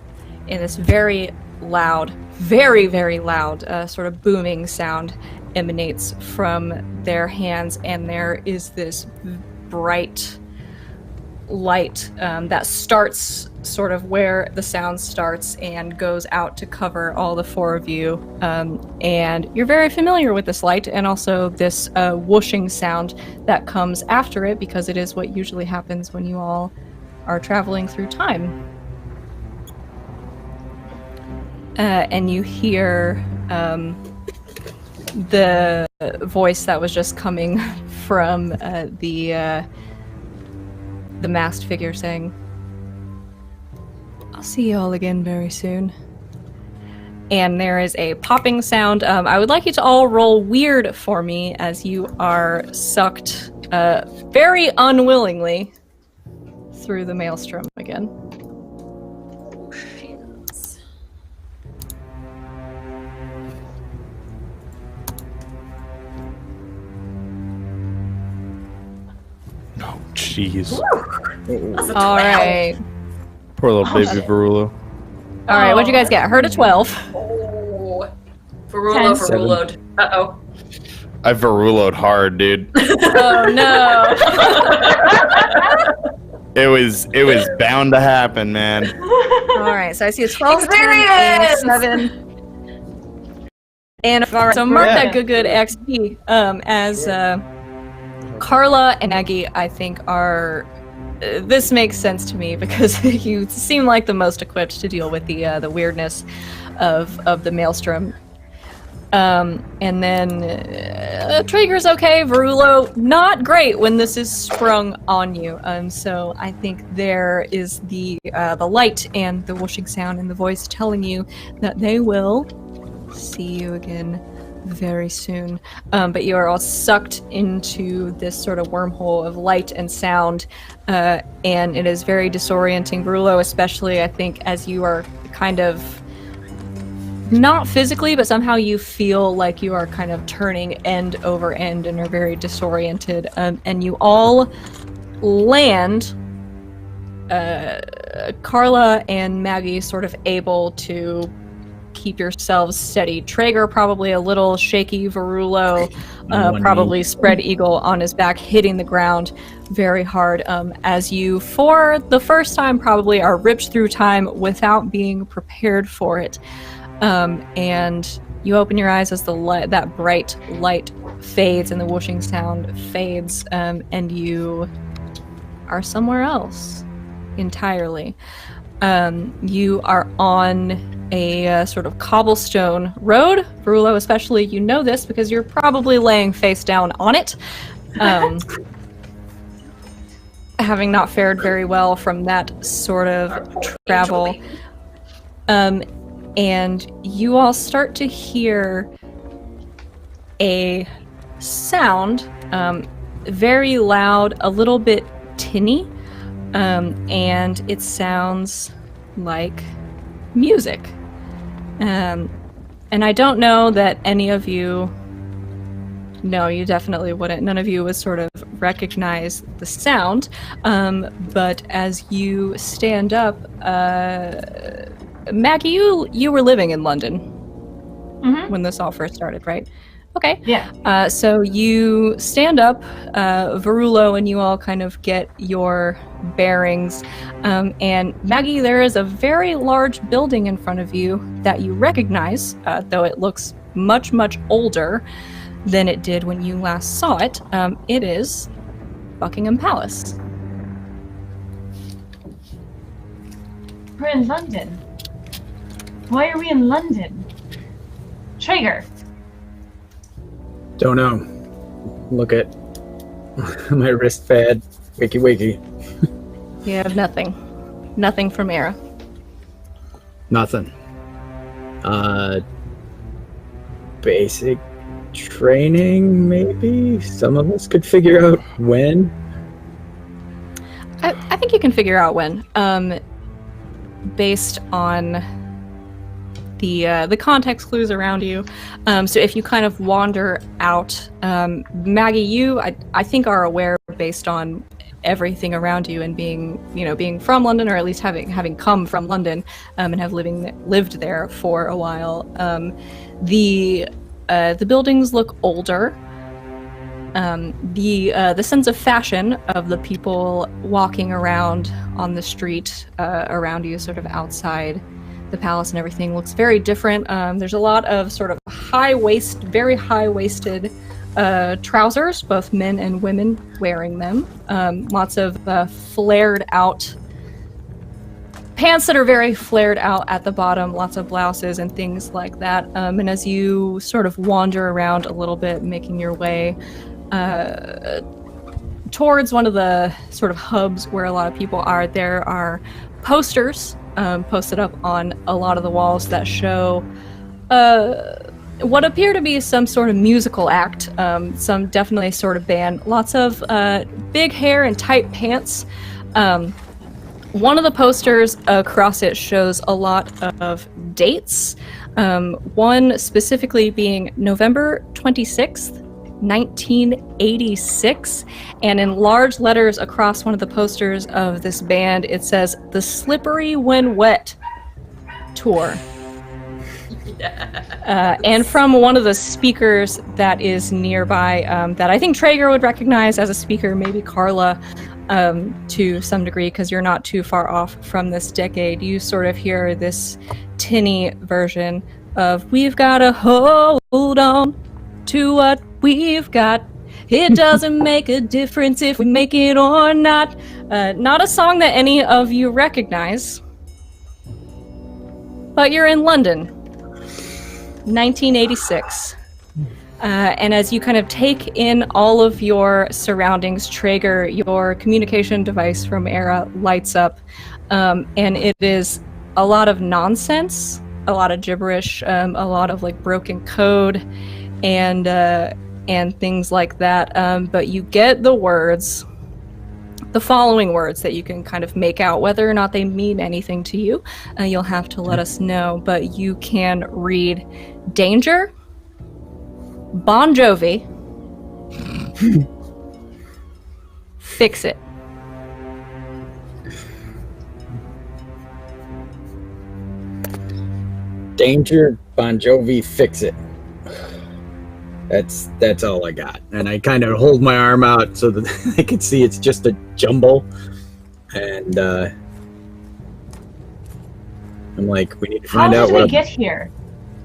in this very loud, very, very loud sort of booming sound emanates from their hands, and there is this bright light that starts sort of where the sound starts and goes out to cover all the four of you. And you're very familiar with this light and also this whooshing sound that comes after it, because it is what usually happens when you all are traveling through time. And you hear the voice that was just coming from the masked figure saying, "I'll see you all again very soon." And there is a popping sound. I would like you to all roll weird for me as you are sucked very unwillingly through the maelstrom again. Oh, jeez. All right. Poor little baby Verulo. All right, what'd you guys get? Heard a 12. Oh, Verulo'd. Uh-oh. I Verulo'd hard, dude. Oh no. It was bound to happen, man. All right, so I see a 12, 10, and a 7. And all right, so mark that good XP. As Carla and Aggie, I think, are. This makes sense to me because you seem like the most equipped to deal with the weirdness of the maelstrom. And then Traeger's okay. Verulo, not great when this is sprung on you. So I think there is the light and the whooshing sound and the voice telling you that they will see you again very soon. But you are all sucked into this sort of wormhole of light and sound, and it is very disorienting. Verulo, especially, I think, as you are kind of not physically, but somehow you feel like you are kind of turning end over end and are very disoriented. And you all land, Carla and Maggie sort of able to keep yourselves steady. Traeger probably a little shaky. Verulo probably spread eagle on his back, hitting the ground very hard, as you, for the first time, probably are ripped through time without being prepared for it. And you open your eyes as that bright light fades and the whooshing sound fades, and you are somewhere else entirely. You are on a sort of cobblestone road. Verulo, especially, you know this because you're probably laying face down on it, having not fared very well from that sort of travel. And you all start to hear a sound, very loud, a little bit tinny, and it sounds like music. And I don't know that any of you... No, you definitely wouldn't. None of you would sort of recognize the sound. But as you stand up, Maggie, you were living in London when this all first started, right? Okay. Yeah. So you stand up, Verulo, and you all kind of get your bearings. And Maggie, there is a very large building in front of you that you recognize, though it looks much, much older than it did when you last saw it. It is Buckingham Palace. We're in London. Why are we in London? Traeger. Don't know. Look at my wrist pad. Wakey wakey. You have nothing. Nothing from Era. Nothing. Basic training, maybe? Some of us could figure out when. I think you can figure out when, based on the context clues around you. So if you kind of wander out, Maggie, you I think are aware based on everything around you and being from London, or at least having come from London and have lived there for a while. The buildings look older. The sense of fashion of the people walking around on the street around you, sort of outside the palace and everything, looks very different. There's a lot of sort of very high-waisted trousers, both men and women wearing them. Lots of flared out pants that are very flared out at the bottom, lots of blouses and things like that. And as you sort of wander around a little bit, making your way towards one of the sort of hubs where a lot of people are, there are posters posted up on a lot of the walls that show what appear to be some sort of musical act, some definitely sort of band. Lots of big hair and tight pants. One of the posters across it shows a lot of dates, one specifically being November 26th, 1986, and in large letters across one of the posters of this band, it says, "The Slippery When Wet Tour." And from one of the speakers that is nearby, that I think Traeger would recognize as a speaker, maybe Carla, to some degree, because you're not too far off from this decade, you sort of hear this tinny version of, "We've gotta hold on to what we've got. It doesn't make a difference if we make it or not." Not a song that any of you recognize, but you're in London, 1986. And as you kind of take in all of your surroundings, Traeger, your communication device from Era lights up, and it is a lot of nonsense, a lot of gibberish, a lot of like broken code, and things like that. But you get the following words that you can kind of make out. Whether or not they mean anything to you, you'll have to let us know. But you can read danger, Bon Jovi, fix it. Danger, Bon Jovi, fix it. That's all I got. And I kind of hold my arm out so that I can see it's just a jumble. And I'm like, we need to find out How what did we get here?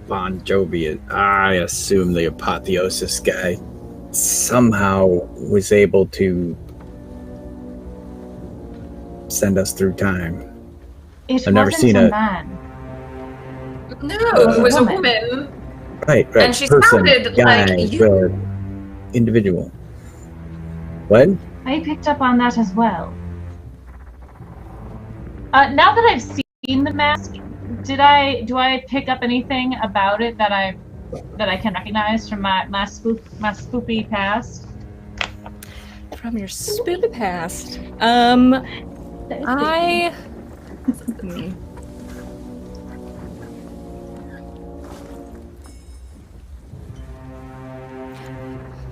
Bon Jovi is. I assume the apotheosis guy somehow was able to send us through time. It I've never wasn't seen a a- man. No, it was a woman. Right. And she person, sounded guy, like you. individual. What? I picked up on that as well. Now that I've seen the mask, do I pick up anything about it that I can recognize from my spoopy past? From your spoopy past.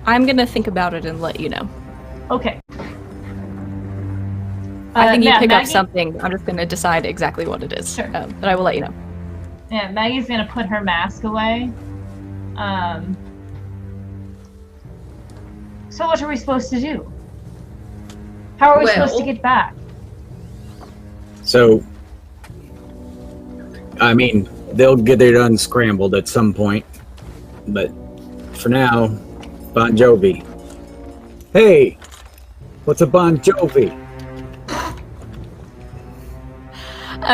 I'm gonna think about it and let you know. Okay. I think you yeah, pick up Maggie- something. I'm just gonna decide exactly what it is. Sure. But I will let you know. Yeah, Maggie's gonna put her mask away. So what are we supposed to do? How are we supposed to get back? So, I mean, they'll get it unscrambled at some point, but for now, Bon Jovi. Hey, what's a Bon Jovi?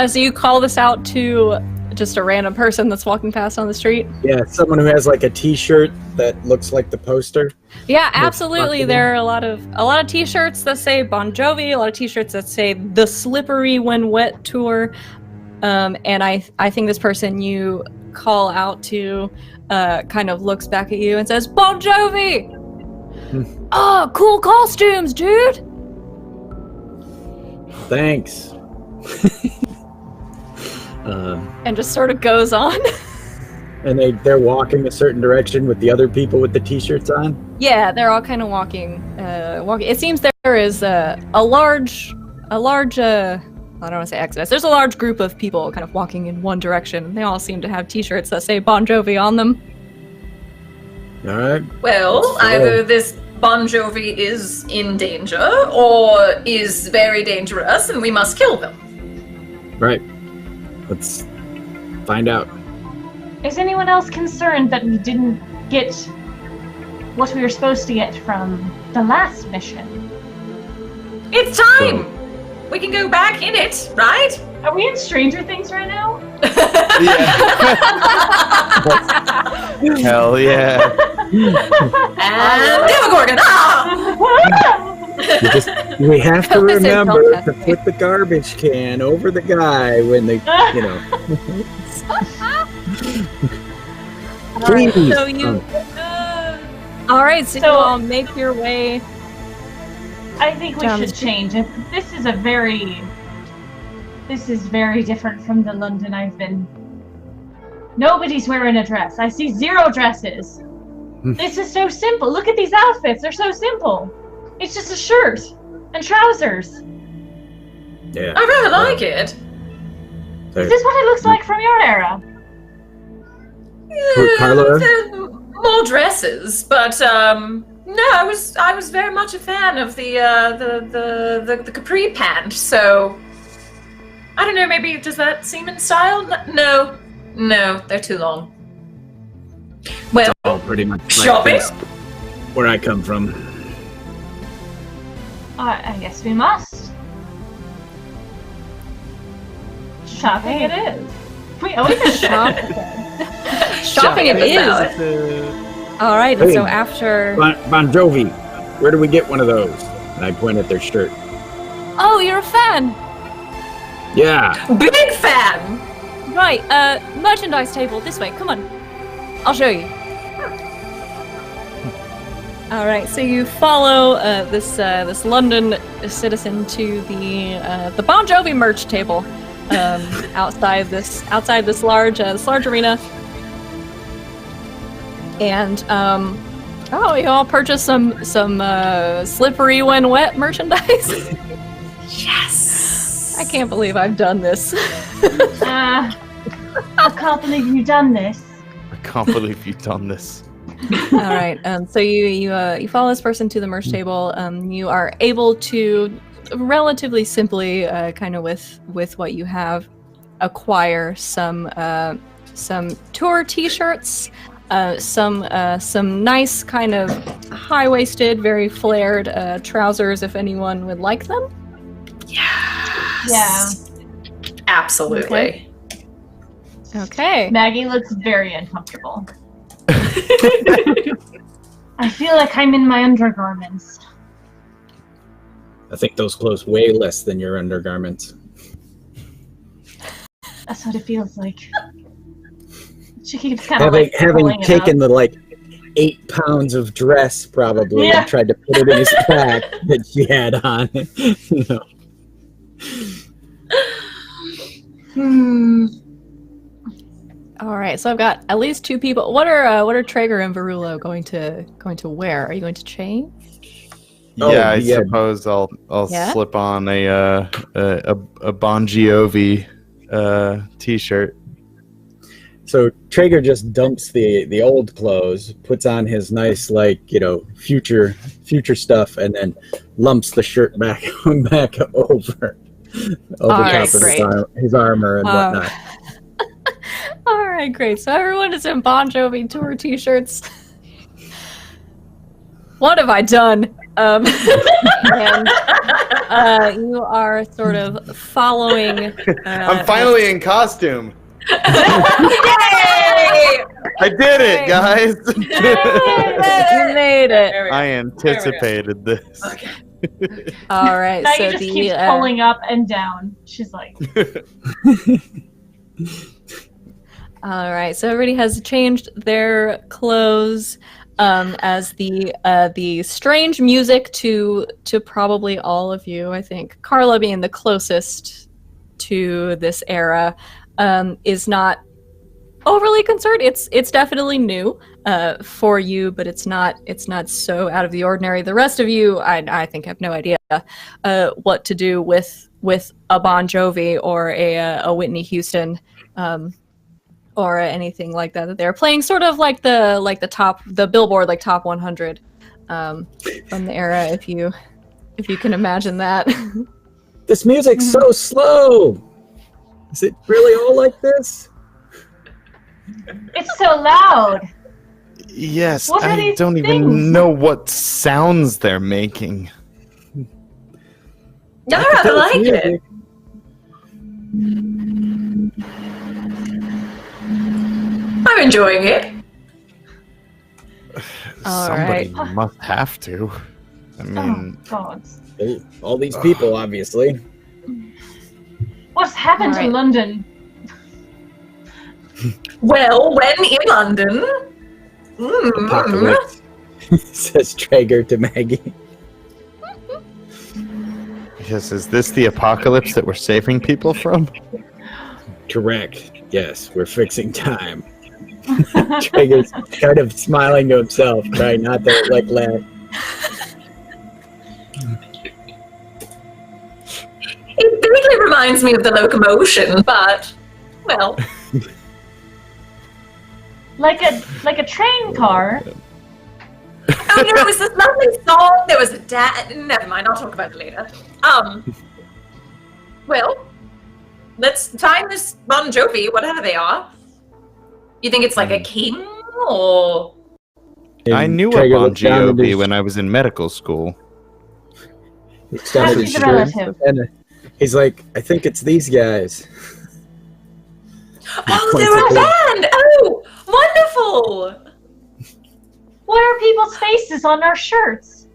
So you call this out to just a random person that's walking past on the street? Yeah, someone who has like a T-shirt that looks like the poster. Yeah, absolutely. There are a lot of T-shirts that say Bon Jovi, a lot of T-shirts that say The Slippery When Wet Tour, and I think this person you call out to kind of looks back at you and says, Bon Jovi! Oh, cool costumes, dude! Thanks. And just sort of goes on. And they're walking a certain direction with the other people with the T-shirts on? Yeah, they're all kind of walking. It seems there is a large, I don't want to say exodus. There's a large group of people kind of walking in one direction. They all seem to have T-shirts that say Bon Jovi on them. All right. Well, either this Bon Jovi is in danger or is very dangerous and we must kill them. Right. Let's find out. Is anyone else concerned that we didn't get what we were supposed to get from the last mission? It's time! We can go back in it, right? Are we in Stranger Things right now? Hell yeah. And Demogorgon! Ah! We have to Listen, remember don't to test put the garbage can over the guy when they, you know. Please. So you, all right. So you all make your way. I think we Down the should street. change it. This is very different from the London I've been. Nobody's wearing a dress. I see 0 dresses. This is so simple. Look at these outfits. They're so simple. It's just a shirt and trousers. Yeah. I rather like it. Is this what it looks like from your era? Carla? More dresses, but no, I was very much a fan of the capri pant. So I don't know. Maybe does that seem in style? No, they're too long. Well, All pretty much like shopping? this, where I come from. I guess we must. Shopping it is. We can shop. Shopping it is. All right. And so Hey. after. Bon Jovi, where do we get one of those? And I point at their shirt. Oh, you're a fan. Yeah. Big fan. Right. Merchandise table this way. Come on. I'll show you. All right, so you follow this London citizen to the Bon Jovi merch table outside this large arena, and you all purchase some slippery when wet merchandise. Yes. I can't believe I've done this. I can't believe you've done this. I can't believe you've done this. All right. So you follow this person to the merch table. You are able to relatively simply, kind of with what you have, acquire some tour T-shirts, some nice kind of high-waisted, very flared trousers, if anyone would like them. Yes. Yeah. Absolutely. Okay. Maggie looks very uncomfortable. I feel like I'm in my undergarments. I think those clothes weigh less than your undergarments. That's what it feels like. She keeps kind of like Having pulling it taken up. the 8 pounds of dress probably Yeah. and tried to put it in his pack that she had on. You know. All right, so I've got at least 2 people. What are Traeger and Verulo going to wear? Are you going to change? Yeah, I suppose I'll slip on a Bon Jovi t-shirt. So Traeger just dumps the old clothes, puts on his nice future stuff, and then lumps the shirt back over top of his armor and whatnot. All right, great. So everyone is in Bon Jovi tour t-shirts. What have I done? And you are sort of following. I'm finally in costume. Yay! I did it, guys. You made it. I anticipated this. Okay. All right. Now so you just keeps pulling up and down. She's like. All right. So everybody has changed their clothes. As the strange music to probably all of you, I think Carla being the closest to this era, is not overly concerned. It's definitely new for you, but it's not so out of the ordinary. The rest of you, I think, have no idea what to do with a Bon Jovi or a Whitney Houston. Or anything like that they're playing, sort of like the Billboard top 100 from the era, if you can imagine that. This music's so slow. Is it really all like this? It's so loud. Yes, What are I these don't things? even know what sounds they're making. I like it. I'm enjoying it. Somebody must have to. I mean, God. All these people, obviously. What's happened to London? Well, when in London. Apocalypse, says Traeger to Maggie. yes, is this the apocalypse that we're saving people from? Correct. Yes, we're fixing time. Traeger's kind of smiling to himself, trying not to laugh. It vaguely reminds me of the locomotion, but well, like a train car. oh, it was this lovely song. There was a dad. Never mind. I'll talk about it later. Well, let's find this Bon Jovi, whatever they are. You think it's like a king, or? I knew a Bon Jovi when I was in medical school. He's down at his He's a relative. and he's like, I think it's these guys. Oh, they're a band! Oh, wonderful! What are people's faces on our shirts?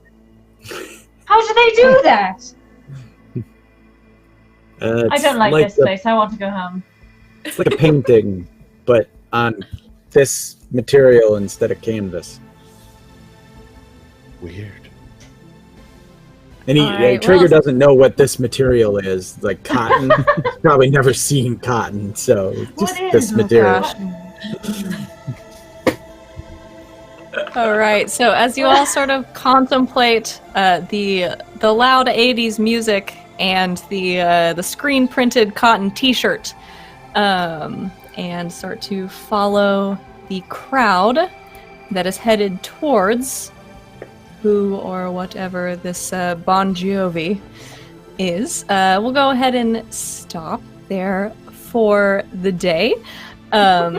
How do they do that? I don't like this place. I want to go home. It's like a painting, but on this material instead of canvas. Weird. And Traeger doesn't know what this material is, like cotton. He's probably never seen cotton, so just this material. All right. So as you all sort of contemplate the loud '80s music and the screen printed cotton T-shirt, and start to follow the crowd that is headed towards who or whatever this Bon Jovi is, we'll go ahead and stop there for the day. I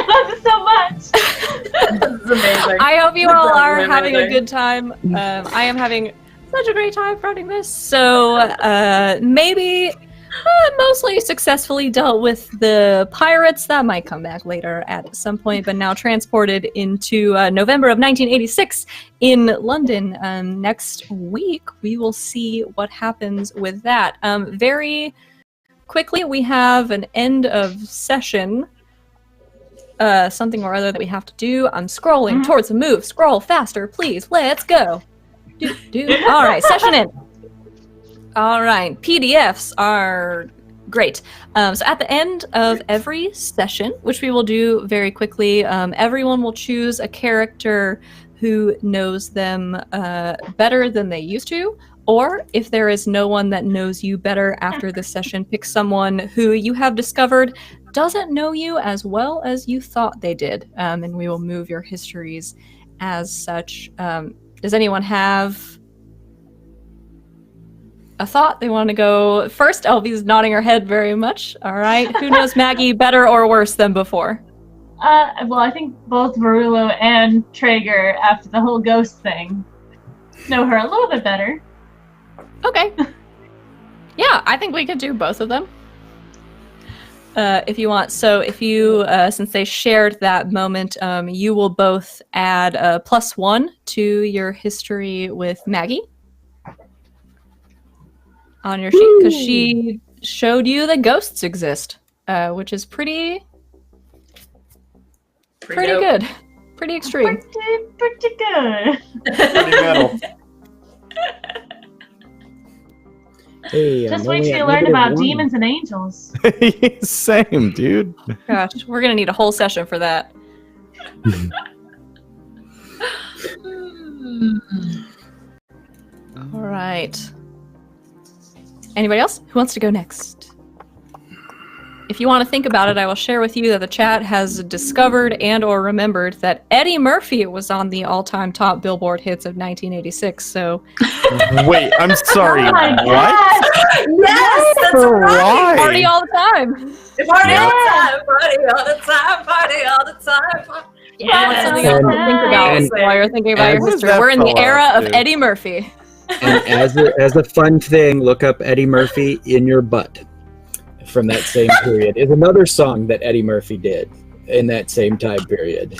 love it so much. This is amazing. I hope you all are having a good time. I am having such a great time running this. So maybe mostly successfully dealt with the pirates. That might come back later at some point, but now transported into November of 1986 in London. Next week, we will see what happens with that. Very quickly, we have an end of session. Something or other that we have to do. I'm scrolling towards the move. Scroll faster, please. Let's go. All right, session in. All right, PDFs are Great. So at the end of every session, which we will do very quickly, everyone will choose a character who knows them better than they used to, or if there is no one that knows you better after this session, pick someone who you have discovered doesn't know you as well as you thought they did, and we will move your histories as such. Does anyone have a thought they want to go first? Elvie's nodding her head very much. All right. Who knows Maggie better or worse than before? Well, I think both Verulo and Traeger, after the whole ghost thing, know her a little bit better. Okay. Yeah, I think we could do both of them. If you want. So if you, since they shared that moment, you will both add a +1 to your history with Maggie on your sheet, because she showed you that ghosts exist, which is pretty good. Pretty extreme. Pretty good. Pretty metal. Hey, Just I'm wait only till you at learn about -1. demons and angels. Same, dude. Gosh, we're gonna need a whole session for that. All right. Anybody else? Who wants to go next? If you want to think about it, I will share with you that the chat has discovered and or remembered that Eddie Murphy was on the all-time top Billboard hits of 1986. So, Wait, I'm sorry. Oh my what? gosh! Yes, that's right. Why? party all the time. Party all the time, party all the time, party all the time. Yes. Something else to think about And- while you're thinking about your What does history. that We're in the spell era out, of dude? Eddie Murphy. And as a fun thing, look up Eddie Murphy in Your Butt from that same period. Is another song that Eddie Murphy did in that same time period.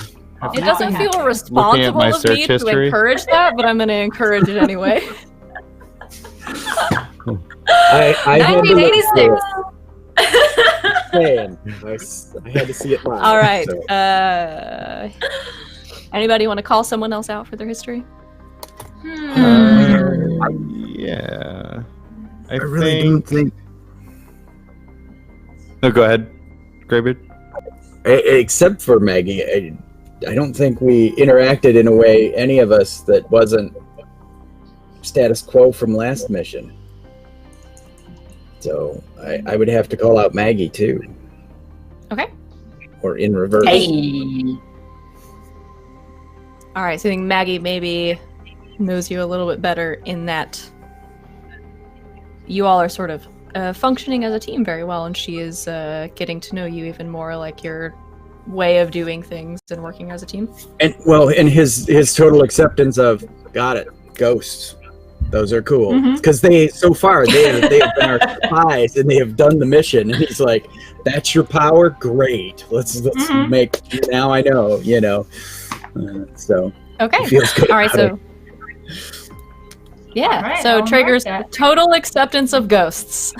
It doesn't feel Looking at responsible my of search me to history. encourage that, but I'm going to encourage it anyway. I had to look 1986. for it. Man, I had to see it live. All right. so. Anybody want to call someone else out for their history? Yeah. I really don't think. No, go ahead, Graybeard. Except for Maggie, I don't think we interacted in a way, any of us, that wasn't status quo from last mission. So I would have to call out Maggie too. Okay. Or in reverse. All right. So I think Maggie maybe knows you a little bit better in that you all are sort of functioning as a team very well, and she is getting to know you even more, like your way of doing things and working as a team. And his total acceptance of, got it, ghosts. Those are cool. Because they have been our spies and they have done the mission. And he's like, that's your power? Great. Let's make, now I know, you know. So Okay. it feels good. All right. about So yeah. All right, So I'll Traeger's mark that. total acceptance of ghosts.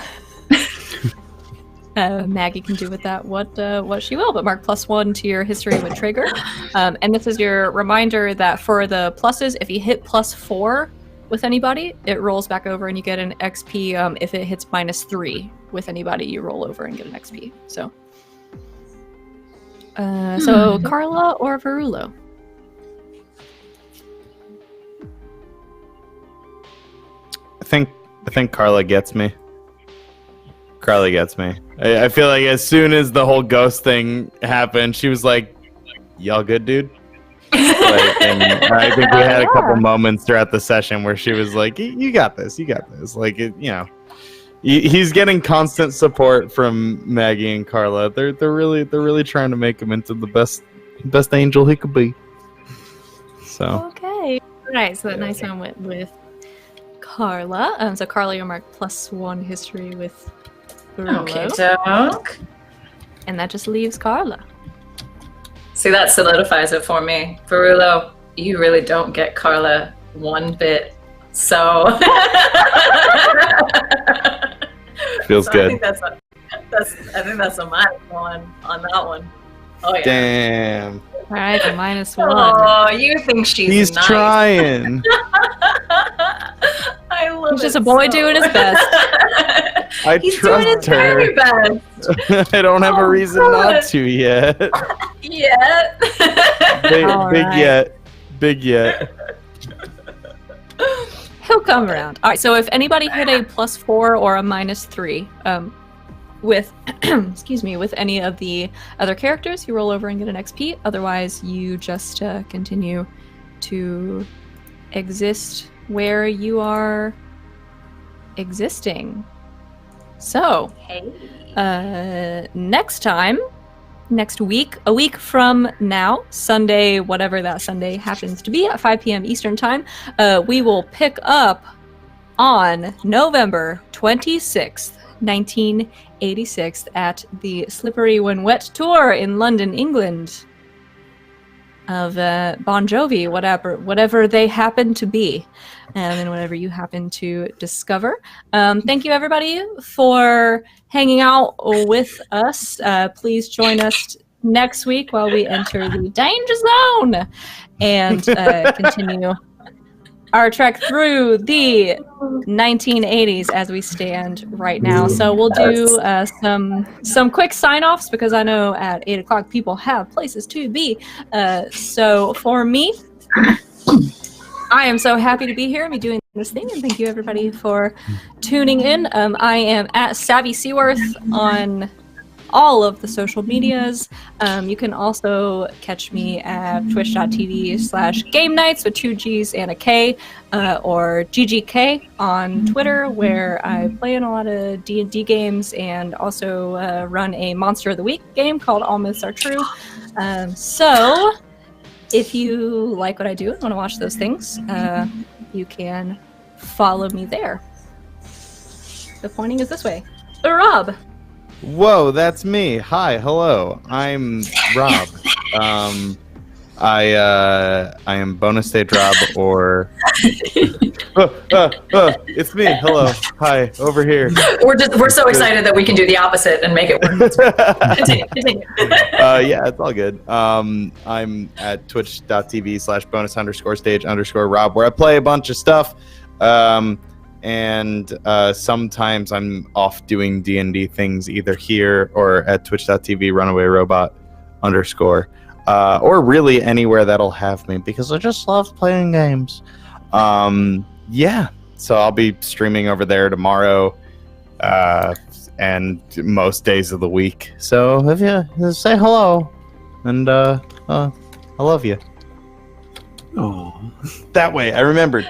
Maggie can do with that what she will, but mark +1 to your history with Traeger. And this is your reminder that for the pluses, if you hit +4 with anybody, it rolls back over and you get an XP. If it hits -3 with anybody, you roll over and get an XP. So, so Carla or Verulo? I think Carla gets me. Carly gets me. I feel like as soon as the whole ghost thing happened, she was like, "Y'all good, dude?" Like, and I think we had a couple moments throughout the session where she was like, "You got this, you got this." Like, he's getting constant support from Maggie and Carla. They're really trying to make him into the best angel he could be. So Okay. All right. So that nice one went with Carla. So Carla, you'll mark +1 history with Verulo. Okay, doke. And that just leaves Carla. See, that solidifies it for me. Verulo, you really don't get Carla one bit. So feels I good. think that's a -1 on that one. Oh yeah. Damn, All right, the -1. Oh, you think she's he's nice. trying. I love He's just it a boy so. doing his best. He's doing his trust her. very best. I don't have a reason not to yet. Yeah. Big yet. He'll come around. All right. So if anybody hit a +4 or a -3 with excuse me, with any of the other characters, you roll over and get an XP. Otherwise, you just continue to exist where you are existing. So, next week, a week from now, Sunday, whatever that Sunday happens to be, at 5 p.m. Eastern Time, we will pick up on November 26th, 1986, at the Slippery When Wet tour in London, England, of Bon Jovi, whatever they happen to be, and whatever you happen to discover. Thank you, everybody, for hanging out with us. Please join us next week while we enter the danger zone and continue our trek through the 1980s as we stand right now. So we'll do some quick sign-offs because I know at 8 o'clock people have places to be. So for me, I am so happy to be here and be doing this thing, and thank you everybody for tuning in. I am at Savvy Seaworth on all of the social medias. You can also catch me at twitch.tv/game nights with 2 G's and a K, or GGK on Twitter, where I play in a lot of D&D games and also run a Monster of the Week game called All Myths Are True. So if you like what I do and want to watch those things, you can follow me there. The pointing is this way. Rob. Whoa, that's me. Hi, hello. I'm Rob. I am bonus stage Rob, or it's me. Hello. Hi, over here. We're so excited that we can do the opposite and make it work. Continue. Yeah, it's all good. I'm at twitch.tv/bonus_stage_Rob, where I play a bunch of stuff. And sometimes I'm off doing D&D things either here or at twitch.tv _runaway_robot, or really anywhere that'll have me, because I just love playing games. Yeah, so I'll be streaming over there tomorrow and most days of the week. So if you say hello, and I love you. Oh, that way I remembered.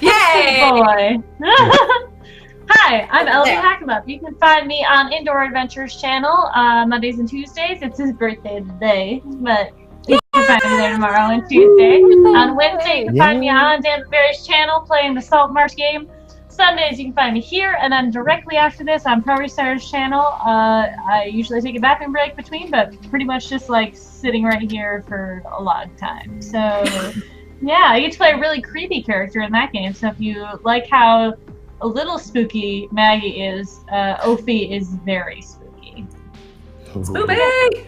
Yay! Boy. Hi, I'm LB Hackamup. You can find me on Indoor Adventures channel Mondays and Tuesdays. It's his birthday today, but you can find me there tomorrow and Tuesday. On Wednesday, you can find me on Danceberry's channel playing the Salt Marsh game. Sundays, you can find me here, and then directly after this on Pro Restar's channel. I usually take a bathroom break between, but pretty much just like sitting right here for a long time. So yeah, I get to play a really creepy character in that game. So if you like how a little spooky Maggie is, Ophi is very spooky. Spooky!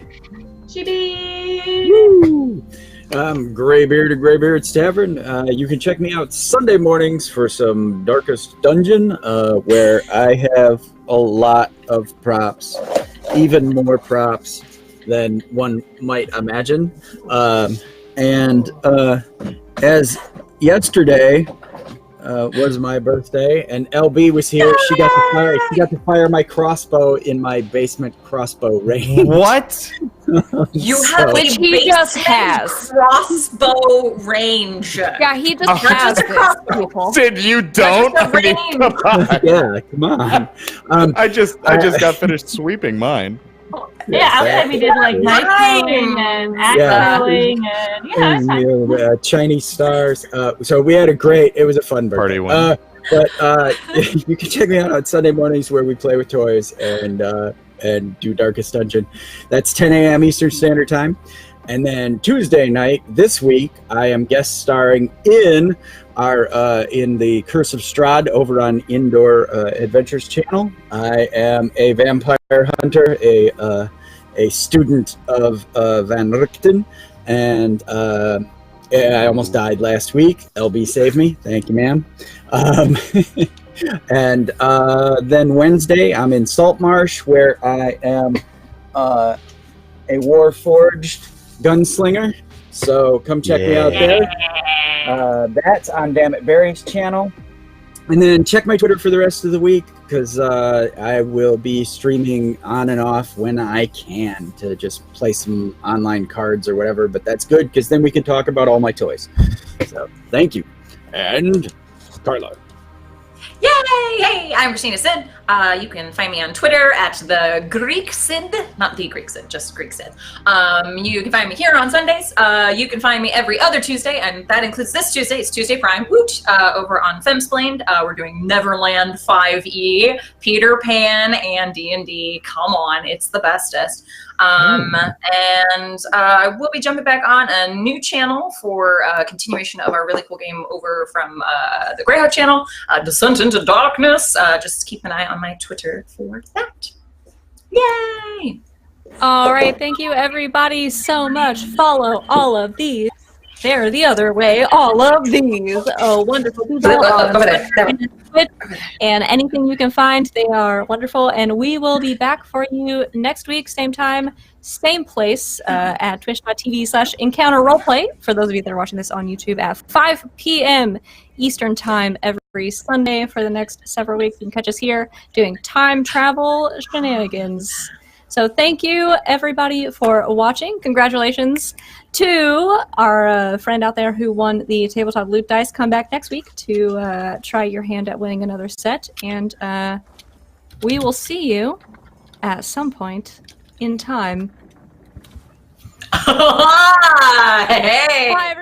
Chibi! Graybeard at Graybeard's Tavern. You can check me out Sunday mornings for some Darkest Dungeon, where I have a lot of props, even more props than one might imagine. And as yesterday was my birthday, and LB was here, she got to fire my crossbow in my basement crossbow range. What? You have Which he just has. Crossbow range. Yeah, he just has this, people. Sid, you don't? That's just a I mean, come on. Yeah, come on. I just got finished sweeping mine. Yeah, outside we did like night throwing and axe throwing and it's fine. Chinese stars. So we had it was a fun birthday. Party one. But you can check me out on Sunday mornings where we play with toys and do Darkest Dungeon. That's 10 a.m. Eastern Standard Time. And then Tuesday night this week, I am guest starring in the Curse of Strahd over on Indoor Adventures channel. I am a vampire hunter, a student of Van Richten, and I almost died last week. LB saved me. Thank you, ma'am. And then Wednesday, I'm in Saltmarsh, where I am a Warforged gunslinger. So come check me out there. That's on Damn It Barry's channel. And then check my Twitter for the rest of the week, because I will be streaming on and off when I can to just play some online cards or whatever. But that's good, because then we can talk about all my toys. So thank you. And Carla. Yay! Hey, I'm Christina Sid. You can find me on Twitter at the Greek Sid, not the Greek Sid, just Greek Sid. You can find me here on Sundays. You can find me every other Tuesday, and that includes this Tuesday. It's Tuesday Prime, woot, over on Femsplained. We're doing Neverland 5e, Peter Pan, and D&D. Come on, it's the bestest. And we'll be jumping back on a new channel for a continuation of our really cool game over from the Greyhound channel, Descent into Darkness. Just keep an eye on my Twitter for that. Yay! All right, thank you everybody so much. Follow all of these. They're the other way. All of these. Oh, wonderful people on Twitch, and anything you can find, they are wonderful. And we will be back for you next week, same time, same place, at twitch.tv/encounter roleplay. For those of you that are watching this on YouTube, at 5 p.m. Eastern Time every Sunday for the next several weeks. You can catch us here doing time travel shenanigans. So thank you, everybody, for watching. Congratulations to our friend out there who won the tabletop loot dice. Come back next week to try your hand at winning another set. And we will see you at some point in time. Hey! Bye, everybody.